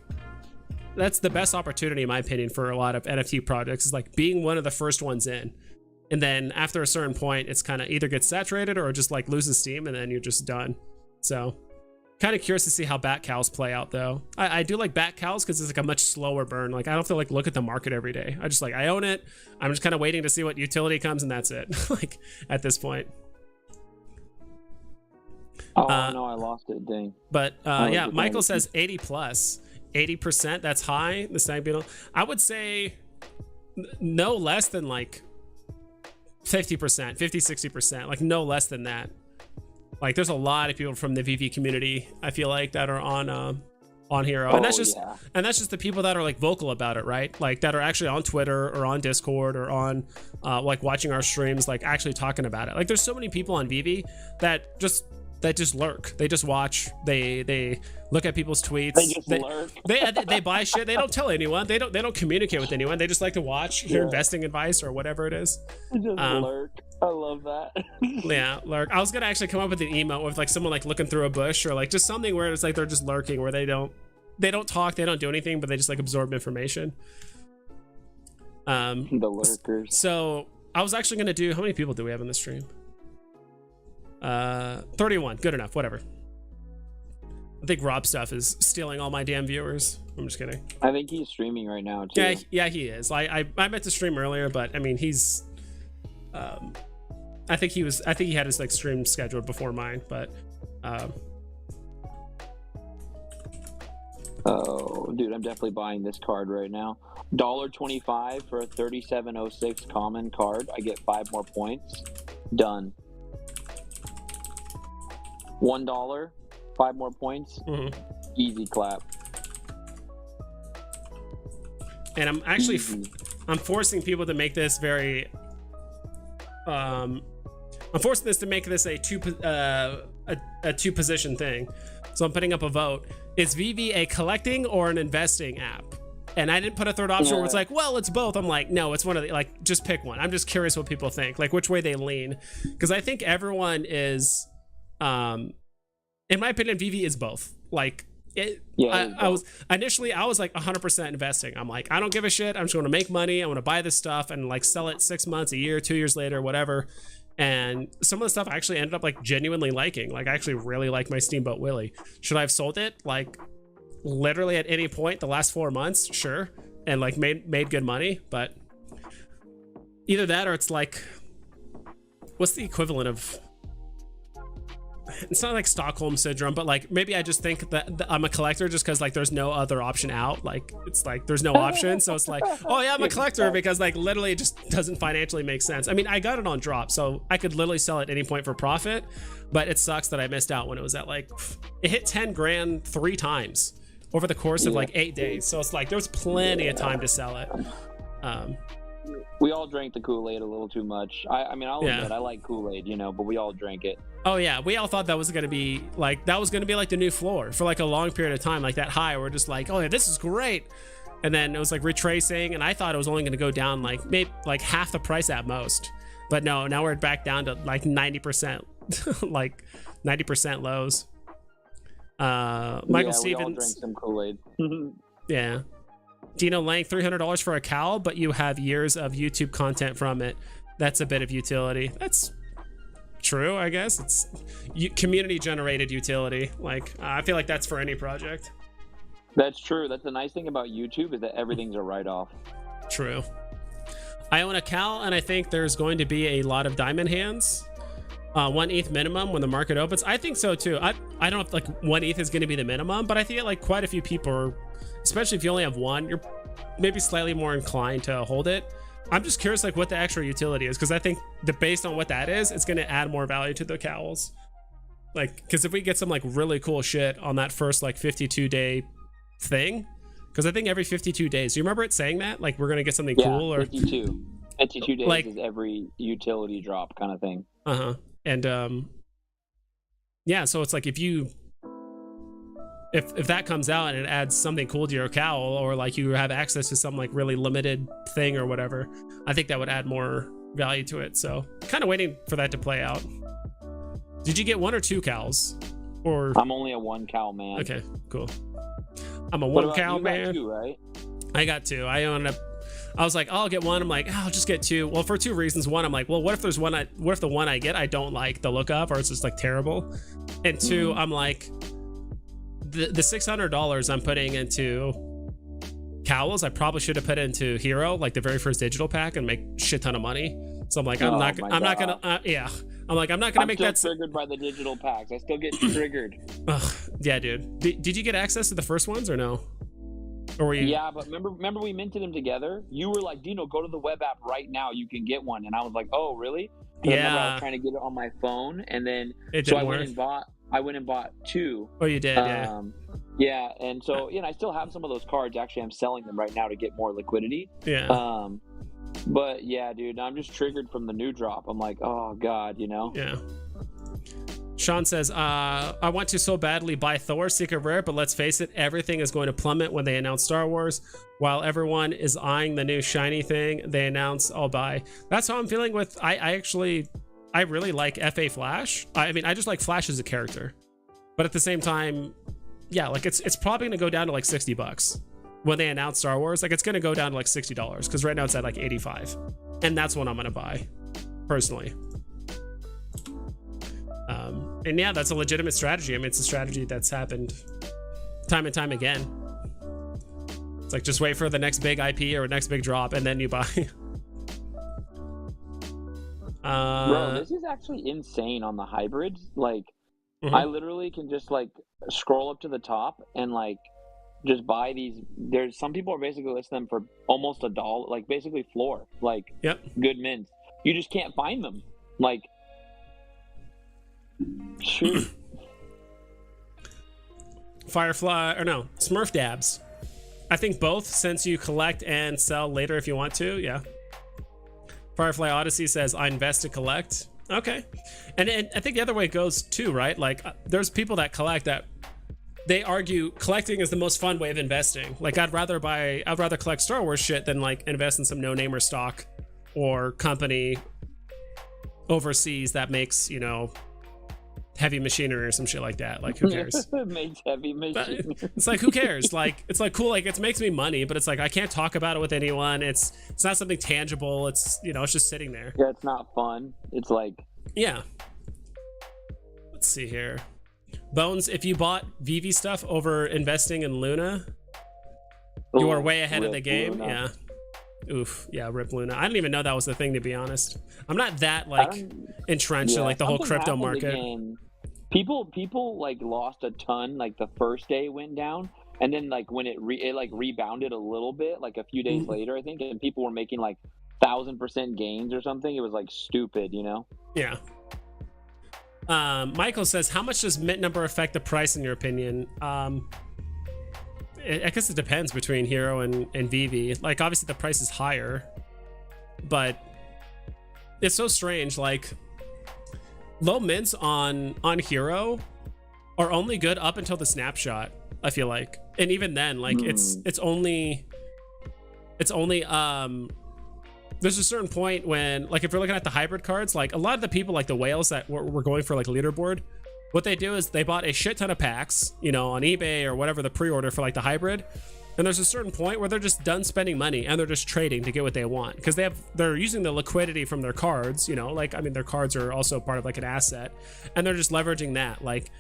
that's the best opportunity in my opinion for a lot of NFT projects, is like being one of the first ones in. And then after a certain point, it's kind of either gets saturated or just like loses steam, and then you're just done. So kind of curious to see how bat cows play out, though. I do like bat cows because it's like a much slower burn. Like, I don't have to like look at the market every day. I just like, I own it. I'm just kind of waiting to see what utility comes, and that's it. Like, at this point.
Oh no, I lost it. Dang.
But yeah, Michael says 80 plus, 80%. That's high. The Stag Beetle. I would say no less than like 50%, 50, 60%. Like, no less than that. Like, there's a lot of people from the Veve community, I feel like, that are on Hero, and that's just the people that are like vocal about it, right? Like, that are actually on Twitter or on Discord or on like watching our streams, like actually talking about it. Like, there's so many people on Veve that just lurk. They just watch. They look at people's tweets.
They just lurk.
They buy shit. They don't tell anyone. They don't communicate with anyone. They just like to watch, hear investing advice or whatever it is.
Just lurk. I love that.
Yeah, lurk. I was gonna actually come up with an emote with like someone like looking through a bush, or like just something where it's like they're just lurking, where they don't talk, they don't do anything, but they just like absorb information.
The lurkers.
So I was actually gonna do, how many people do we have in the stream? 31. Good enough. Whatever. I think Rob Stuff is stealing all my damn viewers. I'm just kidding.
I think he's streaming right now too.
Yeah, he is. I meant to stream earlier, but I mean, he's I think he had his like stream scheduled before mine, but
oh dude, I'm definitely buying this card right now. $1.25 for a 3706 common card. I get 5 more points. Done. $1, 5 more points. Easy clap.
And I'm actually I'm forcing people to make this very I'm forcing this to make this a two position thing. So I'm putting up a vote. Is Veve a collecting or an investing app? And I didn't put a third option where it's like, well, it's both. I'm like, no, it's one of the, like, just pick one. I'm just curious what people think, like which way they lean, because I think everyone is in my opinion, Veve is both. Like, I was like 100% investing. I'm like, I don't give a shit. I'm just going to make money. I want to buy this stuff and like sell it 6 months, a year, 2 years later, whatever. And some of the stuff I actually ended up like genuinely liking. Like, I actually really like my Steamboat Willie. Should I have sold it like literally at any point the last 4 months? Sure. And like made good money, but either that or it's like, what's the equivalent of, it's not like Stockholm syndrome, but like maybe I just think that I'm a collector just because like there's no other option out. Like, it's like there's no option, so it's like, oh yeah, I'm a collector because like literally it just doesn't financially make sense. I mean, I got it on drop, so I could literally sell it at any point for profit, but it sucks that I missed out when it was at like, it hit 10 grand 3 times over the course of like 8 days. So it's like there was plenty of time to sell it.
We all drank the Kool-Aid a little too much. I mean, I'll admit, I like Kool-Aid, you know, but we all drank it.
Oh yeah, we all thought that was gonna be like the new floor for like a long period of time, like that high. We're just like, oh yeah, this is great, and then it was like retracing, and I thought it was only gonna go down like maybe like half the price at most. But no, now we're back down to like 90%, like 90% lows. Michael Stevens.
We all drank some Kool-Aid.
Yeah. Dino Lang, $300 for a cowl, but you have years of YouTube content from it. That's a bit of utility. That's true, I guess. It's community generated utility. Like, I feel like that's for any project.
That's true. That's the nice thing about YouTube, is that everything's a write-off.
True. I own a cowl, and I think there's going to be a lot of diamond hands. 1 ETH minimum when the market opens. I think so too. I don't know if like 1 ETH is going to be the minimum, but I think like quite a few people are, especially if you only have one, you're maybe slightly more inclined to hold it. I'm just curious like what the actual utility is, because I think that based on what that is, it's going to add more value to the cowls. Like, because if we get some like really cool shit on that first like 52-day thing, because I think every 52 days, do you remember it saying that? Like, we're going to get something cool? Or
52 days
like,
is every utility drop kind of thing.
Uh-huh. And yeah, so it's like if that comes out and it adds something cool to your cowl, or like you have access to some like really limited thing or whatever, I think that would add more value to it. So kind of waiting for that to play out. Did you get 1 or 2 cowls? Or
I'm only a 1 cowl man.
Okay, cool. I'm a 1 cowl man.
You got 2, right?
I got 2. I was like, oh, I'll get 1. I'm like, oh, I'll just get 2. Well, for 2 reasons. One, I'm like, well, what if there's one? What if the one I get I don't like the look of, or it's just like terrible? And 2, I'm like, the $600 I'm putting into cowls, I probably should have put into Hero, like the very first digital pack, and make shit ton of money. So I'm like, I'm not gonna make that.
I'm still triggered by the digital packs. I still get triggered.
Ugh, yeah, dude. Did you get access to the first ones or no? Or were you...
Yeah, but remember we minted them together? You were like, Dino, go to the web app right now. You can get one. And I was like, oh, really?
Yeah.
I remember I was trying to get it on my phone, and then I went and bought 2.
Oh, you did, yeah.
Yeah, and so I still have some of those cards. Actually, I'm selling them right now to get more liquidity.
Yeah.
But yeah, dude, I'm just triggered from the new drop. I'm like, oh god,
Yeah. Sean says, I want to so badly buy Thor Secret Rare, but let's face it, everything is going to plummet when they announce Star Wars. While everyone is eyeing the new shiny thing they announce, I'll buy. That's how I'm feeling with, I really like FA Flash. I mean, I just like Flash as a character. But at the same time, yeah, like it's probably going to go down to like $60 when they announce Star Wars. Like, it's going to go down to like $60 because right now it's at like 85. And that's what I'm going to buy, personally. And yeah, that's a legitimate strategy. I mean, it's a strategy that's happened time and time again. It's like, just wait for the next big IP or next big drop, and then you buy.
Bro, this is actually insane on the hybrids. Like, I literally can just like scroll up to the top and like just buy these. There's some people are basically listing them for almost $1, like basically floor, like good mints. You just can't find them. Like, shoot.
Firefly, or no, Smurf dabs. I think both, since you collect and sell later if you want to. Yeah. Firefly Odyssey says, I invest to collect. Okay. And I think the other way it goes too, right? Like, there's people that collect that they argue collecting is the most fun way of investing. Like, I'd rather collect Star Wars shit than like invest in some no-namer stock or company overseas that makes, heavy machinery or some shit like that. Like, who cares?
Makes heavy machinery.
It's like, who cares? Like, it's like cool. Like, it makes me money, but it's like, I can't talk about it with anyone. It's not something tangible. It's, it's just sitting there.
Yeah, it's not fun. It's like,
yeah. Let's see here. Bones, if you bought Veve stuff over investing in Luna, you are way ahead of the game. Luna. Yeah. Oof. Yeah, rip Luna. I didn't even know that was the thing, to be honest. I'm not that like entrenched in like the whole crypto market.
People like lost a ton like the first day it went down, and then like when it rebounded a little bit like a few days later, I think, and people were making like 1,000% gains or something. It was like stupid,
Yeah. Michael says, how much does mint number affect the price in your opinion? I guess it depends between Hero and Veve. Like, obviously the price is higher, but it's so strange. Like, low mints on Hero are only good up until the snapshot, I feel like. And even then, like, it's only there's a certain point when, like, if you're looking at the hybrid cards, like a lot of the people, like the whales that were going for like leaderboard, what they do is they bought a shit ton of packs, you know, on eBay or whatever, the pre-order for like the hybrid. And there's a certain point where they're just done spending money and they're just trading to get what they want, because they're using the liquidity from their cards, you know, like, I mean, their cards are also part of like an asset, and they're just leveraging that. Like,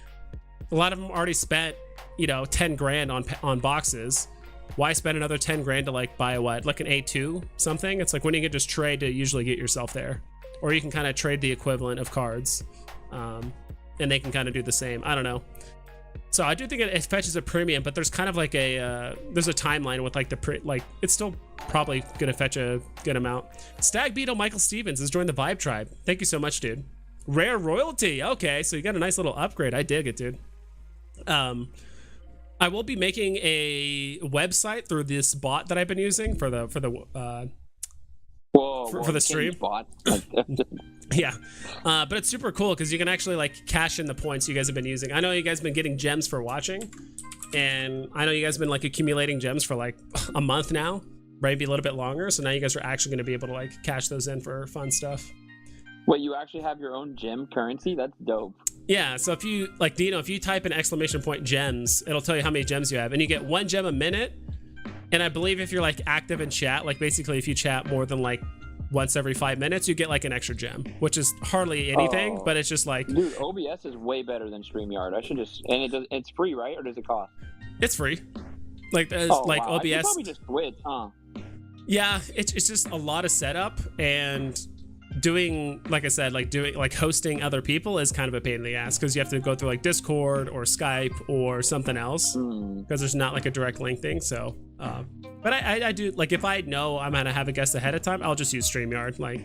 a lot of them already spent, you know, 10 grand on boxes. Why spend another 10 grand to like buy what, like an A2 something? It's like when you can just trade to usually get yourself there, or you can kind of trade the equivalent of cards, and they can kind of do the same. I don't know. So I do think it fetches a premium, but there's kind of like there's a timeline with like it's still probably gonna fetch a good amount. Stag Beetle Michael Stevens has joined the Vibe Tribe. Thank you so much, dude. Rare royalty. Okay, so you got a nice little upgrade. I dig it, dude. I will be making a website through this bot that I've been using for the stream.
Bot.
Yeah, but it's super cool because you can actually like cash in the points you guys have been using. I know you guys have been getting gems for watching, and I know you guys have been like accumulating gems for like a month now, maybe a little bit longer. So now you guys are actually going to be able to like cash those in for fun stuff.
Wait, you actually have your own gem currency? That's dope.
Yeah, so if you like, Dino, if you type in ! gems, it'll tell you how many gems you have, and you get 1 gem a minute. And I believe if you're like active in chat, like basically if you chat more than like once every 5 minutes, you get like an extra gem, which is hardly anything, but it's just like,
dude, OBS is way better than StreamYard. I should just, and it's free, right? Or does it cost?
It's free. Like
wow.
OBS.
I probably just quit, huh?
Yeah, it's just a lot of setup, and doing, like I said, like hosting other people is kind of a pain in the ass, because you have to go through like Discord or Skype or something else, because there's not like a direct link thing. So but I do, like, if I know I'm gonna have a guest ahead of time, I'll just use StreamYard. Like,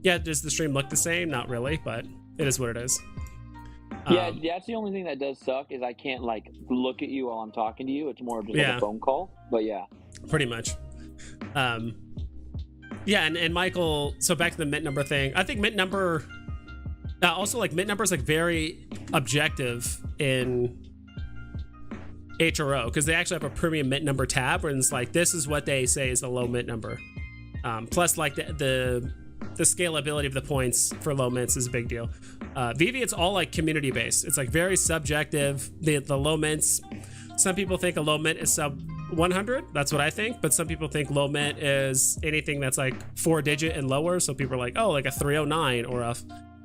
yeah, does the stream look the same? Not really, but it is what it is.
Yeah, that's the only thing that does suck, is I can't like look at you while I'm talking to you. It's more of just like a phone call. But yeah,
pretty much. Yeah, and Michael, so back to the mint number thing. I think mint number, also like mint number is like very objective in HRO, because they actually have a premium mint number tab, where it's like, this is what they say is the low mint number. Plus like the scalability of the points for low mints is a big deal. Veve, it's all like community based. It's like very subjective. The low mints, some people think a low mint is sub 100. That's what I think. But some people think low mint is anything that's like 4-digit and lower. So people are like, oh, like a 309 or a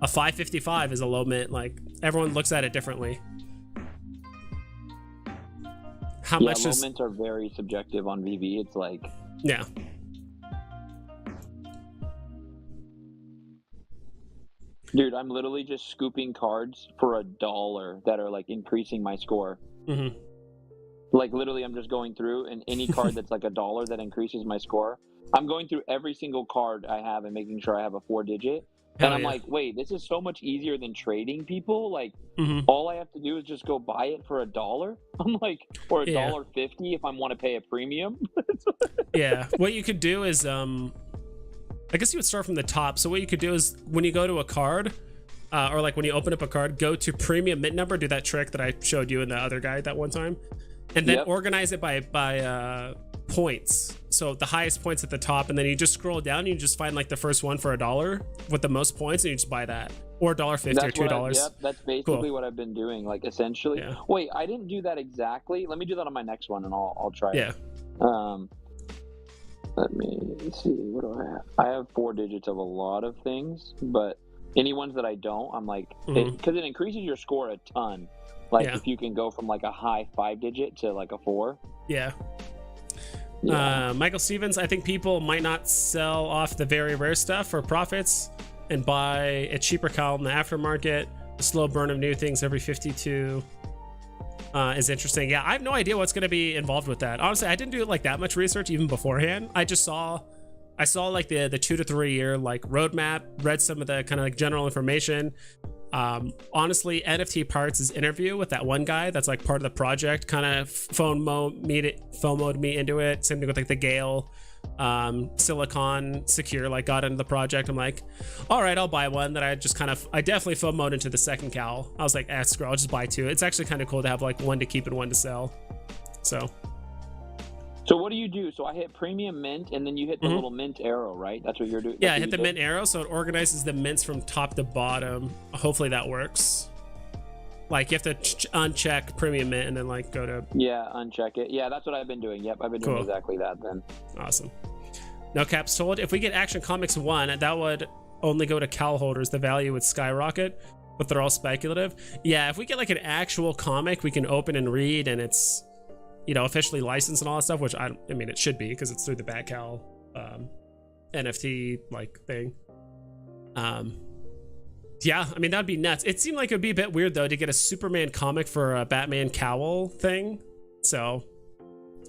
555 is a low mint. Like, everyone looks at it differently. How much
low mints are very subjective on Veve. It's like,
yeah.
Dude, I'm literally just scooping cards for $1 that are like increasing my score.
Mm-hmm.
Like, literally, I'm just going through, and any card that's like $1 that increases my score, I'm going through every single card I have and making sure I have a 4-digit. And I'm like, wait, this is so much easier than trading people. Like, all I have to do is just go buy it for $1. I'm like, or $1.50 if I want to pay a premium.
Yeah, what you could do is, I guess you would start from the top. So what you could do is, when you go to a card, or like when you open up a card, go to premium mint number, do that trick that I showed you in the other guide that one time, and then organize it by points. So the highest points at the top, and then you just scroll down and you just find like the first one for $1 with the most points, and you just buy that, or $1.50 or $2.
Yep, that's basically what I've been doing, like, essentially. Yeah. Wait, I didn't do that exactly. Let me do that on my next one, and I'll try it. Let me see. What do I have? I have 4 digits of a lot of things, but any ones that I don't, I'm like, because it increases your score a ton. Like, if you can go from like a high 5-digit to like a 4.
Yeah. Michael Stevens, I think people might not sell off the very rare stuff for profits and buy a cheaper Cowl in the aftermarket. The slow burn of new things every 52 is interesting. Yeah, I have no idea what's going to be involved with that. Honestly, I didn't do like that much research even beforehand. I saw like the 2 to 3 year like roadmap, read some of the kind of like general information. Honestly, NFT Parts' interview with that one guy that's like part of the project kind of FOMO'd me into it. Same thing with like the Gale Silicon Secure, like, got into the project. I'm like, all right, I'll buy one. That I definitely FOMO'd into the second Cowl. I was like, screw, I'll just buy 2. It's actually kind of cool to have like one to keep and one to sell. So
So what do you do? So I hit premium mint, and then you hit the little mint arrow, right? That's what you're doing.
Yeah, hit the mint arrow, so it organizes the mints from top to bottom. Hopefully that works. Like you have to uncheck premium mint and then like go to.
Yeah, uncheck it. Yeah, that's what I've been doing. Yep, I've been doing exactly that then.
Awesome. No caps told. If we get Action Comics 1, that would only go to Cowl holders. The value would skyrocket, but they're all speculative. Yeah, if we get like an actual comic we can open and read, and it's, you know, officially licensed and all that stuff, which I mean it should be because it's through the Bat Cowl NFT like thing. Yeah, I mean that'd be nuts. It seemed like it would be a bit weird though to get a Superman comic for a Batman Cowl thing. So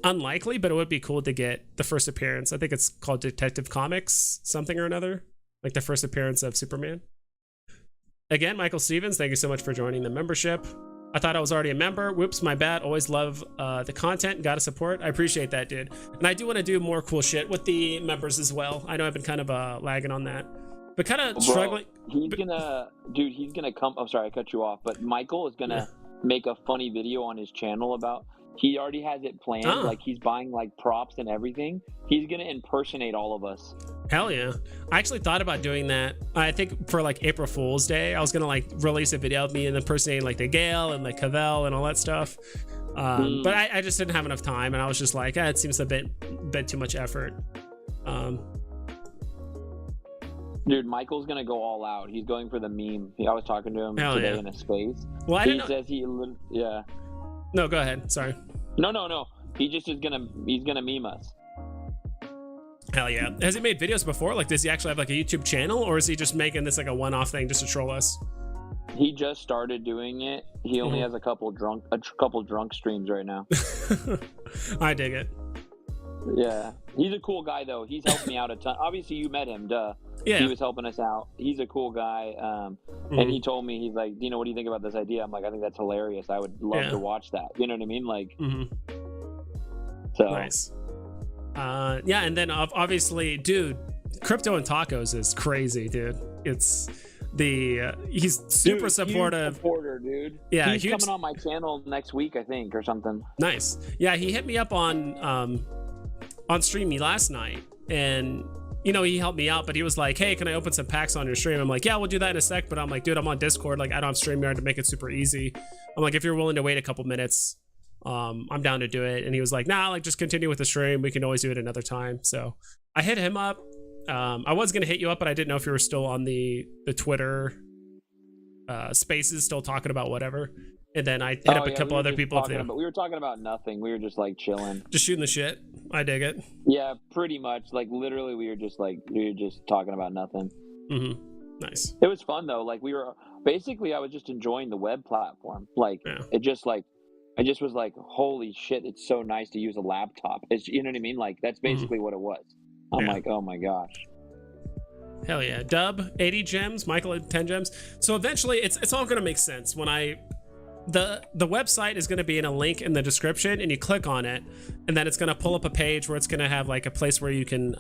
unlikely, but it would be cool to get the first appearance. I think it's called Detective Comics something or another, like the first appearance of Superman. Again, Michael Stevens, thank you so much for joining the membership. I thought I was already a member. Whoops, my bad. Always love the content. Gotta support. I appreciate that, dude. And I do want to do more cool shit with the members as well. I know I've been kind of lagging on that, but kind of struggling.
He's gonna come. I'm sorry, I cut you off, but Michael is gonna make a funny video on his channel about. He already has it planned. Like he's buying like props and everything. He's gonna impersonate all of us.
Hell yeah. I actually thought about doing that. I think for like April Fool's Day, I was gonna like release a video of me and impersonating like the Gale and like Cowl and all that stuff. But I just didn't have enough time, and I was just like, it seems a bit too much effort.
Dude, Michael's gonna go all out. He's going for the meme. I was talking to him today in a space.
Well,
he says
No, go ahead. Sorry.
No. He's gonna meme us.
Hell yeah. Has he made videos before? Like, does he actually have like a YouTube channel, or is he just making this like a one-off thing just to troll us?
He just started doing it. He only has a couple drunk streams right now.
I dig it.
Yeah, he's a cool guy though. He's helped me out a ton. Obviously, you met him. Duh. Yeah. He was helping us out. He's a cool guy. And he told me, he's like, what do you think about this idea? I'm like, I think that's hilarious. I would love to watch that. You know what I mean? Like, so
nice. Yeah, and then obviously, dude, crypto and tacos is crazy, dude. It's he's super supportive.
Huge supporter, dude.
Yeah,
he's coming on my channel next week, I think, or something.
Nice. Yeah, he hit me up on Streamy last night, and you know, he helped me out, but he was like, hey, can I open some packs on your stream? I'm like, yeah, we'll do that in a sec. But I'm like, dude, I'm on Discord. Like, I don't have StreamYard to make it super easy. I'm like, if you're willing to wait a couple minutes, I'm down to do it. And he was like, nah, like just continue with the stream. We can always do it another time. So I hit him up. I was going to hit you up, but I didn't know if you were still on the Twitter spaces, still talking about whatever. And then I hit up a couple other people.
We were talking about nothing. We were just like chilling.
Just shooting the shit. I dig it.
Yeah, pretty much. Like literally we were just talking about nothing.
Nice.
It was fun though. Like I was just enjoying the web platform. Like it just like, I just was like, holy shit, it's so nice to use a laptop. It's, you know what I mean? Like that's basically what it was. I'm like, oh my gosh.
Hell yeah. Dub, 80 gems, Michael, 10 gems. So eventually it's all going to make sense when the website is going to be in a link in the description, and you click on it, and then it's going to pull up a page where it's going to have like a place where you can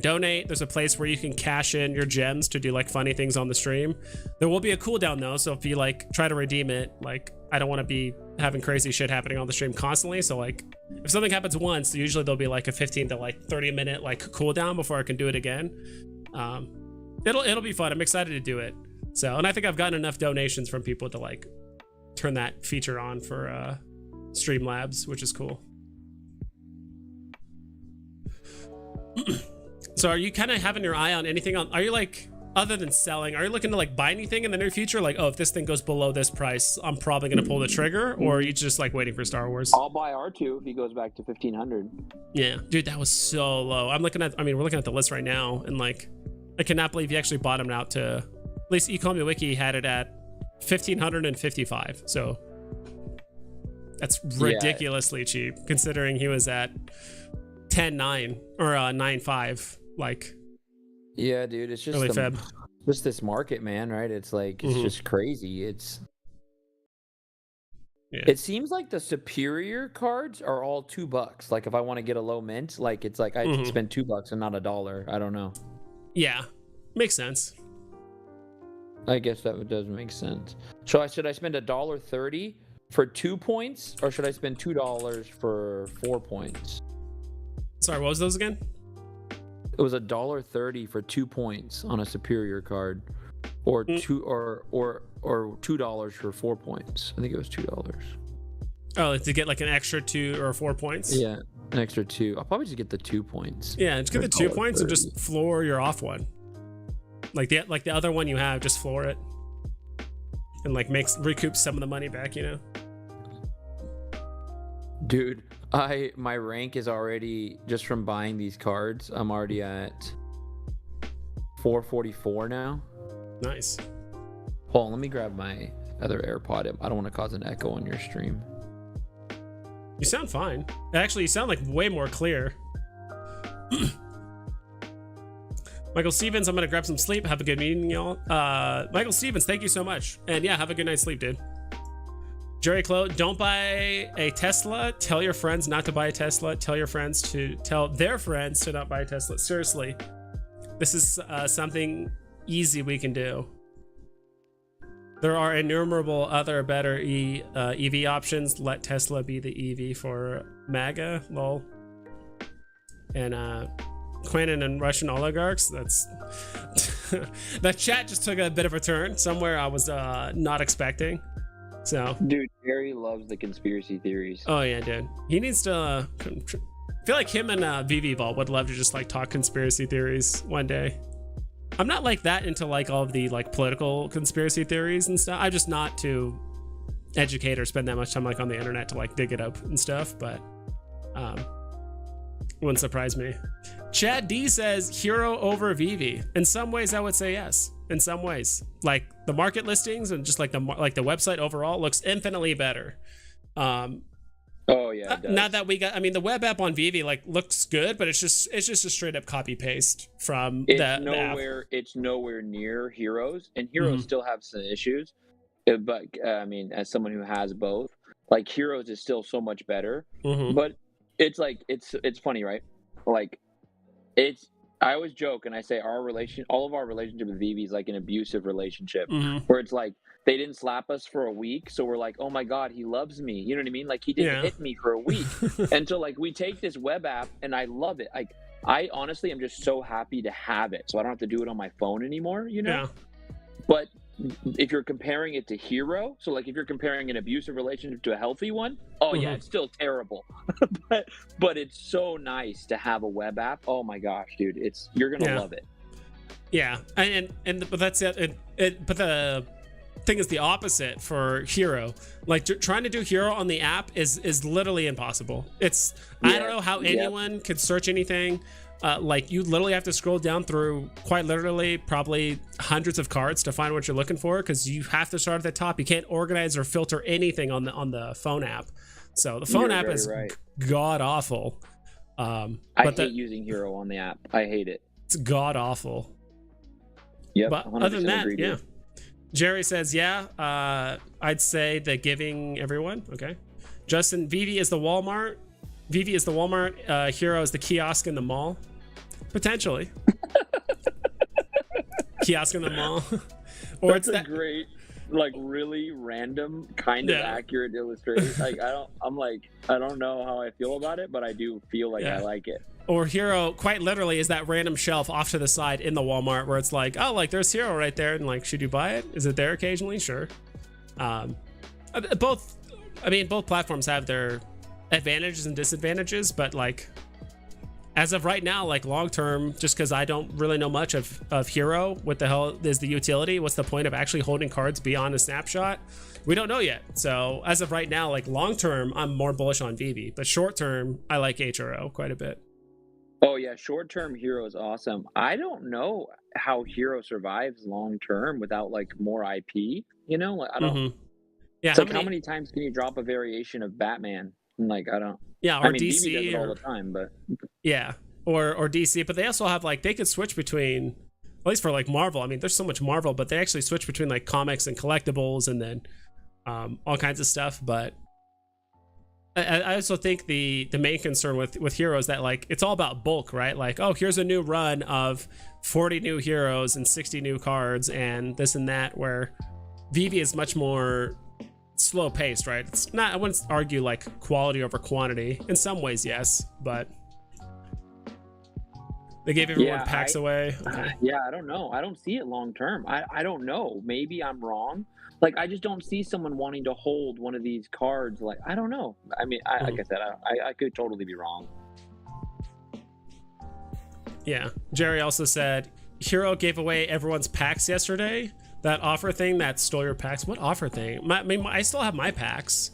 donate. There's a place where you can cash in your gems to do like funny things on the stream. There will be a cooldown though, so if you like try to redeem it, like I don't want to be having crazy shit happening on the stream constantly. So like if something happens once, usually there'll be like a 15 to like 30 minute like cooldown before I can do it again. It'll be fun. I'm excited to do it. So, and I think I've gotten enough donations from people to like turn that feature on for Streamlabs, which is cool. So are you kind of having your eye on anything are you like, other than selling, are you looking to like buy anything in the near future? Like, oh, if this thing goes below this price, I'm probably going to pull the trigger, or are you just like waiting for Star Wars?
I'll buy R2 if he goes back to 1500.
Yeah, dude, that was so low. we're looking at the list right now, and like, I cannot believe he actually bottomed out to, at least ecomi wiki had it at 1555. So that's ridiculously cheap considering he was at 10.9 or 9.5 like.
Yeah, dude, it's just just this market, man, right? It's like it's just crazy. It seems like the superior cards are all $2. Like if I want to get a low mint, like it's like I spend $2 and not $1. I don't know.
Yeah, makes sense.
I guess that does make sense. So should I spend $1.30 for 2 points, or should I spend $2 for 4 points?
Sorry, what was those again?
It was $1.30 for 2 points on a superior card, or $2 for 4 points. I think it was $2.
Oh, to get like an extra 2 or 4 points?
Yeah, an extra 2. I'll probably just get the 2 points.
Yeah, just get the 2 points and just floor your off one. Like the other one you have, just floor it. And like recoup some of the money back, you know?
Dude, my rank is already, just from buying these cards, I'm already at 444 now.
Nice.
Hold on, let me grab my other AirPod. I don't want to cause an echo on your stream.
You sound fine. Actually, you sound like way more clear. Michael Stevens, I'm gonna grab some sleep. Have a good evening, y'all. Michael Stevens, thank you so much. And yeah, have a good night's sleep, dude. Jerry Clo, don't buy a Tesla. Tell your friends not to buy a Tesla. Tell your friends to tell their friends to not buy a Tesla. Seriously, this is something easy we can do. There are innumerable other better EV options. Let Tesla be the EV for MAGA, lol. And Quanon and Russian oligarchs. That's that chat just took a bit of a turn somewhere I was not expecting. So,
dude, Jerry loves the conspiracy theories.
Oh yeah, dude. He needs to. I feel like him and VeVeVerse would love to just like talk conspiracy theories one day. I'm not like that into like all of the like political conspiracy theories and stuff. I'm just not to educate or spend that much time like on the internet to like dig it up and stuff. But wouldn't surprise me. Chad D says hero over Veve. In some ways, I would say yes. In some ways, like the market listings and just like the website overall looks infinitely better.
Oh yeah.
Not that we got. I mean, the web app on Veve like looks good, but it's just a straight up copy paste from the app.
It's nowhere near Heroes, and Heroes still have some issues. But I mean, as someone who has both, like Heroes is still so much better. But it's like it's funny, right? Like I always joke and I say all of our relationship with Veve is like an abusive relationship, where it's like they didn't slap us for a week, so we're like, oh my god, he loves me. You know what I mean? Like he didn't hit me for a week, and so like we take this web app and I love it. Like I honestly am just so happy to have it, so I don't have to do it on my phone anymore. You know? Yeah. But if you're comparing it to Hero, so like if you're comparing an abusive relationship to a healthy one, yeah, it's still terrible. but it's so nice to have a web app. Oh my gosh, dude, you're gonna love it.
Yeah, but that's it. But the thing is the opposite for Hero. Like trying to do Hero on the app is literally impossible. I don't know how anyone could search anything. Like you literally have to scroll down through quite literally probably hundreds of cards to find what you're looking for, because you have to start at the top. You can't organize or filter anything on the phone app. So the phone app is god awful. I hate
using Hero on the app. I hate it.
It's god awful.
Yep.
But other than that, yeah. Jerry says, I'd say the giving everyone. Okay. Justin, Veve is the Walmart. Hero is the kiosk in the mall. Potentially. Kiosk in the mall. Or
That's a great, like really random, kind of accurate illustration. Like I don't know how I feel about it, but I do feel like I like it.
Or Hero, quite literally, is that random shelf off to the side in the Walmart where it's like, oh, like there's Hero right there, and like, should you buy it? Is it there occasionally? Sure. Both platforms have their advantages and disadvantages, but like as of right now, like long term, just because I don't really know much of Hero, what the hell is the utility? What's the point of actually holding cards beyond a snapshot? We don't know yet. So as of right now, like long term, I'm more bullish on Veve, but short term, I like HRO quite a bit.
Oh yeah, short term Hero is awesome. I don't know how Hero survives long term without like more IP. You know, like, I don't.
Yeah,
it's how many times can you drop a variation of Batman? Like I don't.
Yeah, or
I mean,
DC
Veve does it all the time, but
yeah, or DC. But they also have like they could switch between, at least for like Marvel. I mean, there's so much Marvel, but they actually switch between like comics and collectibles, and then all kinds of stuff. But I also think the main concern with Heroes that like it's all about bulk, right? Like, oh, here's a new run of 40 new heroes and 60 new cards and this and that. Where Veve is much more slow paced, right? It's not, I wouldn't argue like quality over quantity. In some ways, yes, but they gave everyone packs away. Okay.
Yeah, I don't know. I don't see it long term. I don't know. Maybe I'm wrong. Like, I just don't see someone wanting to hold one of these cards. Like, I don't know. I mean, like I said, I could totally be wrong.
Yeah. Jerry also said, Hero gave away everyone's packs yesterday. That offer thing that stole your packs. What offer thing? I still have my packs.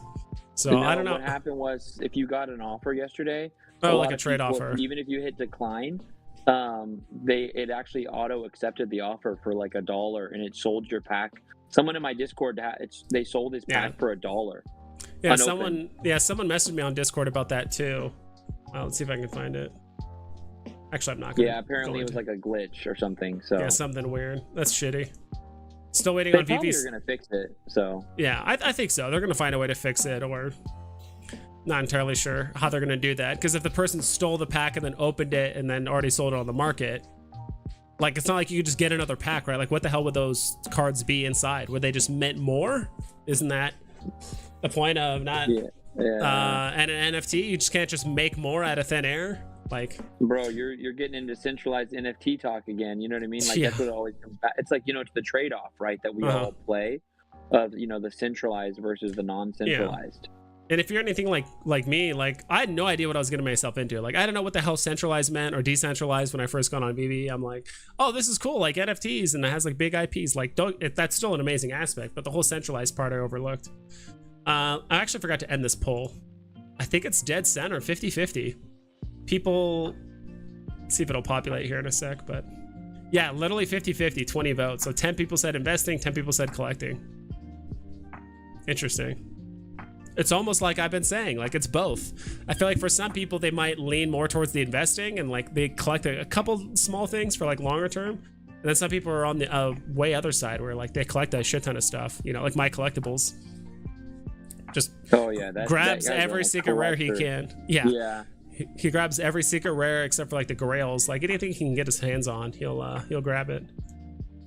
So no, I don't know.
What happened was, if you got an offer yesterday.
Oh, like a trade offer.
Even if you hit decline, it actually auto accepted the offer for like $1 and it sold your pack. Someone in my Discord, they sold his pack for $1.
Yeah, someone messaged me on Discord about that too. Let's see if I can find it. Actually, I'm not gonna.
Yeah, apparently it was like a glitch or something. So
yeah, something weird. That's shitty. Still waiting on VeVe's.
They're gonna fix it. So
yeah, I think so. They're gonna find a way to fix it, or not entirely sure how they're gonna do that. Because if the person stole the pack and then opened it and then already sold it on the market, like, it's not like you could just get another pack, right? Like, what the hell would those cards be inside? Would they just mint more? Isn't that the point of not and an NFT? You just can't just make more out of thin air. Like,
bro, you're getting into centralized NFT talk again. You know what I mean? Like, that's what it always comes back. It's like, it's the trade-off, right? That we all play of, the centralized versus the non-centralized.
Yeah. And if you're anything like me, like, I had no idea what I was getting myself into. Like, I didn't know what the hell centralized meant or decentralized when I first got on Veve. I'm like, oh, this is cool, like NFTs, and it has like big IPs. Like, that's still an amazing aspect, but the whole centralized part I overlooked. I actually forgot to end this poll. I think it's dead center, 50-50. People, see if it'll populate here in a sec, but yeah, literally 50-50, 20 votes. So 10 people said investing, 10 people said collecting. Interesting. It's almost like I've been saying, like, it's both. I feel like for some people, they might lean more towards the investing and like they collect a couple small things for like longer term. And then some people are on the way other side where like they collect a shit ton of stuff, like my collectibles. Just grabs every secret rare he can. Yeah. He grabs every secret rare except for like the grails. Like, anything he can get his hands on, he'll grab it.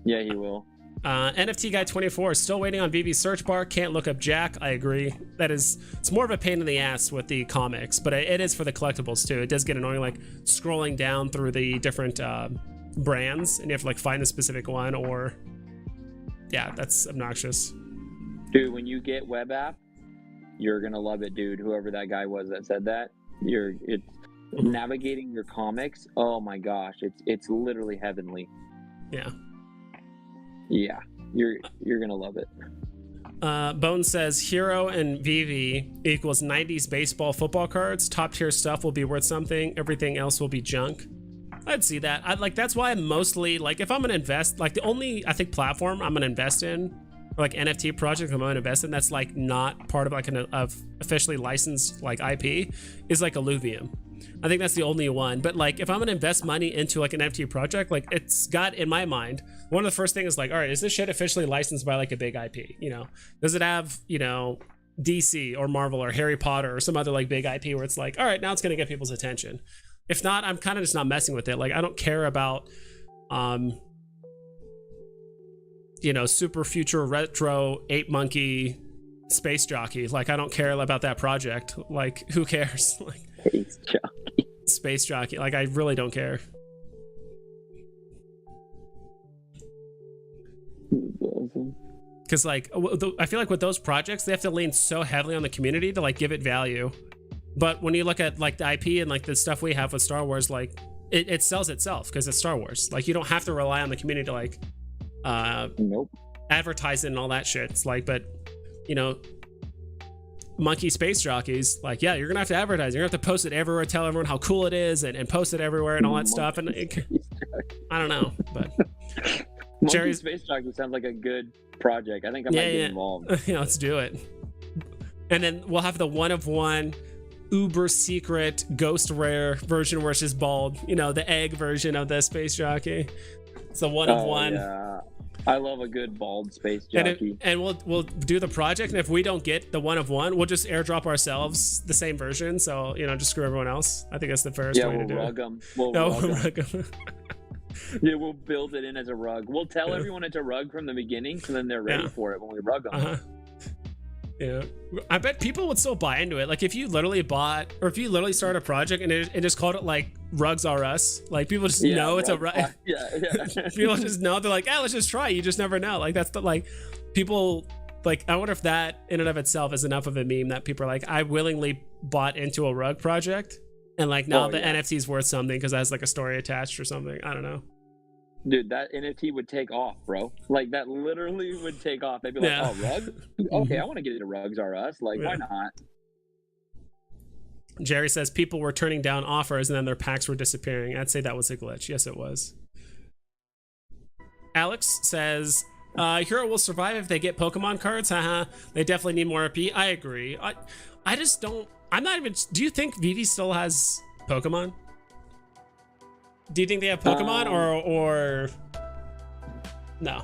Yeah, he will.
NFT Guy 24 is still waiting on Veve's search bar. Can't look up Jack. I agree. It's more of a pain in the ass with the comics, but it is for the collectibles too. It does get annoying, like scrolling down through the different brands, and you have to like find the specific one, or that's obnoxious.
Dude, when you get web app, you're gonna love it, dude. Whoever that guy was that said that, it's navigating your comics. Oh my gosh, it's literally heavenly. Yeah, you're gonna love it.
Bone says Hero and Veve equals 90s baseball football cards. Top tier stuff will be worth something. Everything else will be junk. I'd see that. That's why I'm mostly like, if I'm gonna invest, like the only I think platform I'm gonna invest in, or like NFT project I'm gonna invest in that's like not part of like an officially licensed like IP, is like Illuvium. I think that's the only one. But like, if I'm gonna invest money into like an NFT project, like, it's got, in my mind, one of the first things is like, all right, is this shit officially licensed by like a big IP? Does it have DC or Marvel or Harry Potter or some other like big IP where it's like, all right, now it's gonna get people's attention? If not, I'm kind of just not messing with it. Like, I don't care about super future retro ape monkey space jockey. Like, I don't care about that project. Like, who cares? Like, space jockey. Like, I really don't care. Because like, I feel like with those projects, they have to lean so heavily on the community to like give it value. But when you look at like the IP and like the stuff we have with Star Wars, like it sells itself because it's Star Wars. Like, you don't have to rely on the community to like advertise it and all that shit. It's like, but monkey space jockeys, like, yeah, you're gonna have to advertise. You're gonna have to post it everywhere, tell everyone how cool it is, and post it everywhere and all that stuff. And I don't know, but
Monkey Space Jockey sounds like a good project. I think I might get involved.
Let's do it. And then we'll have the one of one uber secret ghost rare version where it's just bald, the egg version of the space jockey. It's a one of one. Yeah.
I love a good bald space jockey.
And we'll do the project, and if we don't get the one of one, we'll just airdrop ourselves the same version. So just screw everyone else. I think that's the fairest way to do it.
We'll rug them. Yeah, we'll build it in as a rug. We'll tell everyone it's a rug from the beginning, so then they're ready for it when we rug them.
Yeah, I bet people would still buy into it. Like if you literally bought, or if you literally started a project and it just called it like Rugs R Us, like people just know it's a rug.
Yeah.
People just know, they're like, let's just try. You just never know. Like that's the, like people like, I wonder if that in and of itself is enough of a meme that people are like, I willingly bought into a rug project, and like now the NFT is worth something because it has like a story attached or something. I don't know.
Dude, that NFT would take off, bro. Like that literally would take off. They'd be like, "Oh, rug? Okay, I want to get into Rugs R Us. Like, why not?"
Jerry says people were turning down offers and then their packs were disappearing. I'd say that was a glitch. Yes, it was. Alex says, Hero will survive if they get Pokemon cards. Haha. They definitely need more RP. I agree. I just don't. I'm not even. Do you think Veve still has Pokemon? Do you think they have Pokemon or no?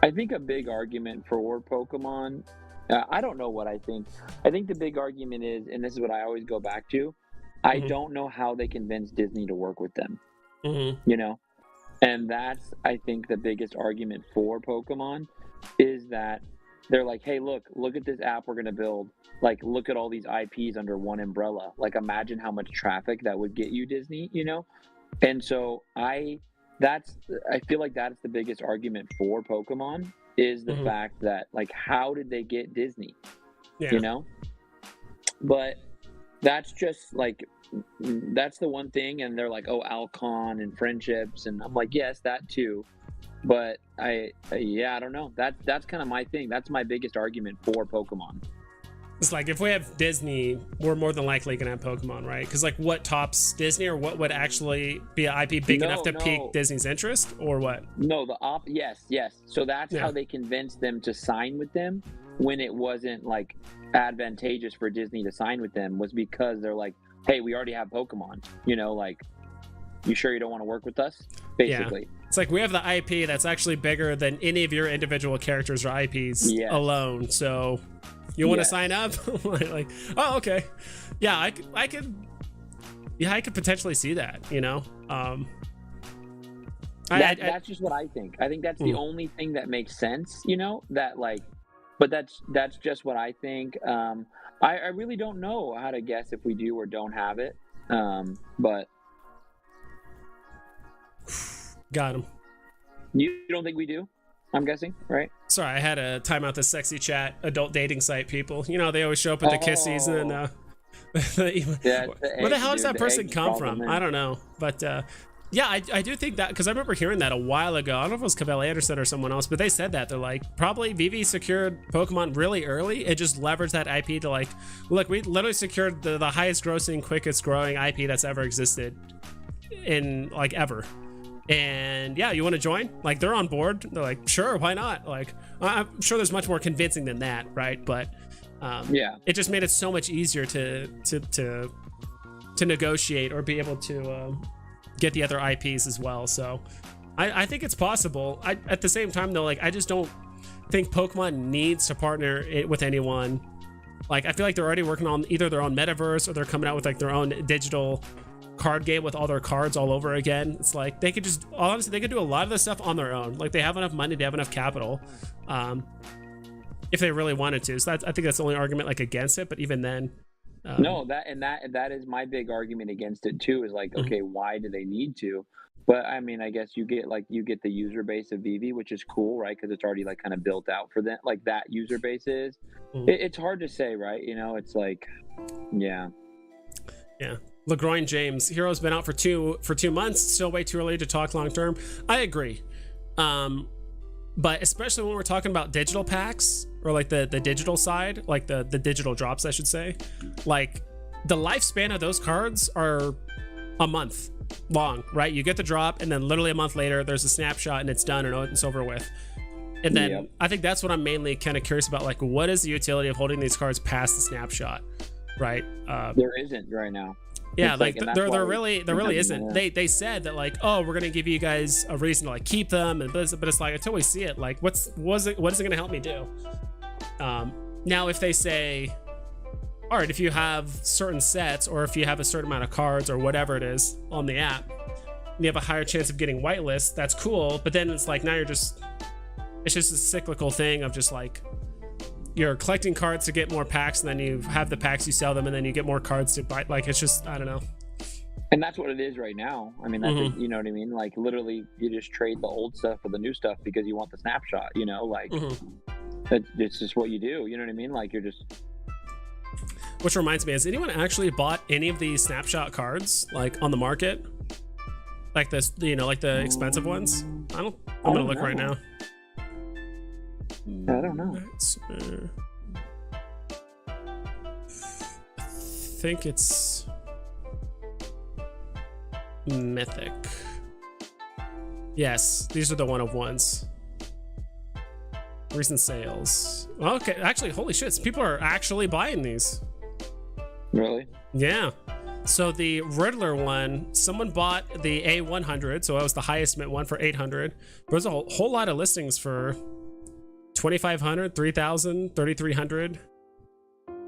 I think a big argument for Pokemon. I don't know what I think. I think the big argument is, and this is what I always go back to. I don't know how they convinced Disney to work with them. You know, and that's, I think, the biggest argument for Pokemon is that they're like, hey, look at this app we're gonna build. Like, look at all these IPs under one umbrella. Like, imagine how much traffic that would get you, Disney. You know. And so I feel like that's the biggest argument for Pokemon is the fact that, like, how did they get Disney? You know? But that's just like, that's the one thing. And they're like, oh, Alcon and friendships. And I'm like, yes, that too. But I don't know. That's kind of my thing. That's my biggest argument for Pokemon.
It's like, if we have Disney, we're more than likely gonna have Pokemon, right? Because like, what tops Disney, or what would actually be an IP big enough to pique Disney's interest, or what?
No, yes. So that's how they convinced them to sign with them when it wasn't like advantageous for Disney to sign with them, was because they're like, hey, we already have Pokemon. You know, like, you sure you don't want to work with us? Basically.
Yeah. It's like, we have the IP that's actually bigger than any of your individual characters or IPs alone. So you want to sign up? Like, oh, okay. Yeah, I could potentially see that, you know?
That's just what I think. I think that's the only thing that makes sense, you know, that like, but that's just what I think. I really don't know how to guess if we do or don't have it. But
got him.
You don't think we do? I'm guessing, right?
Sorry, I had to time out the sexy chat adult dating site people. You know, they always show up at the kissies and then where the hell does that person come from? I don't know. But yeah, I do think that, because I remember hearing that a while ago. I don't know if it was Cavell Anderson or someone else, but they said that. They're like, probably Veve secured Pokemon really early. It just leveraged that IP to like, look, we literally secured the highest grossing, quickest growing IP that's ever existed in like ever. And yeah, you want to join? Like, they're on board. They're like, sure, why not? Like, I'm sure there's much more convincing than that, right? But it just made it so much easier to negotiate or be able to get the other IPs as well. So I think it's possible. At the same time though, like, I just don't think Pokemon needs to partner with anyone. Like, I feel like they're already working on either their own metaverse, or they're coming out with like their own digital card game with all their cards all over again. It's like, they could just, honestly, they could do a lot of this stuff on their own. Like, they have enough money, they have enough capital, if they really wanted to. So I think that's the only argument like against it. But even then,
no, that is my big argument against it too, is like, okay, why do they need to? But I mean, I guess you get the user base of Veve, which is cool, right? Because it's already like kind of built out for them. Like, that user base is. It's hard to say, right? You know, it's like, yeah. LeGroin
James, Hero's been out for 2 months. Still way too early to talk long term. I agree. But especially when we're talking about digital packs, or like the digital side, like the digital drops, I should say. Like, the lifespan of those cards are a month long, right? You get the drop, and then literally a month later, there's a snapshot, and it's done, and it's over with. And then I think that's what I'm mainly kind of curious about. Like, what is the utility of holding these cards past the snapshot, right?
There isn't right now.
Yeah, like there really isn't. They said that, like, oh, we're gonna give you guys a reason to like keep them, but it's like, until we see it, like, what is it gonna help me do? Now, if they say, all right, if you have certain sets, or if you have a certain amount of cards or whatever it is on the app, you have a higher chance of getting whitelist. That's cool, but then it's like, now it's just a cyclical thing of just like, you're collecting cards to get more packs, and then you have the packs, you sell them, and then you get more cards to buy. Like, it's just, I don't know.
And that's what it is right now. I mean, that's you know what I mean? Like, literally, you just trade the old stuff for the new stuff because you want the snapshot, you know? Like, it's just what you do, you know what I mean? Like, you're just...
Which reminds me, has anyone actually bought any of these snapshot cards, like, on the market? Like this, you know, like the expensive ones? I'm gonna look right now.
I don't know.
I think it's Mythic. Yes, these are the 1/1s. Recent sales. Okay, actually, holy shit, people are actually buying these.
Really?
Yeah. So the Riddler one, someone bought the A100, so that was the highest mint one, for 800. There's a whole lot of listings for 2,500, 3,000, 3,300,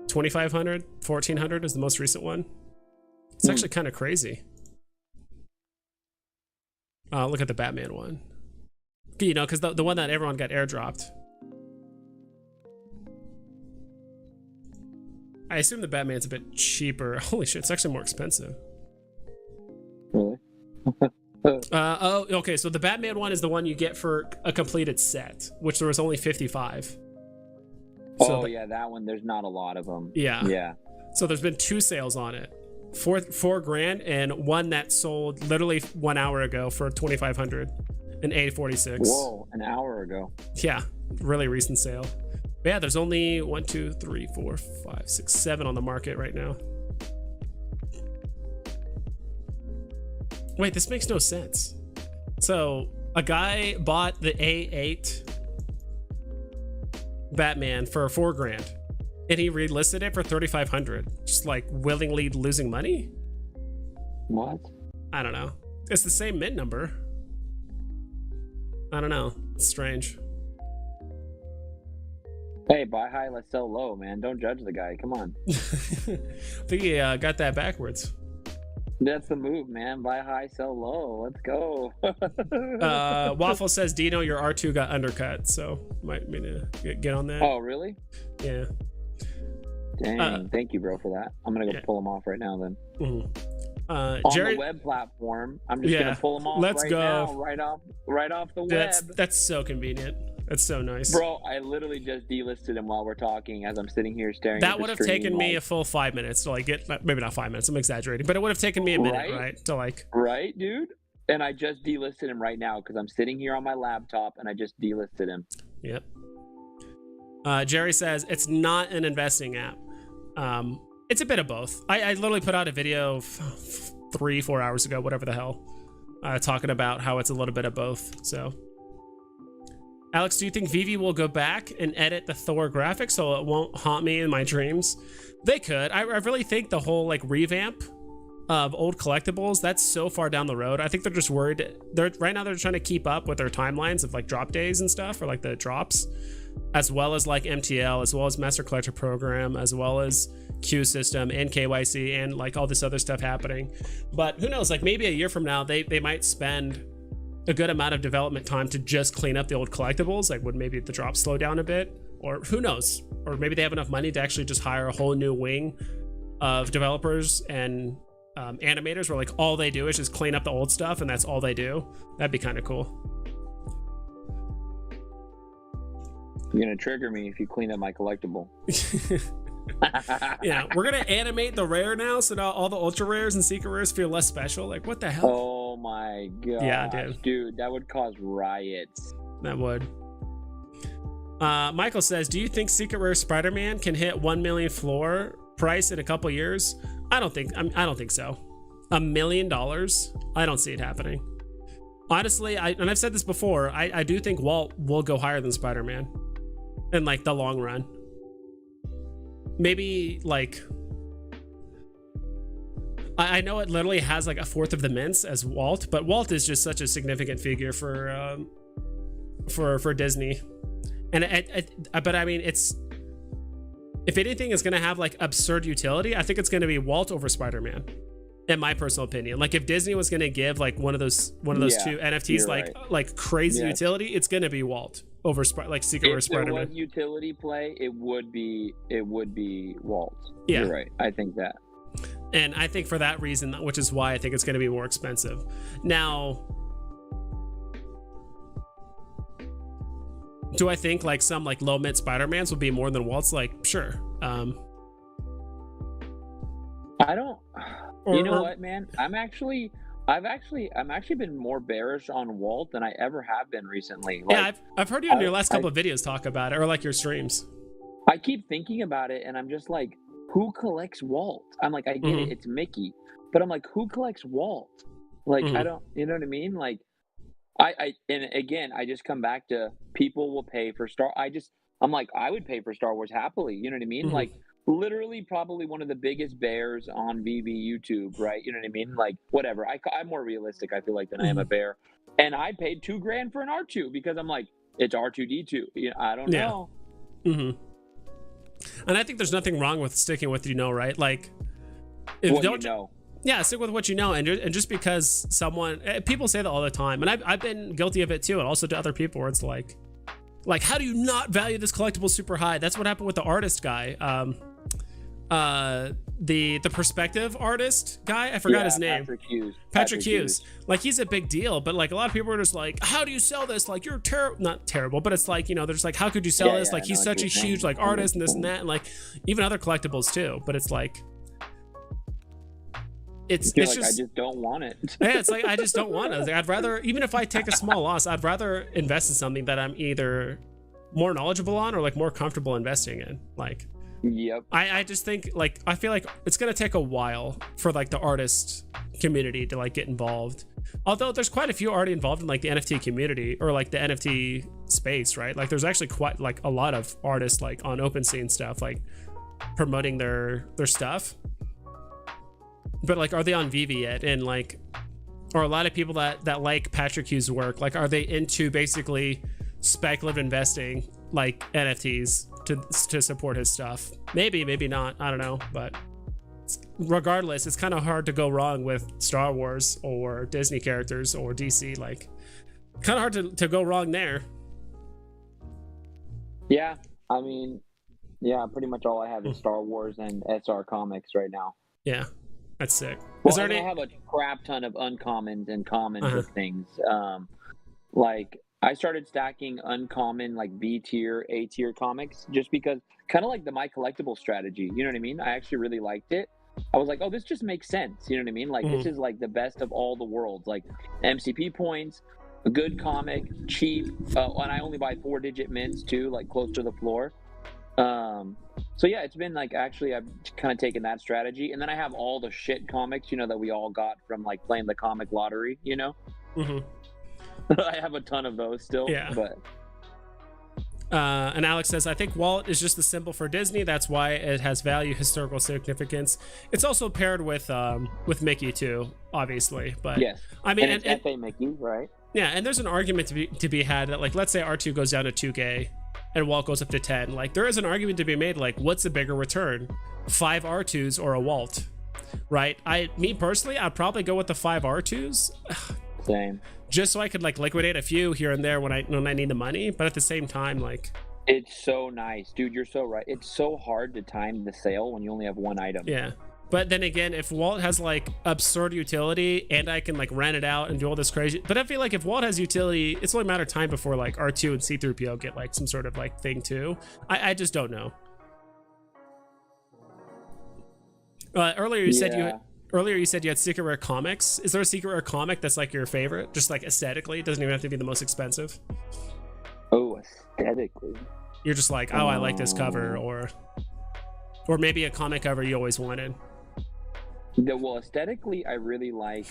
2,500, 1,400 is the most recent one. It's actually kind of crazy. Look at the Batman one. You know, because the one that everyone got airdropped. I assume the Batman's a bit cheaper. Holy shit, it's actually more expensive.
Really?
Oh, okay, so the Batman one is the one you get for a completed set, which there was only 55.
So yeah, that one, there's not a lot of them.
Yeah.
Yeah.
So there's been 2 sales on it. Four grand, and one that sold literally 1 hour ago for 2,500 and 846.
Whoa, an hour ago.
Yeah, really recent sale. But yeah, there's only 1, 2, 3, 4, 5, 6, 7 on the market right now. Wait, this makes no sense. So a guy bought the A8 Batman for 4 grand, and he relisted it for 3,500. Just like willingly losing money.
What?
I don't know. It's the same mint number. I don't know. It's strange.
Hey, buy high, let's sell low, man. Don't judge the guy. Come on.
I think he got that backwards.
That's the move, man. Buy high, sell low. Let's go.
Waffle says, Dino, your R2 got undercut, so might mean to get on that.
Oh, really?
Yeah.
Dang. Thank you, bro, for that. I'm going to go pull them off right now, then. On
Jerry,
the web platform. I'm just going to pull them off now, right off the web.
That's so convenient. That's so nice.
Bro, I literally just delisted him while we're talking as I'm sitting here staring
that
at the
would have
screen,
taken me a full 5 minutes to like get, maybe not 5 minutes, I'm exaggerating, but it would have taken me a minute, right? To like...
Right, dude? And I just delisted him right now because I'm sitting here on my laptop and I just delisted him.
Yep. Jerry says, it's not an investing app. It's a bit of both. I literally put out a video 3-4 hours ago, whatever the hell, talking about how it's a little bit of both, so... Alex, do you think Veve will go back and edit the Thor graphics so it won't haunt me in my dreams? They could. I really think the whole like revamp of old collectibles, that's so far down the road. I think they're just worried. Right now they're trying to keep up with their timelines of like drop days and stuff, or like the drops, as well as like MTL, as well as Master Collector Program, as well as Q System and KYC and like all this other stuff happening. But who knows, like maybe a year from now they might spend a good amount of development time to just clean up the old collectibles. Like, would maybe the drops slow down a bit, or who knows, or maybe they have enough money to actually just hire a whole new wing of developers and animators where like all they do is just clean up the old stuff and that's all they do. That'd be kind of cool.
You're gonna trigger me if you clean up my collectible.
Yeah, we're gonna animate the rare now, so now all the ultra rares and secret rares feel less special. Like, what the hell?
Oh my god.
Yeah,
dude, that would cause riots.
That would. Michael says, do you think secret rare Spider-Man can hit 1 million floor price in a couple years? I don't think so. $1 million? I don't see it happening. Honestly, and I've said this before, I do think Walt will go higher than Spider-Man in like the long run. Maybe like, I know it literally has like a fourth of the mints as Walt, but Walt is just such a significant figure for Disney. And but I mean, it's, if anything is going to have like absurd utility, I think it's going to be Walt over Spider-Man, in my personal opinion. Like if Disney was going to give like one of those two NFTs like crazy utility, it's going to be Walt. over like Secret Rare
If there
Spider-Man.
was utility play, it would be Walt.
Yeah.
You're right. I think that.
And I think for that reason, which is why I think it's going to be more expensive. Now, do I think like some like low mint Spider-Mans will be more than Walt's? Like, sure.
I don't. You know what, man? I'm actually been more bearish on Walt than I ever have been recently. Like,
yeah, I've heard you on your last couple of videos talk about it, or like your streams.
I keep thinking about it, and I'm just like, who collects Walt? I'm like, I get it, it's Mickey, but I'm like, who collects Walt? Like, I don't, you know what I mean? Like, and again, I just come back to people will pay for I'm like, I would pay for Star Wars happily. You know what I mean? Like, literally probably one of the biggest bears on VV YouTube, right? You know what I mean? Like, whatever. I'm more realistic, I feel like, than I am a bear. And I paid $2,000 for an R2 because I'm like, it's R2D2. You know, I don't know.
And I think there's nothing wrong with sticking with right? Like, yeah, stick with what you know, and just because people say that all the time, and I've been guilty of it too, and also to other people, where it's like how do you not value this collectible super high? That's what happened with the artist guy, the perspective artist guy. I forgot his name. Patrick Hughes. Like, he's a big deal, but like a lot of people are just like, how do you sell this? Like, you're not terrible, but it's like, they're just like, how could you sell this? Like, he's such a huge like artist and this and that, and like even other collectibles too. But it's like, it's just,
I just don't want it.
Yeah, it's like, I just don't want it. I'd rather, even if I take a small loss, I'd rather invest in something that I'm either more knowledgeable on or like more comfortable investing in. Like,
yep.
I just think, like, I feel like it's gonna take a while for like the artist community to like get involved. Although there's quite a few already involved in like the NFT community or like the NFT space, right? Like, there's actually quite like a lot of artists like on OpenSea and stuff, like promoting their stuff. But like, are they on Veve yet? And like, are a lot of people that like Patrick Hughes' work, like, are they into basically speculative investing like NFTs to support his stuff? Maybe not, I don't know. But regardless, it's kind of hard to go wrong with Star Wars or Disney characters or DC. Like, kind of hard to go wrong there.
Yeah, I mean, yeah, pretty much all I have is Star Wars and SR Comics right now.
Yeah, that's sick.
Well, I have a crap ton of uncommons and commons of things. Like, I started stacking uncommon, like B tier, A tier comics, just because, kind of like my collectible strategy. You know what I mean? I actually really liked it. I was like, oh, this just makes sense. You know what I mean? Like, this is like the best of all the worlds. Like, MCP points, a good comic, cheap, and I only buy 4-digit mints too, like close to the floor. So yeah, it's been like, actually, I've kind of taken that strategy, and then I have all the shit comics, that we all got from like playing the comic lottery. I have a ton of those still.
Yeah.
But
and Alex says, I think Walt is just the symbol for Disney. That's why it has value, historical significance. It's also paired with Mickey too, obviously. But
yes,
I mean,
and F.A. Mickey, right?
Yeah, and there's an argument to be had that, like, let's say R2 goes down to 2K and Walt goes up to 10. Like, there is an argument to be made, like, what's a bigger return, 5 R2s or a Walt, right? Me personally, I'd probably go with the 5 R2s.
Same.
Just so I could like liquidate a few here and there when I need the money, but at the same time, like,
it's so nice, dude. You're so right. It's so hard to time the sale when you only have one item.
Yeah, but then again, if Walt has like absurd utility and I can like rent it out and do all this crazy, but I feel like if Walt has utility, it's only a matter of time before like R2 and C3PO get like some sort of like thing too. I just don't know. Earlier you said you had Secret Rare comics. Is there a Secret Rare comic that's like your favorite? Just like aesthetically? It doesn't even have to be the most expensive.
Oh, aesthetically.
You're just like, oh, I like this cover, or maybe a comic cover you always wanted.
Well, aesthetically, I really like,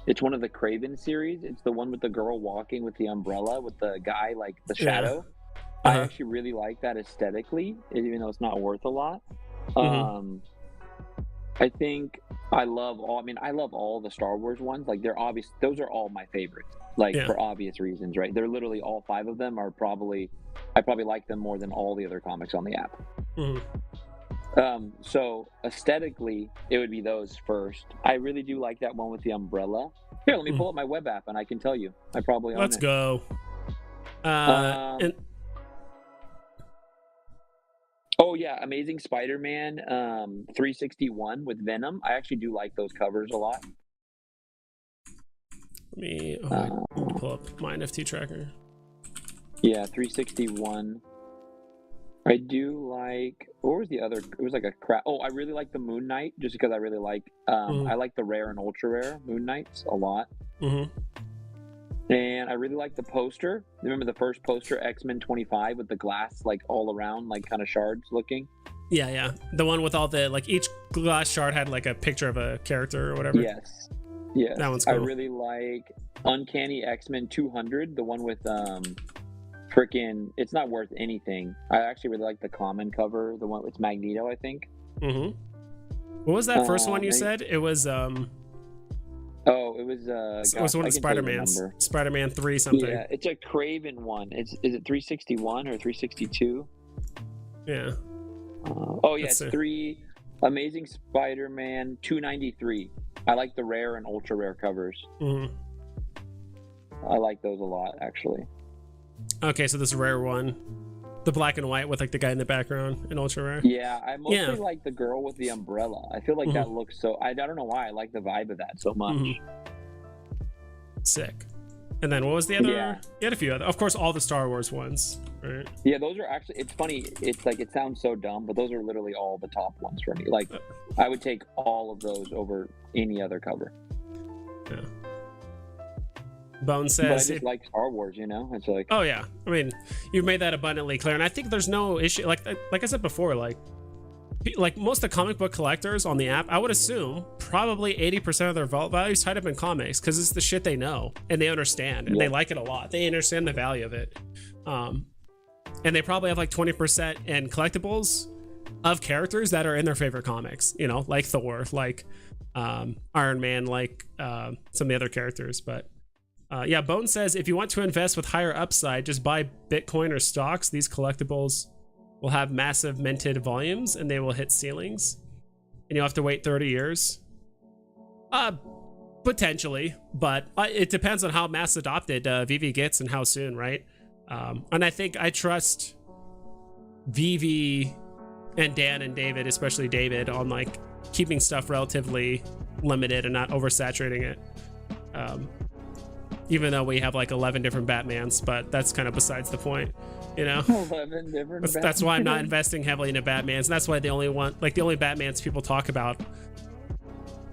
it's one of the Craven series. It's the one with the girl walking with the umbrella with the guy, like the shadow. Yeah. I actually really like that aesthetically, even though it's not worth a lot. I think I love all the Star Wars ones. Like, they're obvious. Those are all my favorites, like, for obvious reasons, right? They're literally all 5 of them I probably like them more than all the other comics on the app. So aesthetically, it would be those first. I really do like that one with the umbrella. Here, let me pull up my web app and I can tell you. I probably own
Let's
it.
go. And
oh yeah, Amazing Spider-Man 361 with Venom. I actually do like those covers a lot.
let me pull up my NFT tracker.
Yeah, 361. I do like, what was the other? It was like a crap. Oh, I really like the Moon Knight just because I really like, I like the rare and ultra rare Moon Knights a lot. And I really like the poster. Remember the first poster, X-Men 25, with the glass like all around, like kind of shards looking?
Yeah. The one with all the, like, each glass shard had like a picture of a character or whatever.
Yes.
That one's cool.
I really like Uncanny X-Men 200, the one with freaking, it's not worth anything. I actually really like the common cover, the one with Magneto, I think.
What was that first one you said? It was
it was
it was one of Spider-Man's. Spider-Man 3 something.
Yeah, it's a Craven one. Is it 361 or 362?
Yeah.
Oh yeah, it's 3 Amazing Spider-Man 293. I like the rare and ultra rare covers. I like those a lot, actually.
Okay, so this rare one, the black and white with like the guy in the background in ultra rare.
Yeah, I mostly like the girl with the umbrella. I feel like that looks so. I don't know why I like the vibe of that so much.
Sick. And then what was the other?
Yeah.
You had a few other. Of course, all the Star Wars ones, right?
Yeah, those are actually. It's funny. It's like it sounds so dumb, but those are literally all the top ones for me. Like, I would take all of those over any other cover.
Yeah. Bone says,
but I just like Star Wars, you know. It's like,
oh yeah, I mean, you've made that abundantly clear, and I think there's no issue. Like I said before, like most of the comic book collectors on the app, I would assume probably 80% of their vault value is tied up in comics because it's the shit they know and they understand and they like it a lot. They understand the value of it, and they probably have like 20% in collectibles of characters that are in their favorite comics. You know, like Thor, like Iron Man, like some of the other characters, but. Yeah, Bone says, if you want to invest with higher upside, just buy Bitcoin or stocks. These collectibles will have massive minted volumes and they will hit ceilings. And you'll have to wait 30 years. Potentially, but it depends on how mass adopted Veve gets and how soon, right? And I think I trust Veve and Dan and David, especially David, on like keeping stuff relatively limited and not oversaturating it. Even though we have like 11 different Batmans, but that's kind of besides the point, you know.
11 different.
That's why I'm not investing heavily into Batmans, and that's why the only Batmans people talk about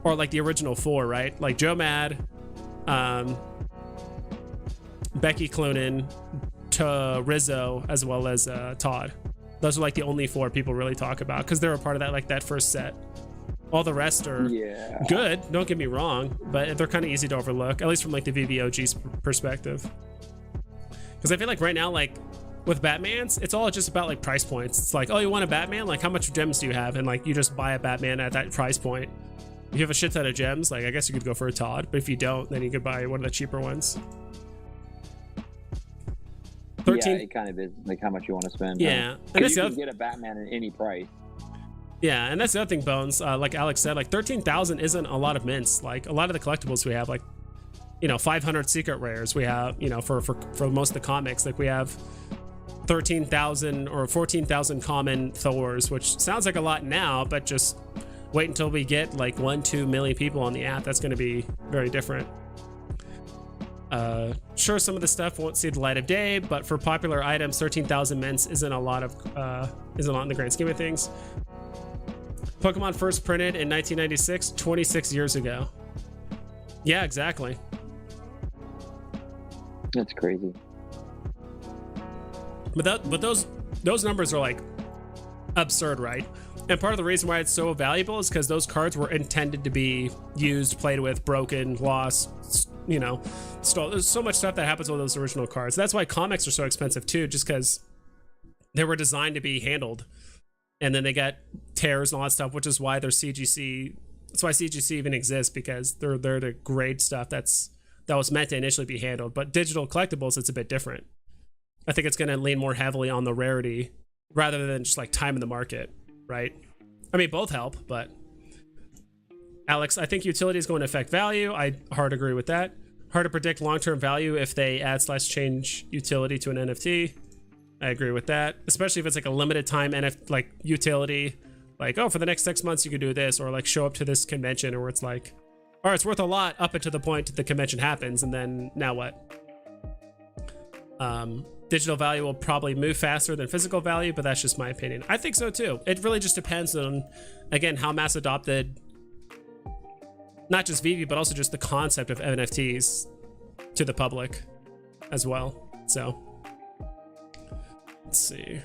are like the original 4, right? Like Joe Mad, Becky Cloonan, to Rizzo, as well as Todd. Those are like the only 4 people really talk about because they're a part of that, like that first set. All the rest are good, don't get me wrong, but they're kind of easy to overlook, at least from like the VVOG's perspective. Because I feel like right now, like with Batmans, it's all just about like price points. It's like, oh, you want a Batman? Like, how much gems do you have? And like, you just buy a Batman at that price point. If you have a shit ton of gems, like I guess you could go for a Todd, but if you don't, then you could buy one of the cheaper ones. 13.
Yeah, it kind of is like how much you want to spend.
Yeah,
and you can get a Batman at any price.
Yeah, and that's the other thing, Bones. Like Alex said, like 13,000 isn't a lot of mints. Like a lot of the collectibles we have, like, you know, 500 secret rares. We have, you know, for most of the comics, like we have 13,000 or 14,000 common Thors, which sounds like a lot now, but just wait until we get like 1-2 million people on the app. That's going to be very different. Sure, some of the stuff won't see the light of day, but for popular items, 13,000 mints isn't a lot in the grand scheme of things. Pokemon first printed in 1996, 26 years ago. Yeah, exactly.
That's crazy.
But those numbers are like absurd, right? And part of the reason why it's so valuable is because those cards were intended to be used, played with, broken, lost, you know, stolen. There's so much stuff that happens with those original cards. That's why comics are so expensive too, just because they were designed to be handled. And then they got tears and all that stuff, which is why they're CGC. That's why CGC even exists, because they're the grade stuff that was meant to initially be handled. But digital collectibles, it's a bit different. I think it's going to lean more heavily on the rarity rather than just like time in the market, right? I mean, both help, but Alex, I think utility is going to affect value. I hard agree with that. Hard to predict long-term value if they add/change utility to an NFT. I agree with that, especially if it's like a limited time like utility, like, oh, for the next 6 months you could do this, or like show up to this convention, or it's like, all right, it's worth a lot up until the point the convention happens, and then now what? Digital value will probably move faster than physical value, but that's just my opinion. I think so too. It really just depends on, again, how mass adopted, not just Veve, but also just the concept of NFTs to the public as well. So let's see.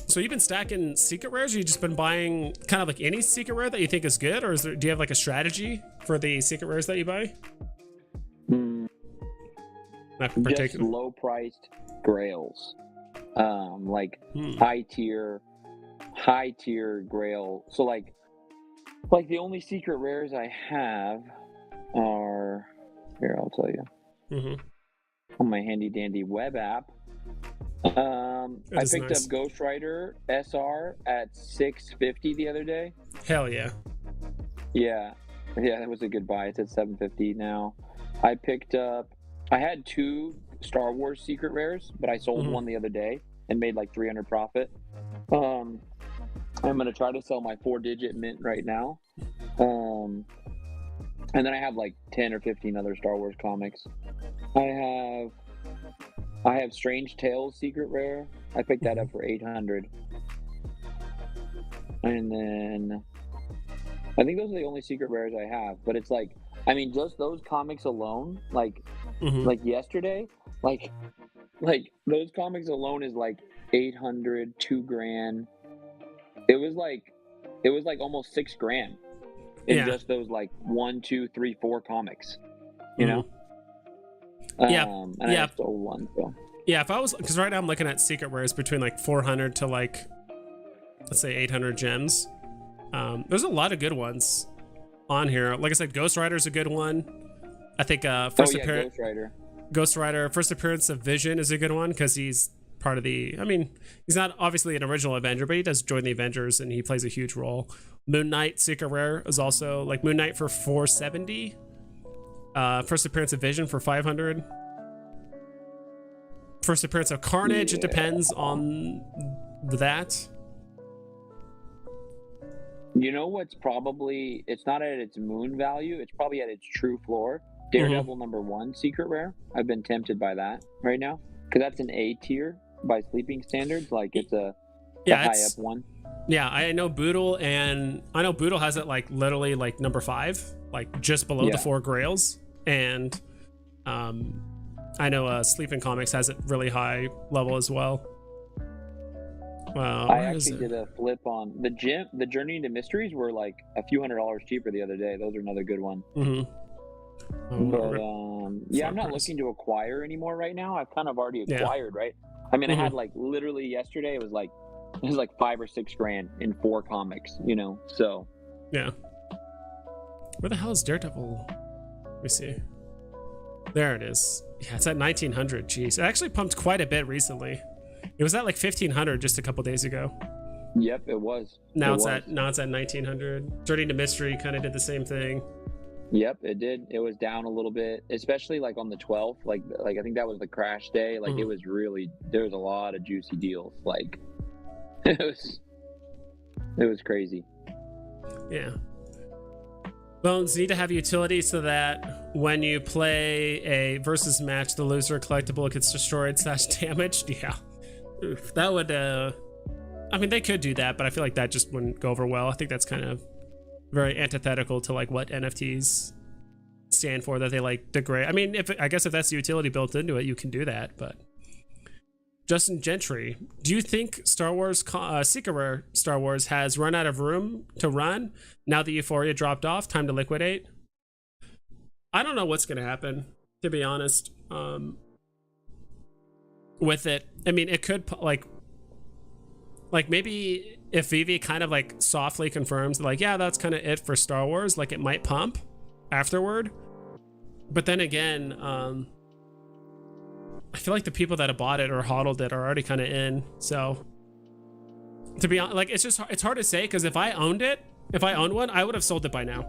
So you've been stacking secret rares, or you just been buying kind of like any secret rare that you think is good, or do you have like a strategy for the secret rares that you buy? Not
just low priced grails, like high tier grail. So like the only secret rares I have are, here, I'll tell you, on my handy dandy web app. I picked up Ghost Rider SR at $650 the other day.
Hell yeah.
Yeah, that was a good buy. It's at $750 now. I had 2 Star Wars secret rares, but I sold one the other day and made like 300 profit. I'm gonna try to sell my 4-digit mint right now. And then I have like 10 or 15 other Star Wars comics. I have Strange Tales secret rare. I picked that up for 800. And then I think those are the only secret rares I have. But it's like, I mean, just those comics alone, like yesterday, like those comics alone is like 800, $2,000. It was like almost $6,000 in just those like 1, 2, 3, 4 comics, you know? And I stole one. So.
Yeah, if I was, because right now I'm looking at secret rares between like 400 to like, let's say 800 gems. There's a lot of good ones on here. Like I said, Ghost Rider is a good one. I think Ghost Rider, first appearance of Vision is a good one, because he's part of the, I mean, he's not obviously an original Avenger, but he does join the Avengers and he plays a huge role. Moon Knight secret rare is also like Moon Knight for 470. First appearance of Vision for 500. First appearance of Carnage, it depends on that.
You know what's probably, it's not at its moon value, it's probably at its true floor. Daredevil #1 secret rare. I've been tempted by that right now, because that's an A tier by sleeping standards. Like it's a high up one.
Yeah, I know Boodle has it like literally like #5, like just below the 4 grails. And I know Sleeping Comics has it really high level as well.
I actually did a flip on the Journey into Mysteries were like a few $100s cheaper the other day. Those are another good one. But I'm not looking to acquire anymore right now. I've kind of already acquired, right? I mean, I had like literally yesterday it was like $5 or $6,000 in 4 comics, you know. So
yeah. Where the hell is Daredevil? Let me see. There it is. Yeah, it's at 1900. Jeez, it actually pumped quite a bit recently. It was at like 1500 just a couple days ago.
Yep, it was.
Now it's at 1900. Journey to Mystery kind of did the same thing.
Yep, it did. It was down a little bit, especially like on the 12th. Like I think that was the crash day. Like it was really, there was a lot of juicy deals. Like it was crazy.
Yeah. Bones need to have utility so that when you play a versus match, the loser collectible gets destroyed / damaged. Yeah. Oof, that would, I mean, they could do that, but I feel like that just wouldn't go over well. I think that's kind of very antithetical to like what NFTs stand for, that they like degrade. I mean, I guess if that's the utility built into it, you can do that, but. Justin Gentry, do you think Star Wars, Secret Rare Star Wars has run out of room to run now that Euphoria dropped off? Time to liquidate? I don't know what's going to happen, to be honest, with it. I mean, it could, like maybe if Veve kind of like softly confirms, like, yeah, that's kind of it for Star Wars, like it might pump afterward. But then again, I feel like the people that have bought it or hodled it are already kind of in. So to be honest, like, it's hard to say, because if I owned it If I owned one, I would have sold it by now.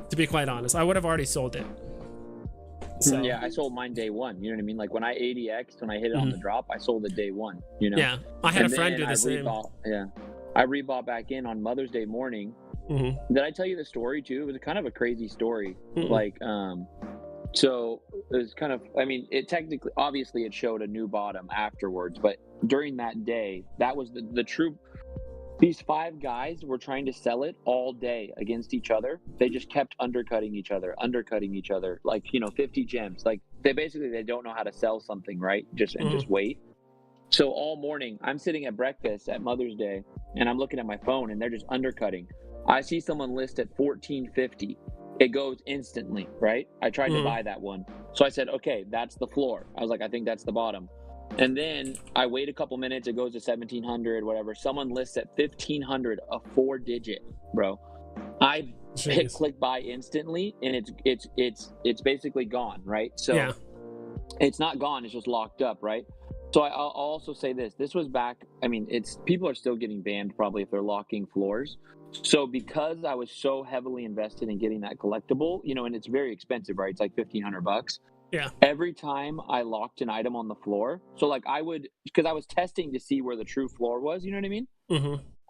To be quite honest, I would have already sold it. So.
Yeah, I sold mine day one. You know what I mean? Like when I ADX'd, when I hit it on the drop, I sold it day one. You know?
Yeah, I had a friend do the same.
I rebought back in on Mother's Day morning. Did I tell you the story too? It was kind of a crazy story. Like, so it was kind of, I mean, it technically, obviously it showed a new bottom afterwards, but during that day, that was the true, these 5 guys were trying to sell it all day against each other. They just kept undercutting each other, like, 50 gems. Like they don't know how to sell something, right? Just wait. So all morning I'm sitting at breakfast at Mother's Day and I'm looking at my phone and they're just undercutting. I see someone list at 1450. It goes instantly, right? I tried to buy that one. So I said, okay, that's the floor. I was like, I think that's the bottom. And then I wait a couple minutes. It goes to 1700, whatever. Someone lists at 1500, a 4-digit, bro. I hit click buy instantly, and it's basically gone, right? So it's not gone. It's just locked up, right? So I'll also say this. This was back. I mean, people are still getting banned probably if they're locking floors. So because I was so heavily invested in getting that collectible, and it's very expensive, right? It's like $1,500.
Yeah.
Every time I locked an item on the floor, so like because I was testing to see where the true floor was, you know what I mean?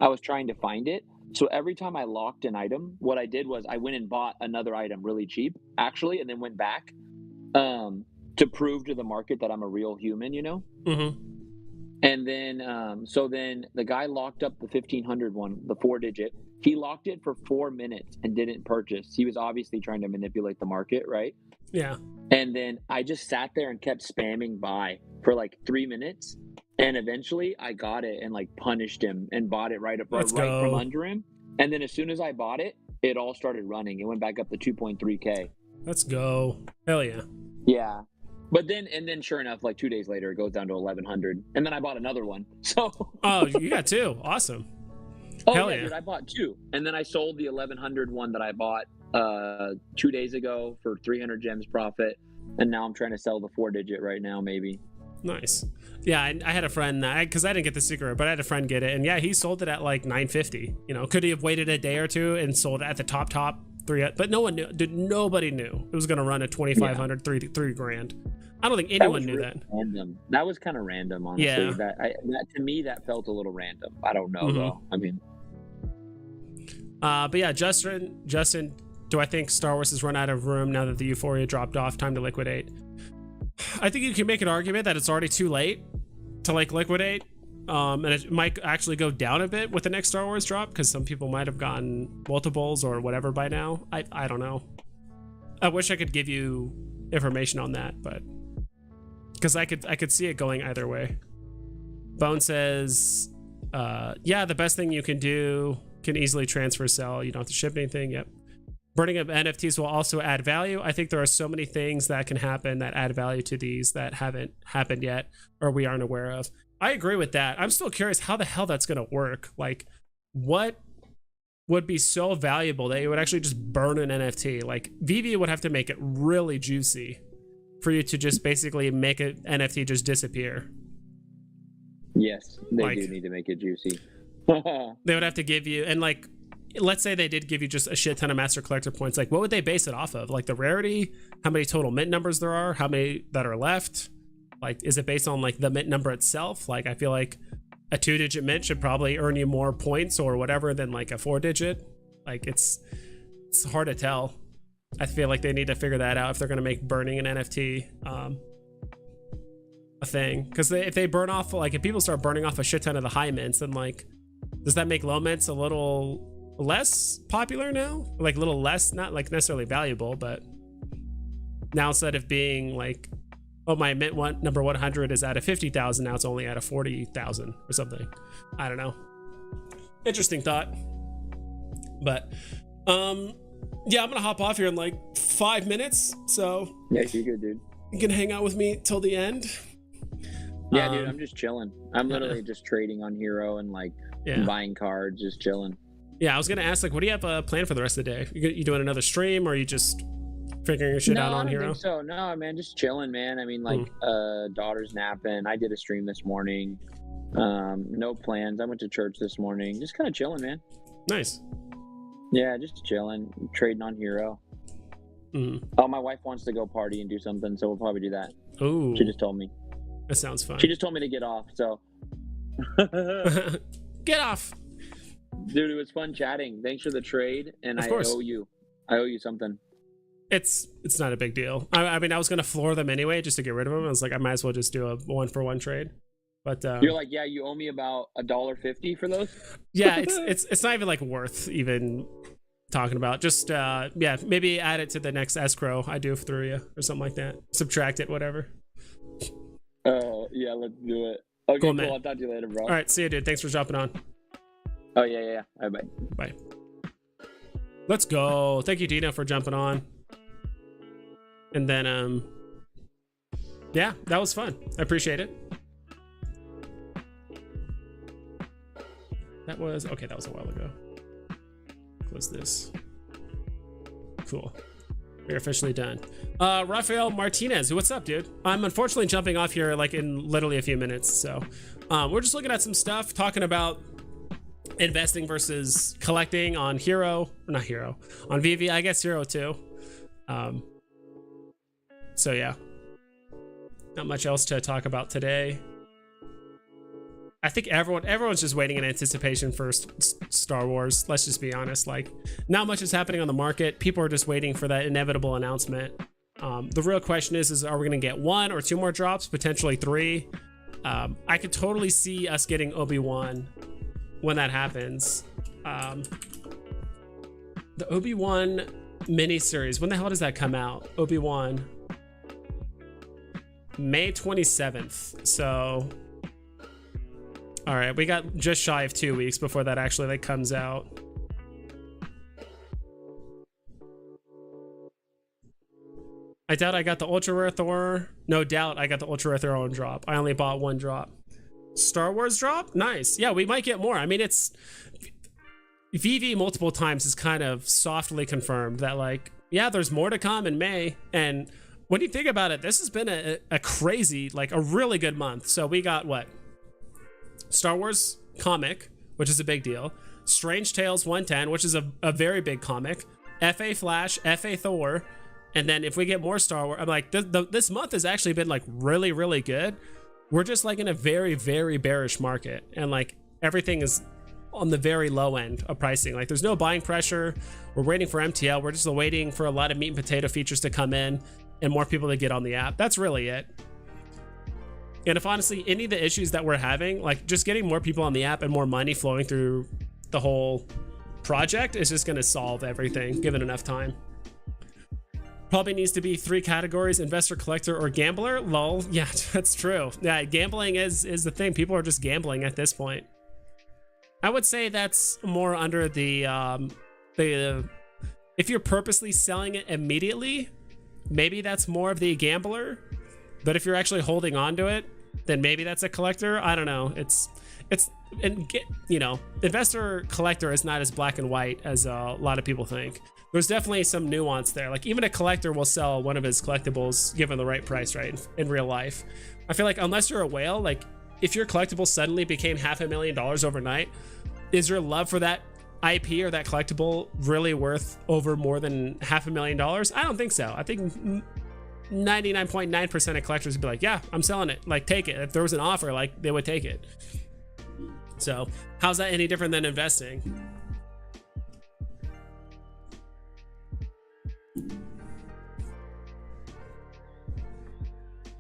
I was trying to find it. So every time I locked an item, what I did was I went and bought another item really cheap, actually, and then went back to prove to the market that I'm a real human, And then, so then the guy locked up the 1500 one, the 4-digit. He locked it for 4 minutes and didn't purchase. He was obviously trying to manipulate the market, right?
Yeah.
And then I just sat there and kept spamming buy for like 3 minutes. And eventually I got it and like punished him and bought it right from under him. And then as soon as I bought it, it all started running. It went back up to 2.3K.
Let's go. Hell yeah.
Yeah. But then sure enough, like 2 days later, it goes down to 1100. And then I bought another one. So.
Oh, you got 2. Awesome.
Oh, hell yeah, dude, I bought 2. And then I sold the 1100 one that I bought 2 days ago for 300 gems profit. And now I'm trying to sell the 4-digit right now, maybe.
Nice. Yeah, I had a friend, because I didn't get the secret, but I had a friend get it. And yeah, he sold it at like 950. Could he have waited a day or two and sold it at the top 3? But no one knew. Dude, nobody knew it was going to run at 2,500, $3 grand. I don't think anyone knew that.
Random. That was kind of random, honestly.
Yeah.
That to me, that felt a little random. I don't know, though. I mean.
But yeah, Justin, do I think Star Wars has run out of room now that the euphoria dropped off? Time to liquidate. I think you can make an argument that it's already too late to like liquidate. And it might actually go down a bit with the next Star Wars drop because some people might have gotten multiples or whatever by now. I don't know. I wish I could give you information on that, but because I could see it going either way. Bone says, yeah, the best thing you can do can easily transfer sell. You don't have to ship anything. Yep. Burning of NFTs will also add value. I think there are so many things that can happen that add value to these that haven't happened yet or we aren't aware of. I agree with that. I'm still curious how the hell that's going to work. Like, what would be so valuable that you would actually just burn an NFT? Like, Veve would have to make it really juicy for you to just basically make an NFT just disappear.
Yes, they do need to make it juicy.
They would have to give you, and like, let's say they did give you just a shit ton of master collector points. Like, what would they base it off of? Like the rarity, how many total mint numbers there are, how many that are left? Like, is it based on like the mint number itself? Like, I feel like a 2-digit mint should probably earn you more points or whatever than like a 4-digit. Like, it's hard to tell. I feel like they need to figure that out if they're going to make burning an NFT a thing. Because if they burn off, like, if people start burning off a shit ton of the high mints, then like, does that make low mints a little less popular now? Like a little less, not like necessarily valuable, but now instead of being like, oh, my mint number 100 is at a 50,000, now it's only at a 40,000 or something. I don't know. Interesting thought. But yeah, I'm gonna hop off here in like 5 minutes, so
yeah, you're good, dude.
You can hang out with me till the end.
Yeah, dude, I'm just chilling. I'm literally just trading on Hero and like buying cards, just chilling.
Yeah, I was gonna ask, like, what do you have planned for the rest of the day? You doing another stream, or are you just figuring your shit out on Hero?
I don't think so. No, man, just chilling, man. I mean, like, daughter's napping. I did a stream this morning. No plans. I went to church this morning. Just kind of chilling, man.
Nice.
Yeah, just chilling, trading on Hero. Oh, my wife wants to go party and do something, so we'll probably do that.
Ooh,
She just told me.
that sounds fun.
She just told me to get off, so.
Get off.
Dude, it was fun chatting. Thanks for the trade, and I owe you. I owe you something.
It's not a big deal. I mean, I was gonna floor them anyway just to get rid of them. I was like, I might as well just do a 1-for-1 trade. But
you're like, yeah, you owe me about $1.50 for those.
Yeah, it's not even like worth even talking about. Just yeah, maybe add it to the next escrow I do through you or something like that. Subtract it, whatever.
Oh yeah, let's do it. Okay, cool. I'll talk to you later, bro.
All right, see you, dude. Thanks for jumping on.
Oh yeah. All right,
bye. Let's go. Thank you, Dina, for jumping on. And then yeah, that was fun. I appreciate it. That was okay. That was a while ago. Close this. Cool. We're officially done. Rafael Martinez, what's up, dude? I'm unfortunately jumping off here like in literally a few minutes. So we're just looking at some stuff, talking about investing versus collecting on on Veve, I guess Hero too. So yeah, not much else to talk about today. I think everyone's just waiting in anticipation for Star Wars. Let's just be honest. Like, not much is happening on the market. People are just waiting for that inevitable announcement. The real question is are we going to get 1 or 2 more drops, potentially 3? I could totally see us getting Obi-Wan when that happens. The Obi-Wan miniseries, when the hell does that come out? Obi-Wan, May 27th. So all right, we got just shy of 2 weeks before that actually like comes out. I doubt I got the ultra rare Thor. No doubt I got the ultra rare Thor on drop. I only bought 1 drop. Star Wars drop? Nice. Yeah, we might get more. I mean, it's Veve multiple times has kind of softly confirmed that like, yeah, there's more to come in May. And when you think about it, this has been a crazy, like a really good month. So we got what? Star Wars comic, which is a big deal. Strange Tales 110, which is a very big comic. FA Flash, FA Thor. And then if we get more Star Wars, I'm like, this month has actually been like really, really good. We're just like in a very, very bearish market. And like everything is on the very low end of pricing. Like there's no buying pressure. We're waiting for MTL. We're just waiting for a lot of meat and potato features to come in and more people to get on the app. That's really it. And if honestly, any of the issues that we're having, like just getting more people on the app and more money flowing through the whole project is just going to solve everything given enough time. Probably needs to be 3 categories: investor, collector, or gambler. Lol. Yeah, that's true. Yeah, gambling is the thing. People are just gambling at this point. I would say that's more under the if you're purposely selling it immediately, maybe that's more of the gambler. But if you're actually holding on to it, then maybe that's a collector. I don't know. And you know, investor collector is not as black and white as a lot of people think. There's definitely some nuance there. Like even a collector will sell one of his collectibles given the right price, right? In real life. I feel like unless you're a whale, like if your collectible suddenly became $500,000 overnight, is your love for that IP or that collectible really worth over more than $500,000? I don't think so. I think 99.9% of collectors would be like, yeah, I'm selling it. Like, take it. If there was an offer, like, they would take it. So how's that any different than investing?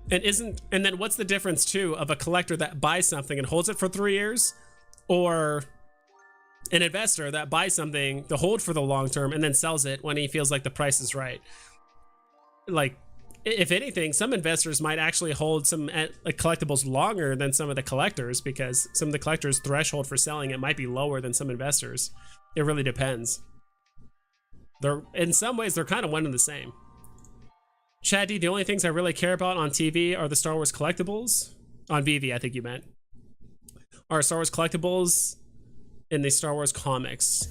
And then what's the difference too of a collector that buys something and holds it for 3 years, or an investor that buys something to hold for the long term and then sells it when he feels like the price is right? Like, if anything, some investors might actually hold some like collectibles longer than some of the collectors, because some of the collectors' threshold for selling it might be lower than some investors. It really depends. In some ways, they're kind of one and the same. Chad D, the only things I really care about on TV are the Star Wars collectibles. On Veve, I think you meant. Are Star Wars collectibles in the Star Wars comics.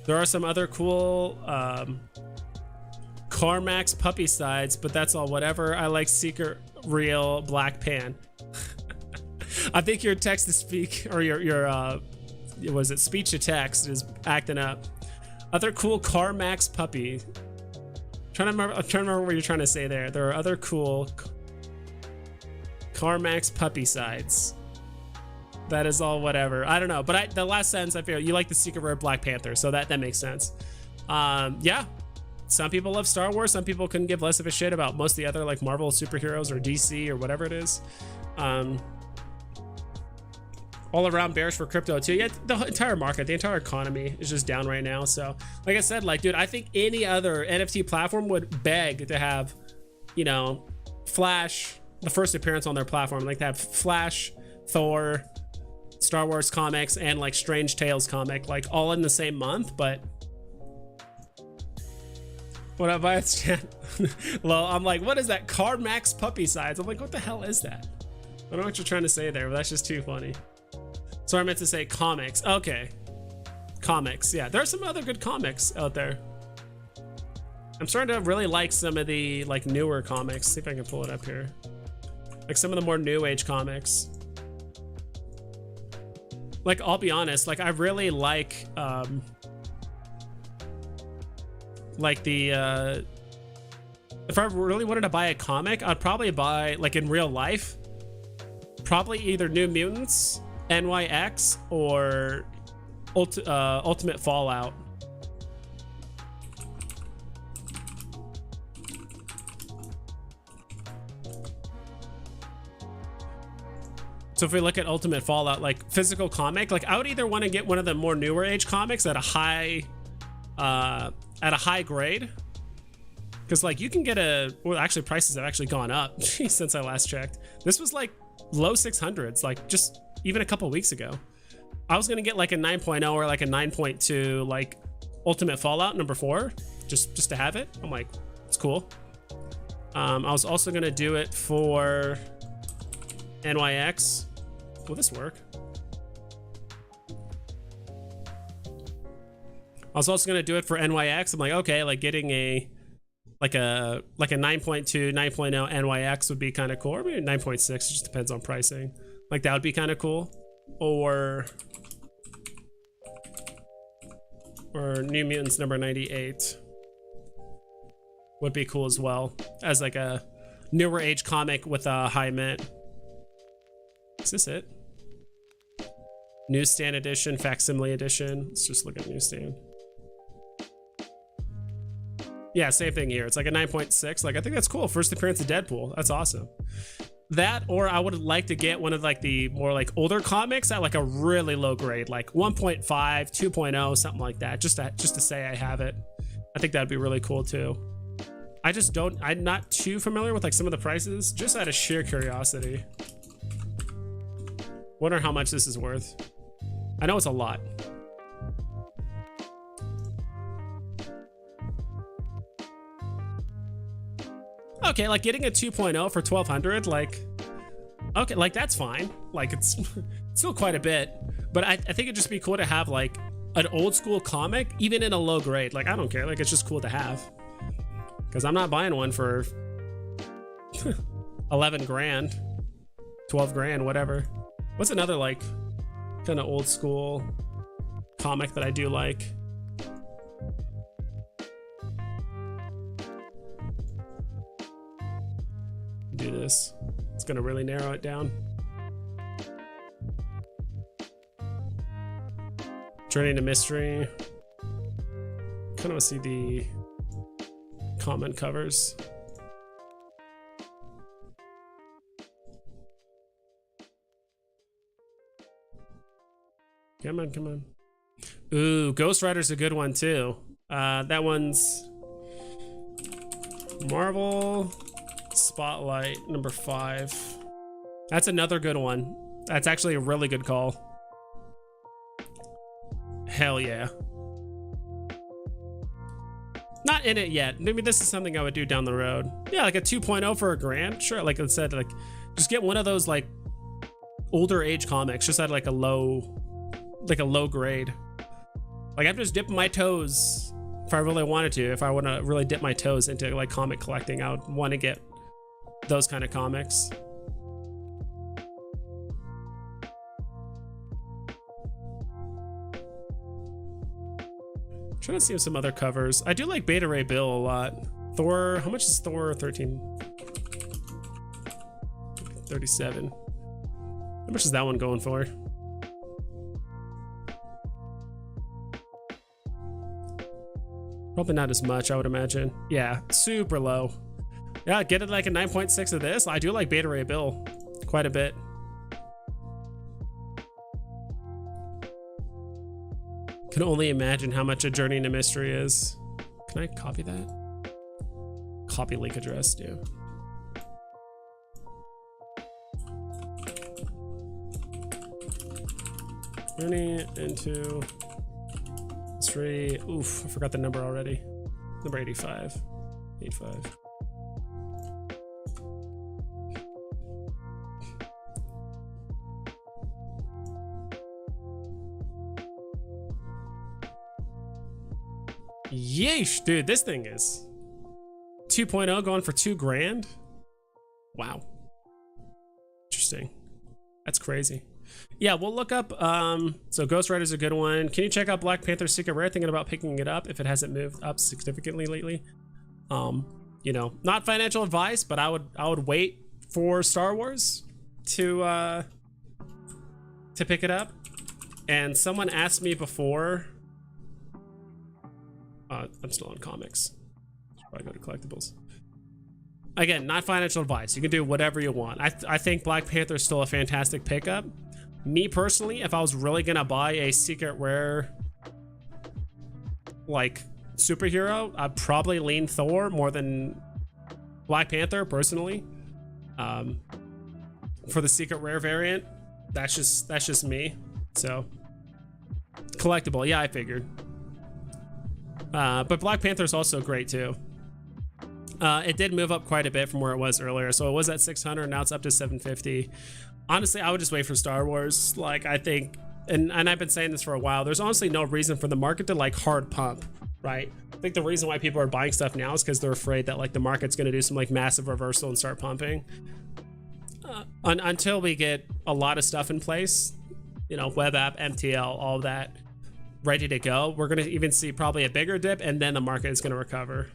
There are some other cool Carmax puppy sides, but that's all whatever. I like Secret Real Black Pan. I think your text to speak, or your was it speech to text, is acting up. Other cool CarMax puppy. I'm trying to remember what you're trying to say there. There are other cool CarMax puppy sides. That is all whatever. I don't know, but the last sentence I feel you like the secret rare Black Panther, so that makes sense. Yeah. Some people love Star Wars. Some people couldn't give less of a shit about most of the other like Marvel superheroes or DC or whatever it is. All around bearish for crypto too. Yeah, the entire market, the entire economy is just down right now. So like I said, like, dude, I think any other NFT platform would beg to have, you know, Flash, the first appearance on their platform, like to have Flash, Thor, Star Wars comics, and like Strange Tales comic, like all in the same month. But what up, Vice Chat? Well, I'm like, what is that? CarMax puppy size. I'm like, what the hell is that? I don't know what you're trying to say there, but that's just too funny. So I meant to say comics. Okay. Comics. Yeah, there are some other good comics out there. I'm starting to really like some of the like newer comics. See if I can pull it up here. Like some of the more new age comics. Like, I'll be honest, like I really like the if I really wanted to buy a comic, I'd probably buy, like in real life, probably either New Mutants, NYX, or Ultimate Fallout. So if we look at Ultimate Fallout, like physical comic, like I would either want to get one of the more newer age comics at a high grade, because like you can get well, actually prices have actually gone up since I last checked. This was like low 600s, like just even a couple weeks ago. I was gonna get like a 9.0 or like a 9.2 like Ultimate Fallout number 4, just to have it. I'm like, it's cool. I was also gonna do it for NYX. Will this work? I was also gonna do it for NYX. I'm like, okay, like getting a 9.2, 9.0 NYX would be kind of cool. Or maybe 9.6, it just depends on pricing. Like that would be kind of cool. Or New Mutants number 98 would be cool as well, as like a newer age comic with a high mint. Is this it? Newsstand edition, facsimile edition. Let's just look at newsstand. Yeah, same thing here. It's like a 9.6. Like, I think that's cool. First appearance of Deadpool. That's awesome. That, or I would like to get one of like the more like older comics at like a really low grade, like 1.5, 2.0, something like that. Just to say I have it. I think that'd be really cool too. I'm not too familiar with like some of the prices, just out of sheer curiosity. Wonder how much this is worth. I know it's a lot. Okay, like getting a 2.0 for 1200, like, okay, like that's fine. Like it's still quite a bit, but I think it'd just be cool to have like an old school comic, even in a low grade. Like, I don't care. Like, it's just cool to have, because I'm not buying one for 11 grand, 12 grand, whatever. What's another like kind of old school comic that I do like? Do this. It's gonna really narrow it down. Journey to Mystery. Kind of want to see the comment covers. Come on, come on. Ooh, Ghost Rider's a good one too. That one's Marvel Spotlight number 5. That's another good one. That's actually a really good call. Hell yeah. Not in it yet. Maybe this is something I would do down the road. Yeah, like a 2.0 for $1,000. Sure, like I said, like just get one of those like older age comics, just at like a low grade. Like, I'm just dipping my toes if I really wanted to. If I want to really dip my toes into like comic collecting, I would want to get those kind of comics. Trying to see some other covers. I do like Beta Ray Bill a lot. Thor, how much is Thor 13? 37. How much is that one going for? Probably not as much, I would imagine. Yeah, super low. Yeah, get it like a 9.6 of this. I do like Beta Ray Bill quite a bit. Can only imagine how much a Journey into Mystery is. Can I copy that? Copy link address, do. Journey into Mystery. Oof, I forgot the number already. Number 85. 85. Yeesh, dude, this thing is 2.0 going for $2,000. Wow. Interesting. That's crazy. Yeah, we'll look up. So Ghost Rider's a good one. Can you check out Black Panther Secret Rare? Thinking about picking it up if it hasn't moved up significantly lately. You know, not financial advice, but I would wait for Star Wars to pick it up. And someone asked me before. I'm still on comics. Should probably go to collectibles. Again, not financial advice. You can do whatever you want. I think Black Panther is still a fantastic pickup. Me personally, if I was really gonna buy a secret rare like superhero, I'd probably lean Thor more than Black Panther personally. For the secret rare variant, that's just me. So collectible, yeah, I figured. But Black Panther is also great too. It did move up quite a bit from where it was earlier. So it was at 600, now it's up to 750. Honestly, I would just wait for Star Wars. Like, I think, and I've been saying this for a while, there's honestly no reason for the market to like hard pump, right? I think the reason why people are buying stuff now is because they're afraid that like the market's gonna do some like massive reversal and start pumping. Until we get a lot of stuff in place, you know, web app, MTL, all that ready to go, we're gonna even see probably a bigger dip and then the market is gonna recover.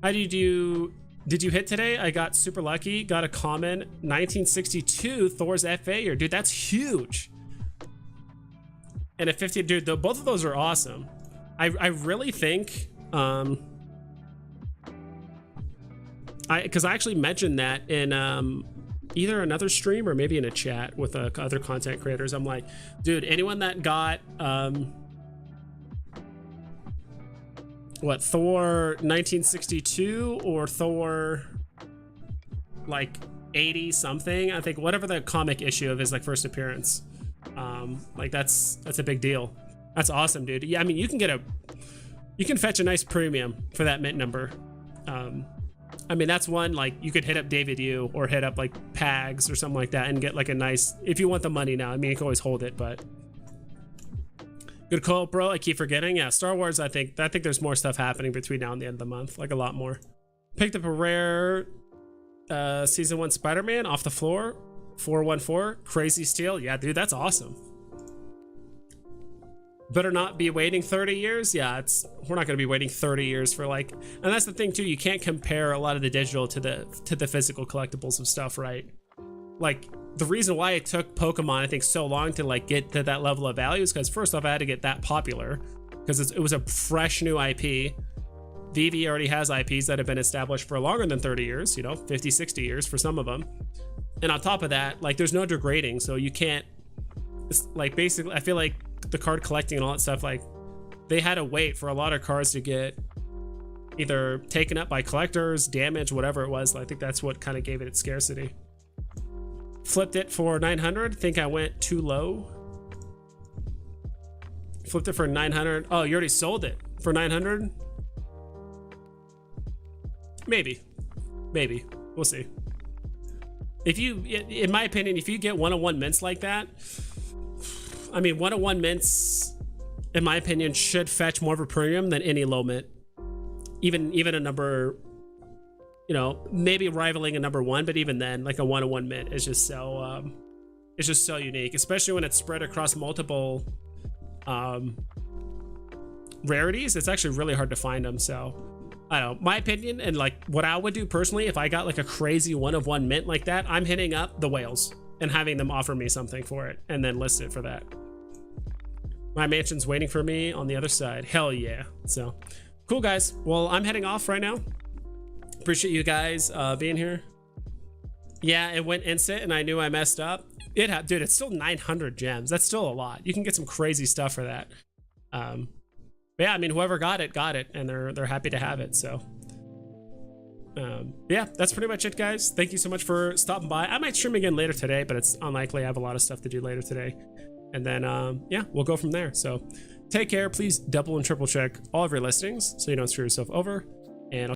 How did you hit today? I got super lucky, got a common 1962 Thor's FA year. Dude, that's huge. And a 50, dude, both of those are awesome. I really think, because I actually mentioned that in either another stream or maybe in a chat with other content creators. I'm like, dude, anyone that got what, Thor 1962 or Thor like 80 something, I think, whatever the comic issue of his like first appearance, like that's a big deal. That's awesome, dude. Yeah, I mean, you can fetch a nice premium for that mint number. I mean, that's one, like, you could hit up David Yu or hit up like Pags or something like that and get like a nice, if you want the money now. I mean, you can always hold it, but good call, bro. I keep forgetting. Yeah, Star Wars, I think there's more stuff happening between now and the end of the month, like a lot more. Picked up a rare season 1 Spider-Man off the floor, 414, crazy steal. Yeah, dude, that's awesome. Better not be waiting 30 years. Yeah, we're not going to be waiting 30 years for like, and that's the thing too, you can't compare a lot of the digital to the physical collectibles of stuff, right? Like, the reason why it took Pokemon, I think, so long to like get to that level of value is because first off, I had to get that popular because it was a fresh new IP. Veve already has IPs that have been established for longer than 30 years, you know, 50, 60 years for some of them. And on top of that, like, there's no degrading, so you can't, it's like, basically, I feel like the card collecting and all that stuff, like, they had to wait for a lot of cards to get either taken up by collectors, damaged, whatever it was. I think that's what kind of gave it its scarcity. Flipped it for 900. Think I went too low. Flipped it for 900. Oh, you already sold it for 900? Maybe. We'll see. If you, in my opinion, if you get 101 mints like that, I mean, 101 mints, in my opinion, should fetch more of a premium than any low mint. Even a number, you know, maybe rivaling a number 1, but even then, like a 101 mint is just so, it's just so unique, especially when it's spread across multiple rarities, it's actually really hard to find them. So I don't know, my opinion, and like what I would do personally if I got like a crazy 1 of 1 mint like that, I'm hitting up the whales and having them offer me something for it and then list it for that. My mansion's waiting for me on the other side. Hell yeah. So cool, guys. Well, I'm heading off right now. Appreciate you guys being here. Yeah, it went instant and I knew I messed up. Dude, it's still 900 gems. That's still a lot. You can get some crazy stuff for that. But yeah, I mean, whoever got it, and they're happy to have it. So yeah, that's pretty much it, guys. Thank you so much for stopping by. I might stream again later today, but it's unlikely. I have a lot of stuff to do later today. And then yeah, we'll go from there. So take care. Please double and triple check all of your listings so you don't screw yourself over. And